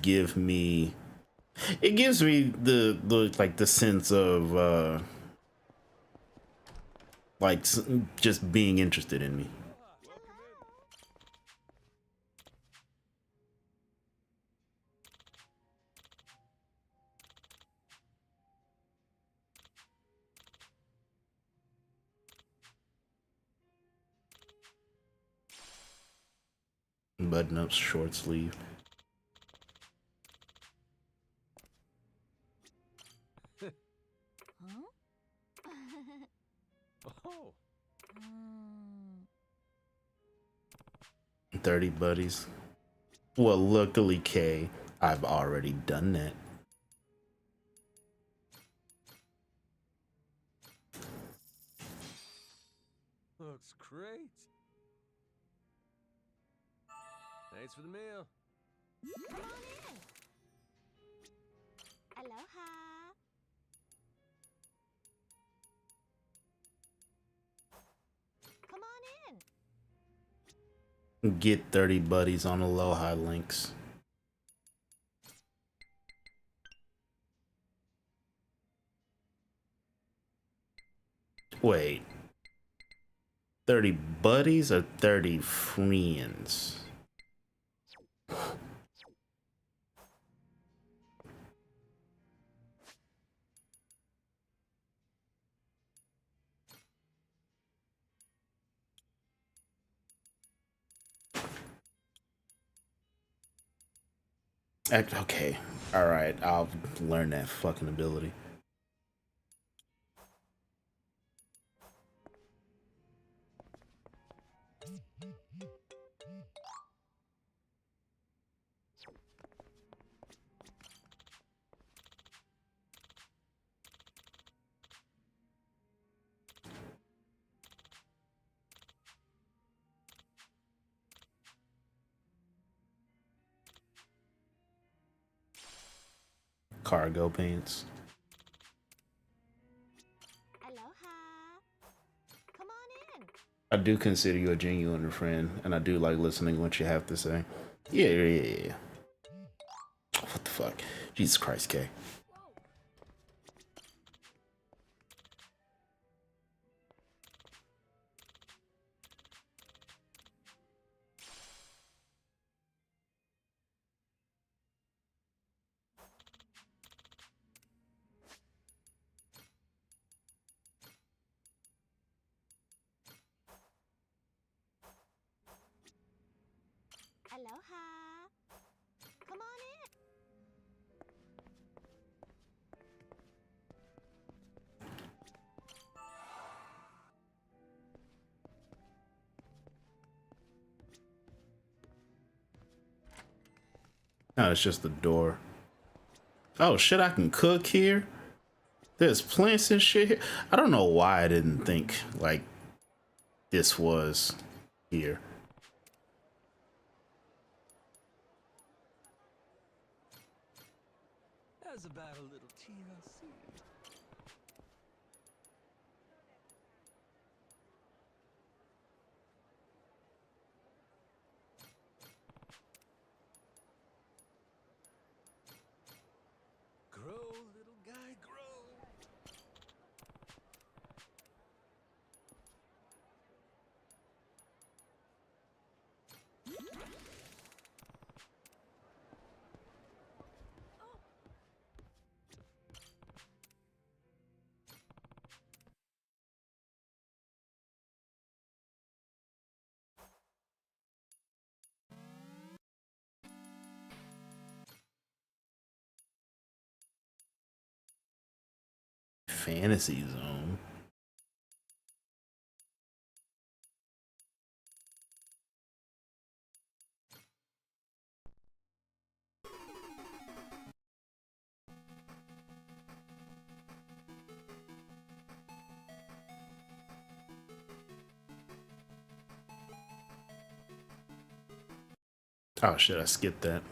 give me it gives me the like the sense of like just being interested in me. Button up short sleeve. Oh. 30 buddies. Well, luckily, K, I've already done that. Looks great. Thanks for the meal. Come on in. Aloha. Come on in. Get 30 buddies on Aloha links. Wait. 30 buddies or 30 friends? Okay. Alright, I'll learn that fucking ability. Cargo pants. Aloha. Come on in. I do consider you a genuine friend, and I do like listening to what you have to say. Yeah. What the fuck? Jesus Christ, K. Aloha. Come on in. No, it's just the door. Oh shit, I can cook here? There's plants and shit here. I don't know why I didn't think like this was here. How's about a little TLC? Grow, little guy, grow. Fantasy zone. Oh shit, I skipped that.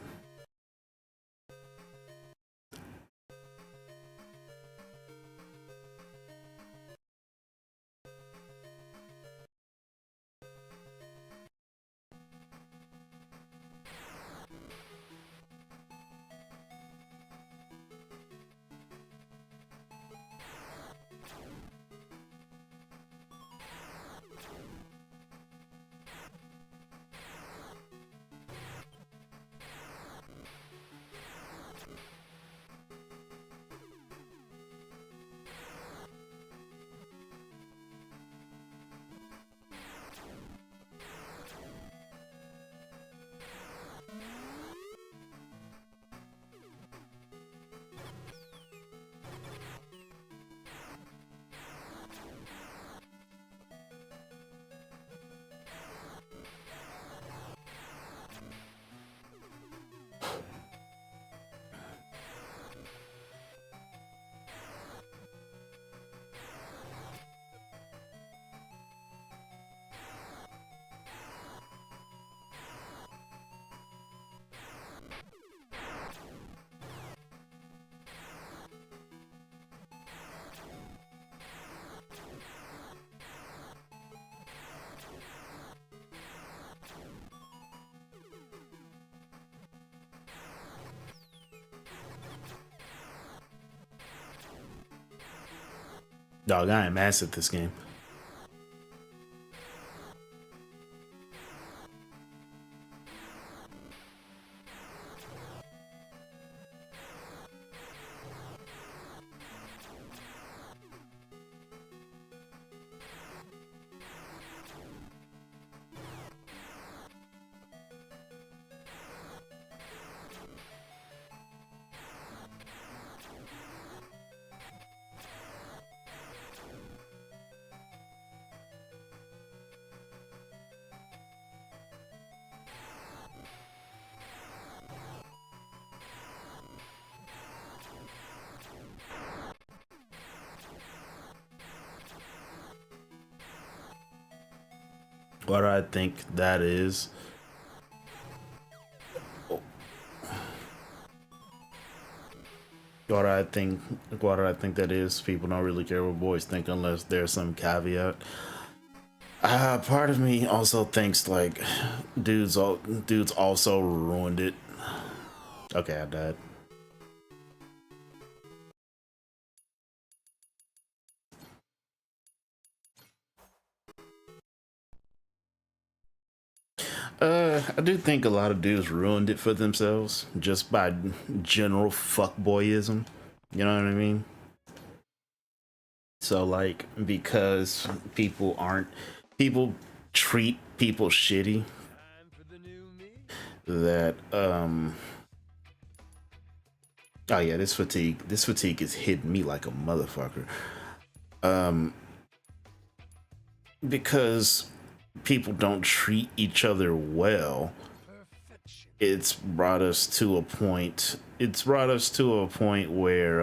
Dog, I am ass at this game. What do I think that is? What do I think that is? People don't really care what boys think unless there's some caveat. Part of me also thinks like dudes also ruined it. Okay, I died. I do think a lot of dudes ruined it for themselves just by general fuckboyism. You know what I mean? So like because people treat people shitty Time for the new me. that oh yeah, this fatigue is hitting me like a motherfucker. Because people don't treat each other well, it's brought us to a point. It's brought us to a point where,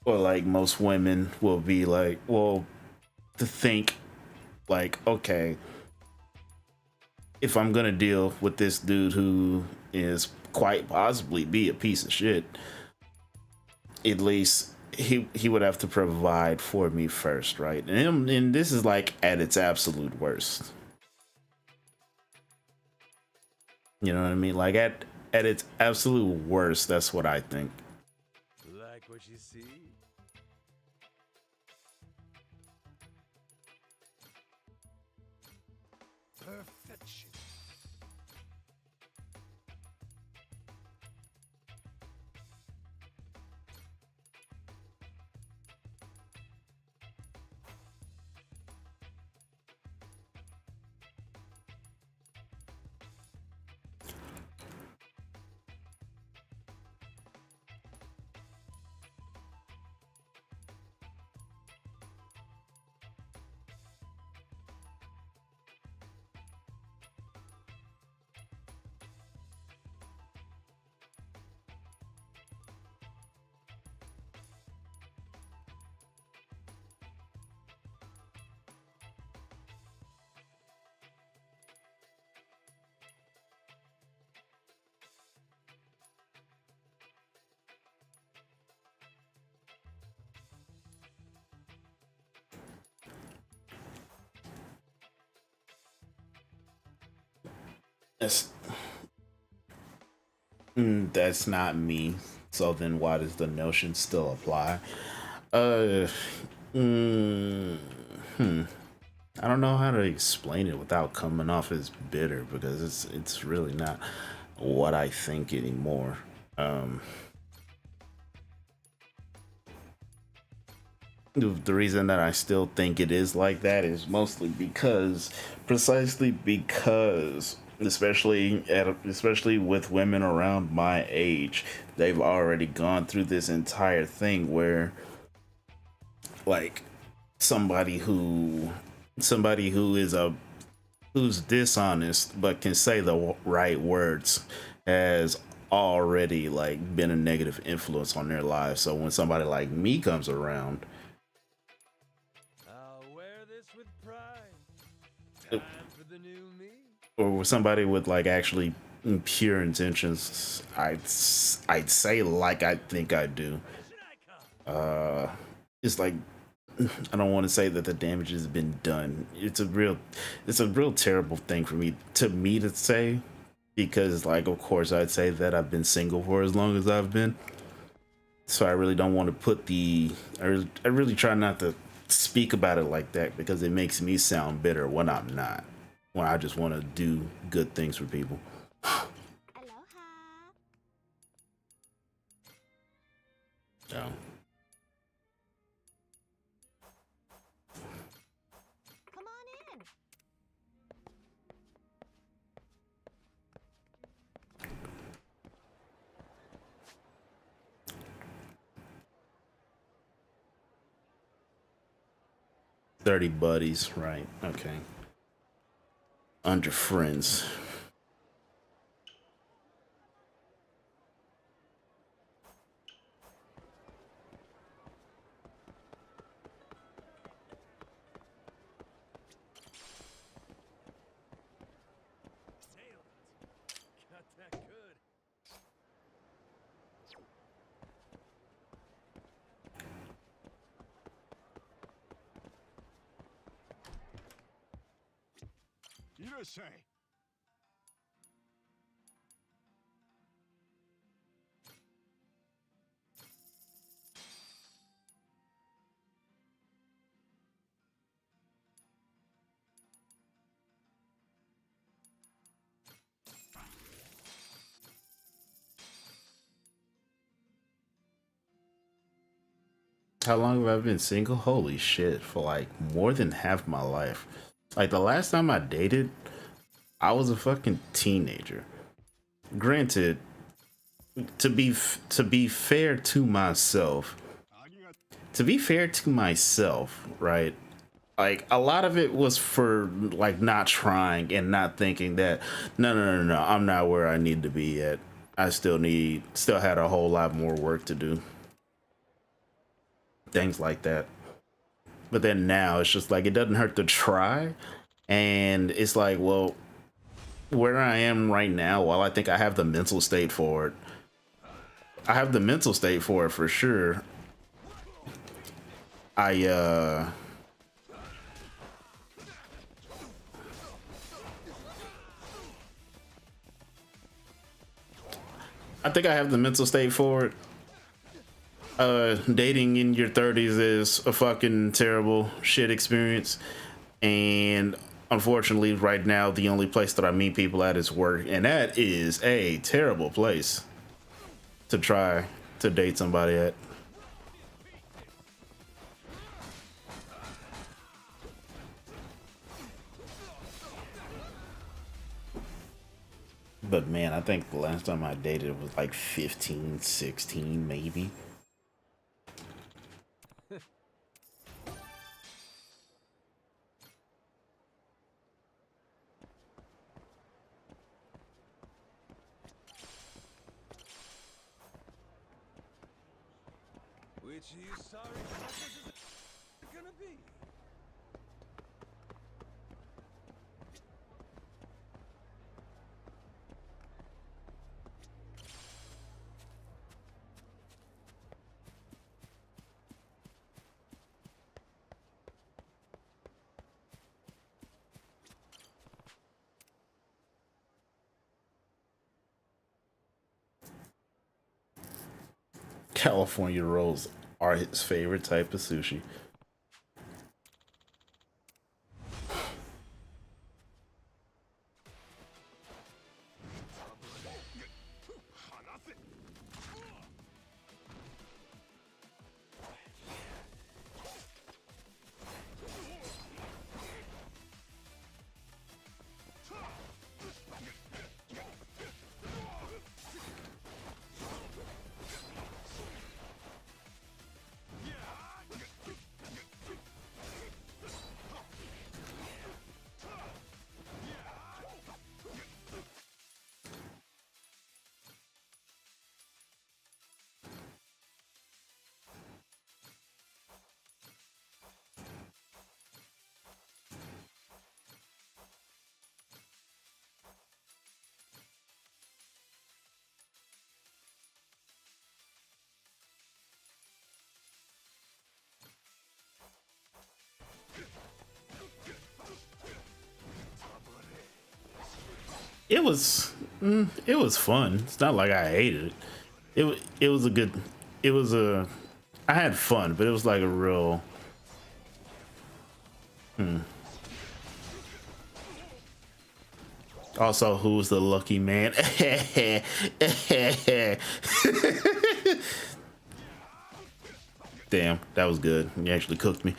well, like most women will be like, well, to think like, okay, if I'm gonna deal with this dude who is quite possibly be a piece of shit, at least he would have to provide for me first, right? And this is like at its absolute worst. You know what I mean? Like at its absolute worst, that's what I think. Like what you see? Perfection. That's that's not me. So then why does the notion still apply? Uh, mm, hmm. I don't know how to explain it without coming off as bitter because it's really not what I think anymore. Um, the reason that I still think it is like that is mostly because, precisely because, especially with women around my age, they've already gone through this entire thing where, like, somebody who is a who's dishonest but can say the right words has already like been a negative influence on their lives. So when somebody like me comes around, I'll wear this with pride. Time for the new me. or with somebody with like actually pure intentions, I'd say like I think I do. It's like I don't want to say that the damage has been done. It's a real terrible thing for me to say, because like of course I'd say that I've been single for as long as I've been. So I really don't want to put I really try not to speak about it like that because it makes me sound bitter when I'm not. When I just want to do good things for people. Aloha. So. Come on in. 30 buddies, right? Okay. Under friends. Got that good. You say. How long have I been single? Holy shit, for like more than half my life. Like the last time I dated, I was a fucking teenager. Granted, to be fair to myself, right? like a lot of it was for like not trying and not thinking that no, I'm not where I need to be yet. I still had a whole lot more work to do. Things like that. But then now it's just like it doesn't hurt to try. And it's like, well, where I am right now, while I think I have the mental state for it, I have the mental state for it for sure. I think I have the mental state for it. Dating in your 30s is a fucking terrible shit experience. And unfortunately, right now, the only place that I meet people at is work. And that is a terrible place to try to date somebody at. But man, I think the last time I dated was like 15, 16 maybe. Which of you sorry fuckers is it gonna be? California rolls are his favorite type of sushi. It was fun. It's not like I hated it. It was a good. It was a. I had fun, but it was like a real. Also, who's the lucky man? Damn, that was good. You actually cooked me.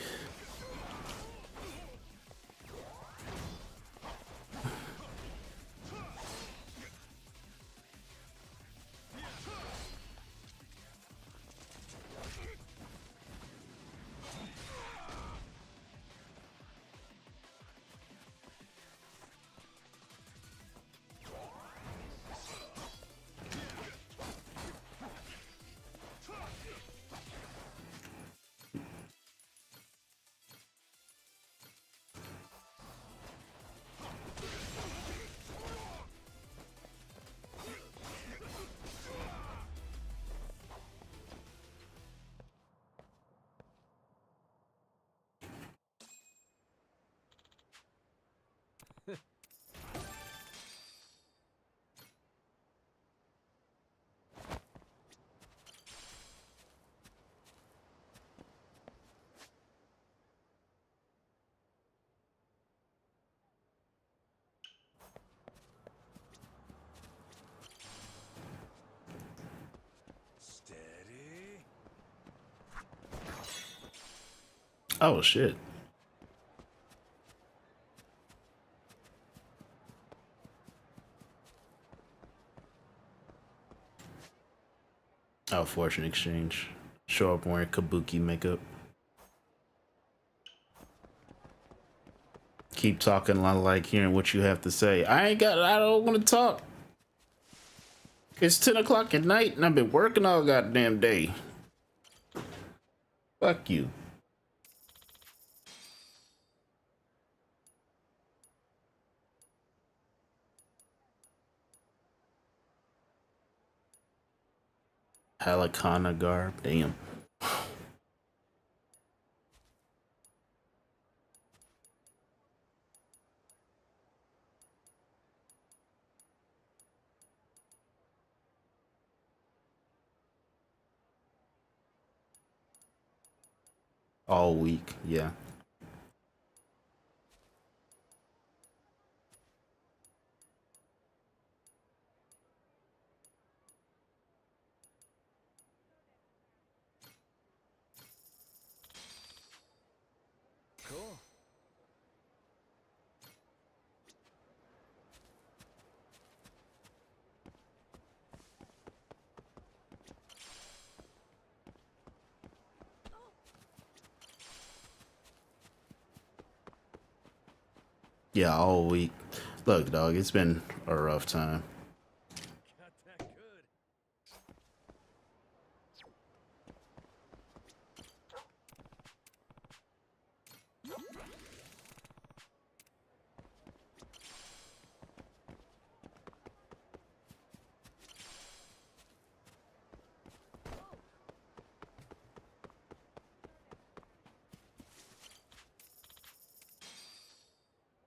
Steady. Oh shit. Oh, fortune exchange. Show up wearing kabuki makeup. keep talking. I like hearing what you have to say. I don't want to talk. It's 10 o'clock at night and I've been working all goddamn day. Fuck you. Halakana garb, damn. All week, yeah. Cool. Yeah, all week. Look, dog, it's been a rough time. Got that good.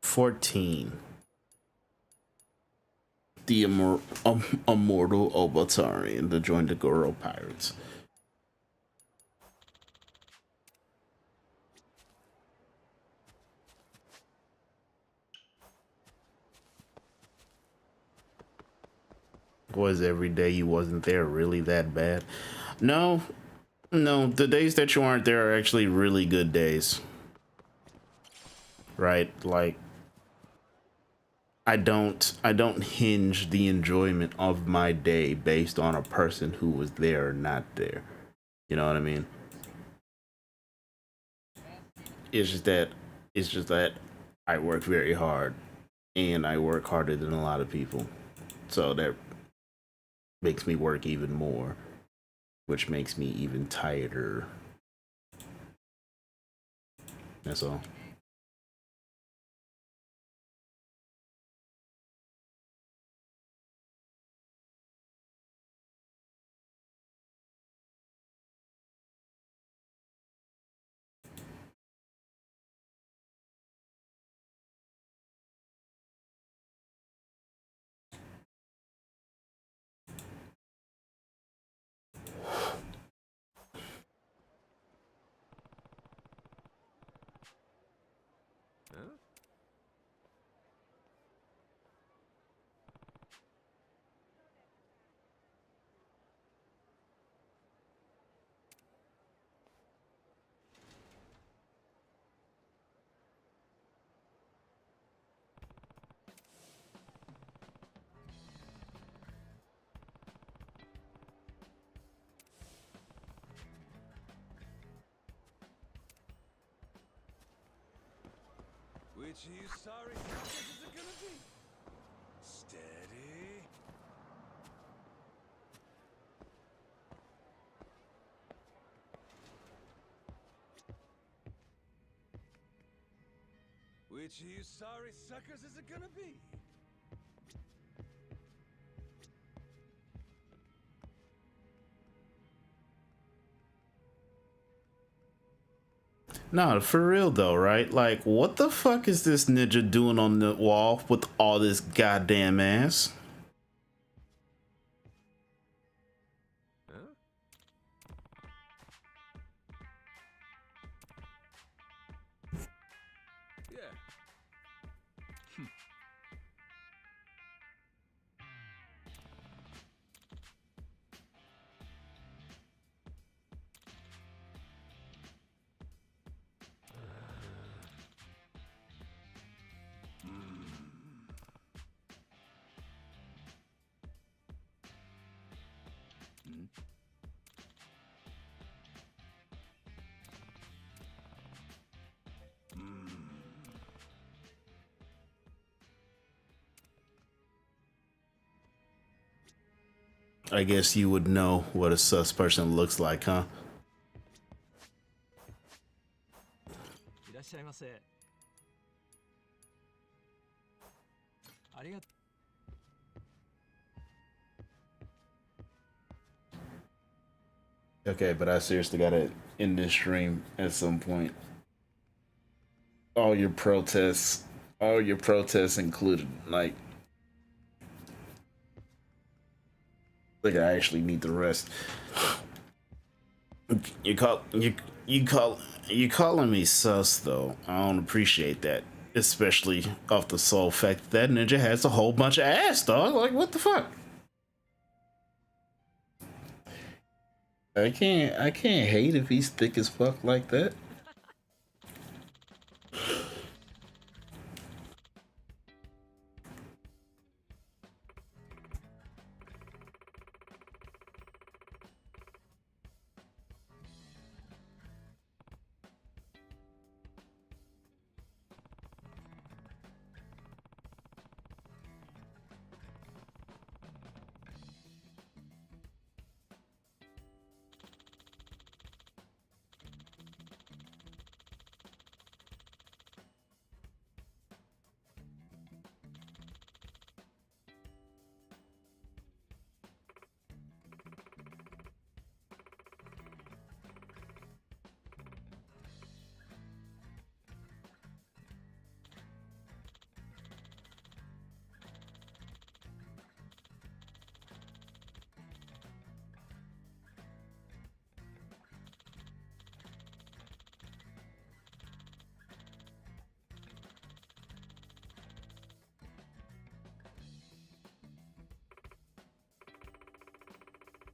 14. The immortal Obatarian to join the Goro Pirates. Was every day you wasn't there really that bad? No, no. The days that you aren't there are actually really good days. Right? Like, I don't hinge the enjoyment of my day based on a person who was there or not there. You know what I mean? It's just that I work very hard and I work harder than a lot of people. So that makes me work even more, which makes me even tireder. That's all. Huh? Which of you sorry suckers is it gonna be? Steady. Which of you sorry suckers is it gonna be? No, for real though, right? Like, what the fuck is this ninja doing on the wall with all this goddamn ass? Huh? Yeah. I guess you would know what a sus person looks like, huh? いらっしゃいませ。ありがと Okay, but I seriously gotta end this stream at some point. All your protests included. Like, I actually need the rest. You calling me sus though? I don't appreciate that, especially off the sole fact that ninja has a whole bunch of ass, dog. Like, what the fuck? I can't hate if he's thick as fuck like that.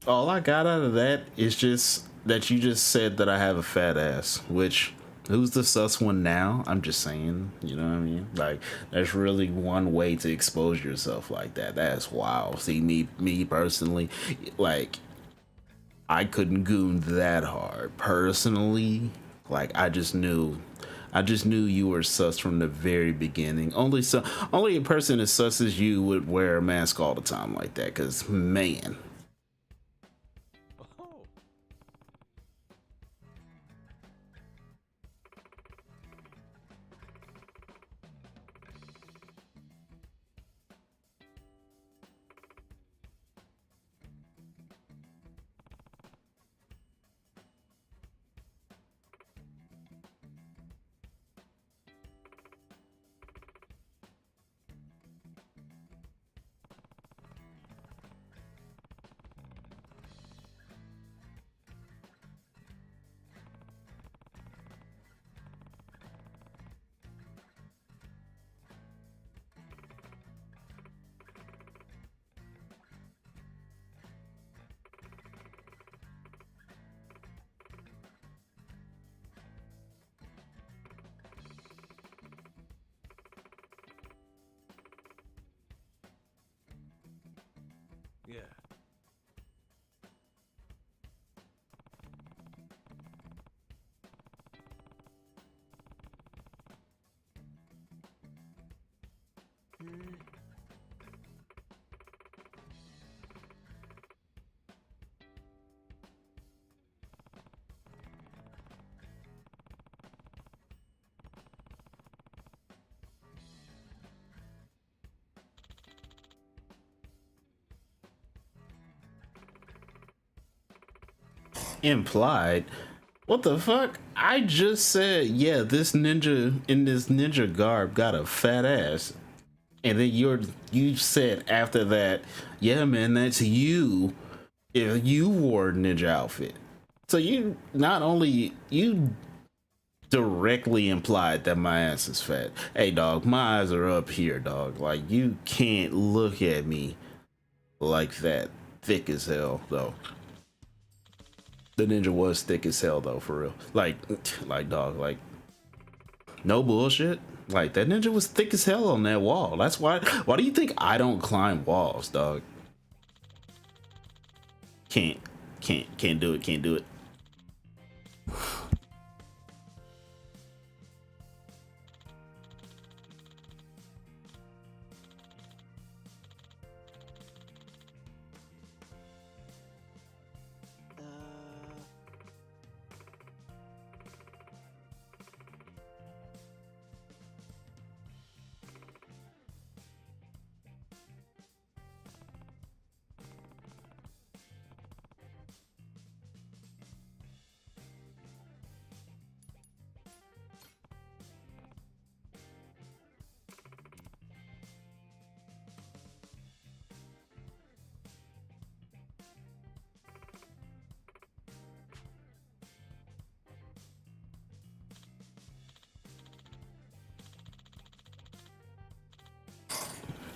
All I got out of that is just that you just said that I have a fat ass, which who's the sus one now? I'm just saying, you know what I mean? Like, that's really one way to expose yourself like that. That's wild. See, me personally, like, I couldn't goon that hard. Personally, like, I just knew you were sus from the very beginning. Only a person as sus as you would wear a mask all the time like that, cause man. Oh. Yeah. Implied? What the fuck? I just said, yeah, this ninja in this ninja garb got a fat ass. And then you said after that, yeah, man, that's you if you wore a ninja outfit. So you not only you directly implied that my ass is fat. Hey dog, my eyes are up here, dog. Like, you can't look at me like that. Thick as hell though. The ninja was thick as hell though, for real. Like dog, like, no bullshit. Like, that ninja was thick as hell on that wall. That's why do you think I don't climb walls, dog? Can't do it, can't do it.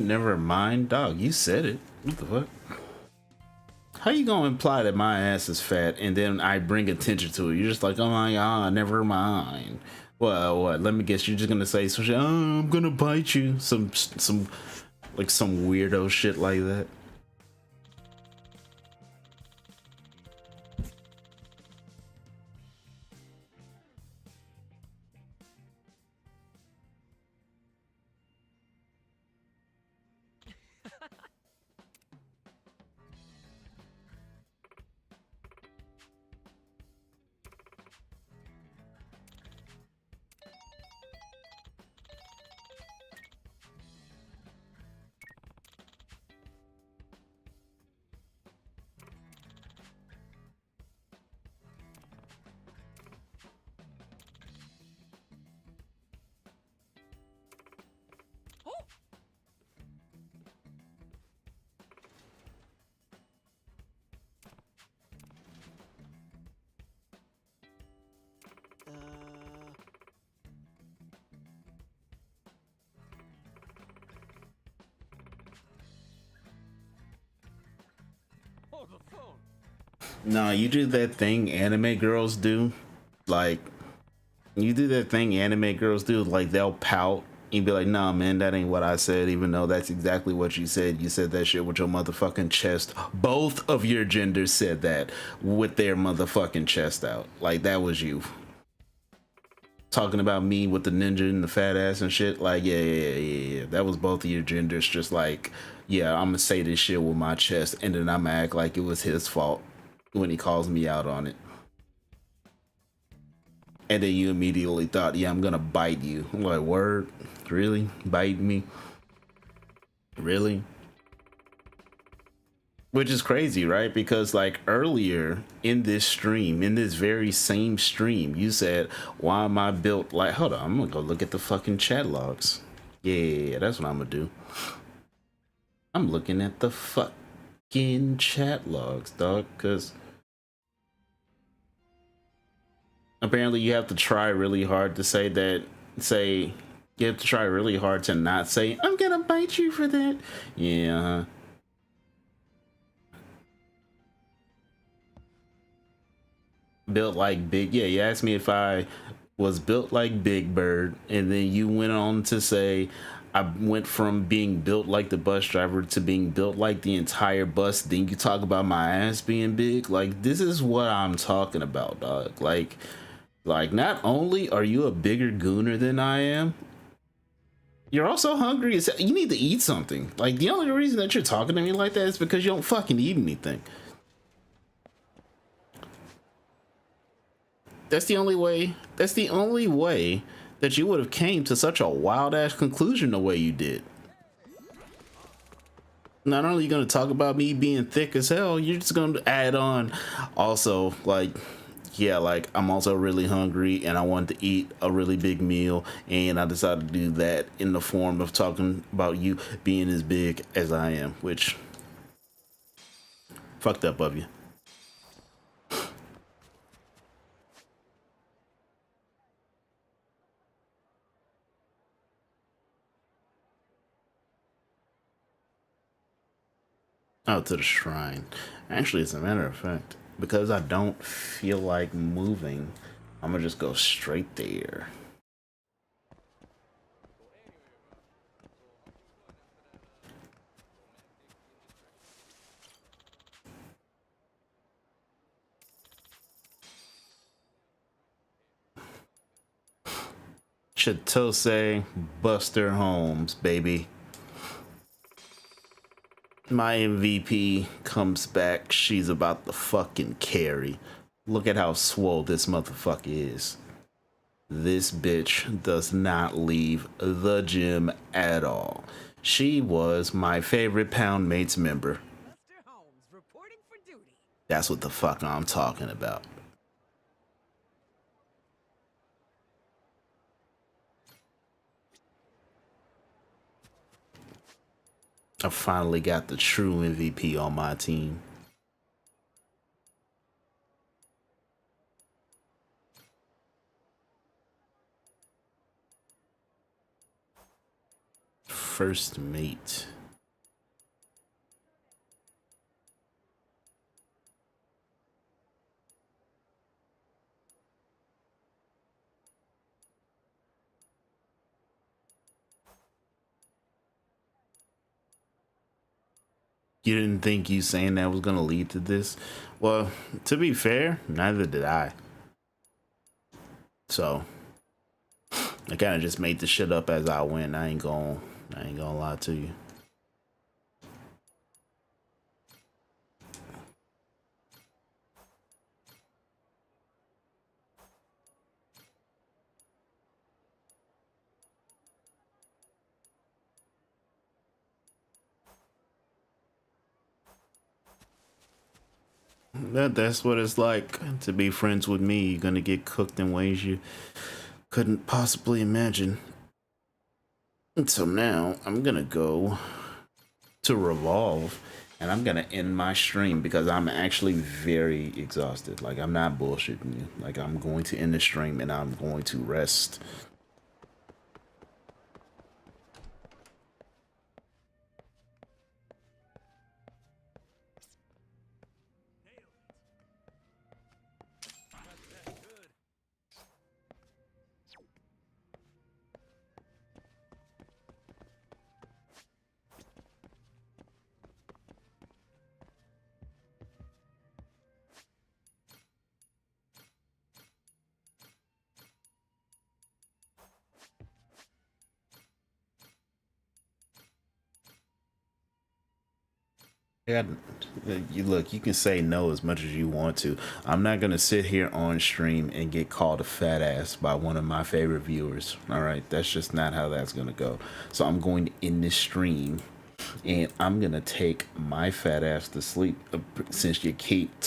Never mind, dog. You said it. What the fuck? How you gonna imply that my ass is fat and then I bring attention to it? You're just like, oh my god, never mind. Well, what? Let me guess. You're just gonna say some shit. Oh, I'm gonna bite you. Some weirdo shit like that. Oh, the phone. Nah, you do that thing anime girls do. Like, you do that thing anime girls do. Like, they'll pout and be like, nah, man, that ain't what I said, even though that's exactly what you said. You said that shit with your motherfucking chest. Both of your genders said that with their motherfucking chest out. Like, that was you. Talking about me with the ninja and the fat ass and shit. Like, yeah. That was both of your genders. Just like, yeah, I'm gonna say this shit with my chest, and then I'm gonna act like it was his fault when he calls me out on it. And then you immediately thought, yeah, I'm gonna bite you. I'm like, word? Really? Bite me? Really? Which is crazy, right? Because like earlier in this stream, in this very same stream, you said, why am I built like, hold on, I'm gonna go look at the fucking chat logs. Yeah, that's what I'm gonna do. I'm looking at the fucking chat logs, dog, because apparently you have to try really hard to say that, you have to try really hard to not say, I'm gonna bite you for that. Yeah. Built like Big, yeah, you asked me if I was built like Big Bird, and then you went on to say I went from being built like the bus driver to being built like the entire bus. Then you talk about my ass being big. Like, this is what I'm talking about, dog. Like not only are you a bigger gooner than I am, you're also hungry. You need to eat something. Like, the only reason that you're talking to me like that is because you don't fucking eat anything. That's the only way. That's the only way that you would have came to such a wild ass conclusion the way you did. Not only are you going to talk about me being thick as hell, you're just going to add on also, like, yeah, like, I'm also really hungry and I wanted to eat a really big meal, and I decided to do that in the form of talking about you being as big as I am, which fucked up of you. Out to the shrine. Actually, as a matter of fact, because I don't feel like moving, I'm gonna just go straight there. Chitose Buster Holmes, baby. My MVP comes back. She's about to fucking carry. Look at how swole this motherfucker is. This bitch does not leave the gym at all. She was my favorite Pound Mates member. Buster Holmes reporting for duty. That's what the fuck I'm talking about. I finally got the true MVP on my team. first mate. You didn't think you saying that was gonna lead to this? Well, to be fair, neither did I. So I kind of just made the shit up as I went. I ain't gonna lie to you. That's what it's like to be friends with me. You're gonna get cooked in ways you couldn't possibly imagine. And so now I'm gonna go to Revolve and I'm gonna end my stream because I'm actually very exhausted. Like, I'm not bullshitting you. Like, I'm going to end the stream and I'm going to rest. Yeah, you look, you can say no as much as you want to. I'm not gonna sit here on stream and get called a fat ass by one of my favorite viewers. All right, that's just not how that's gonna go. So I'm going to end this stream and I'm gonna take my fat ass to sleep since you keep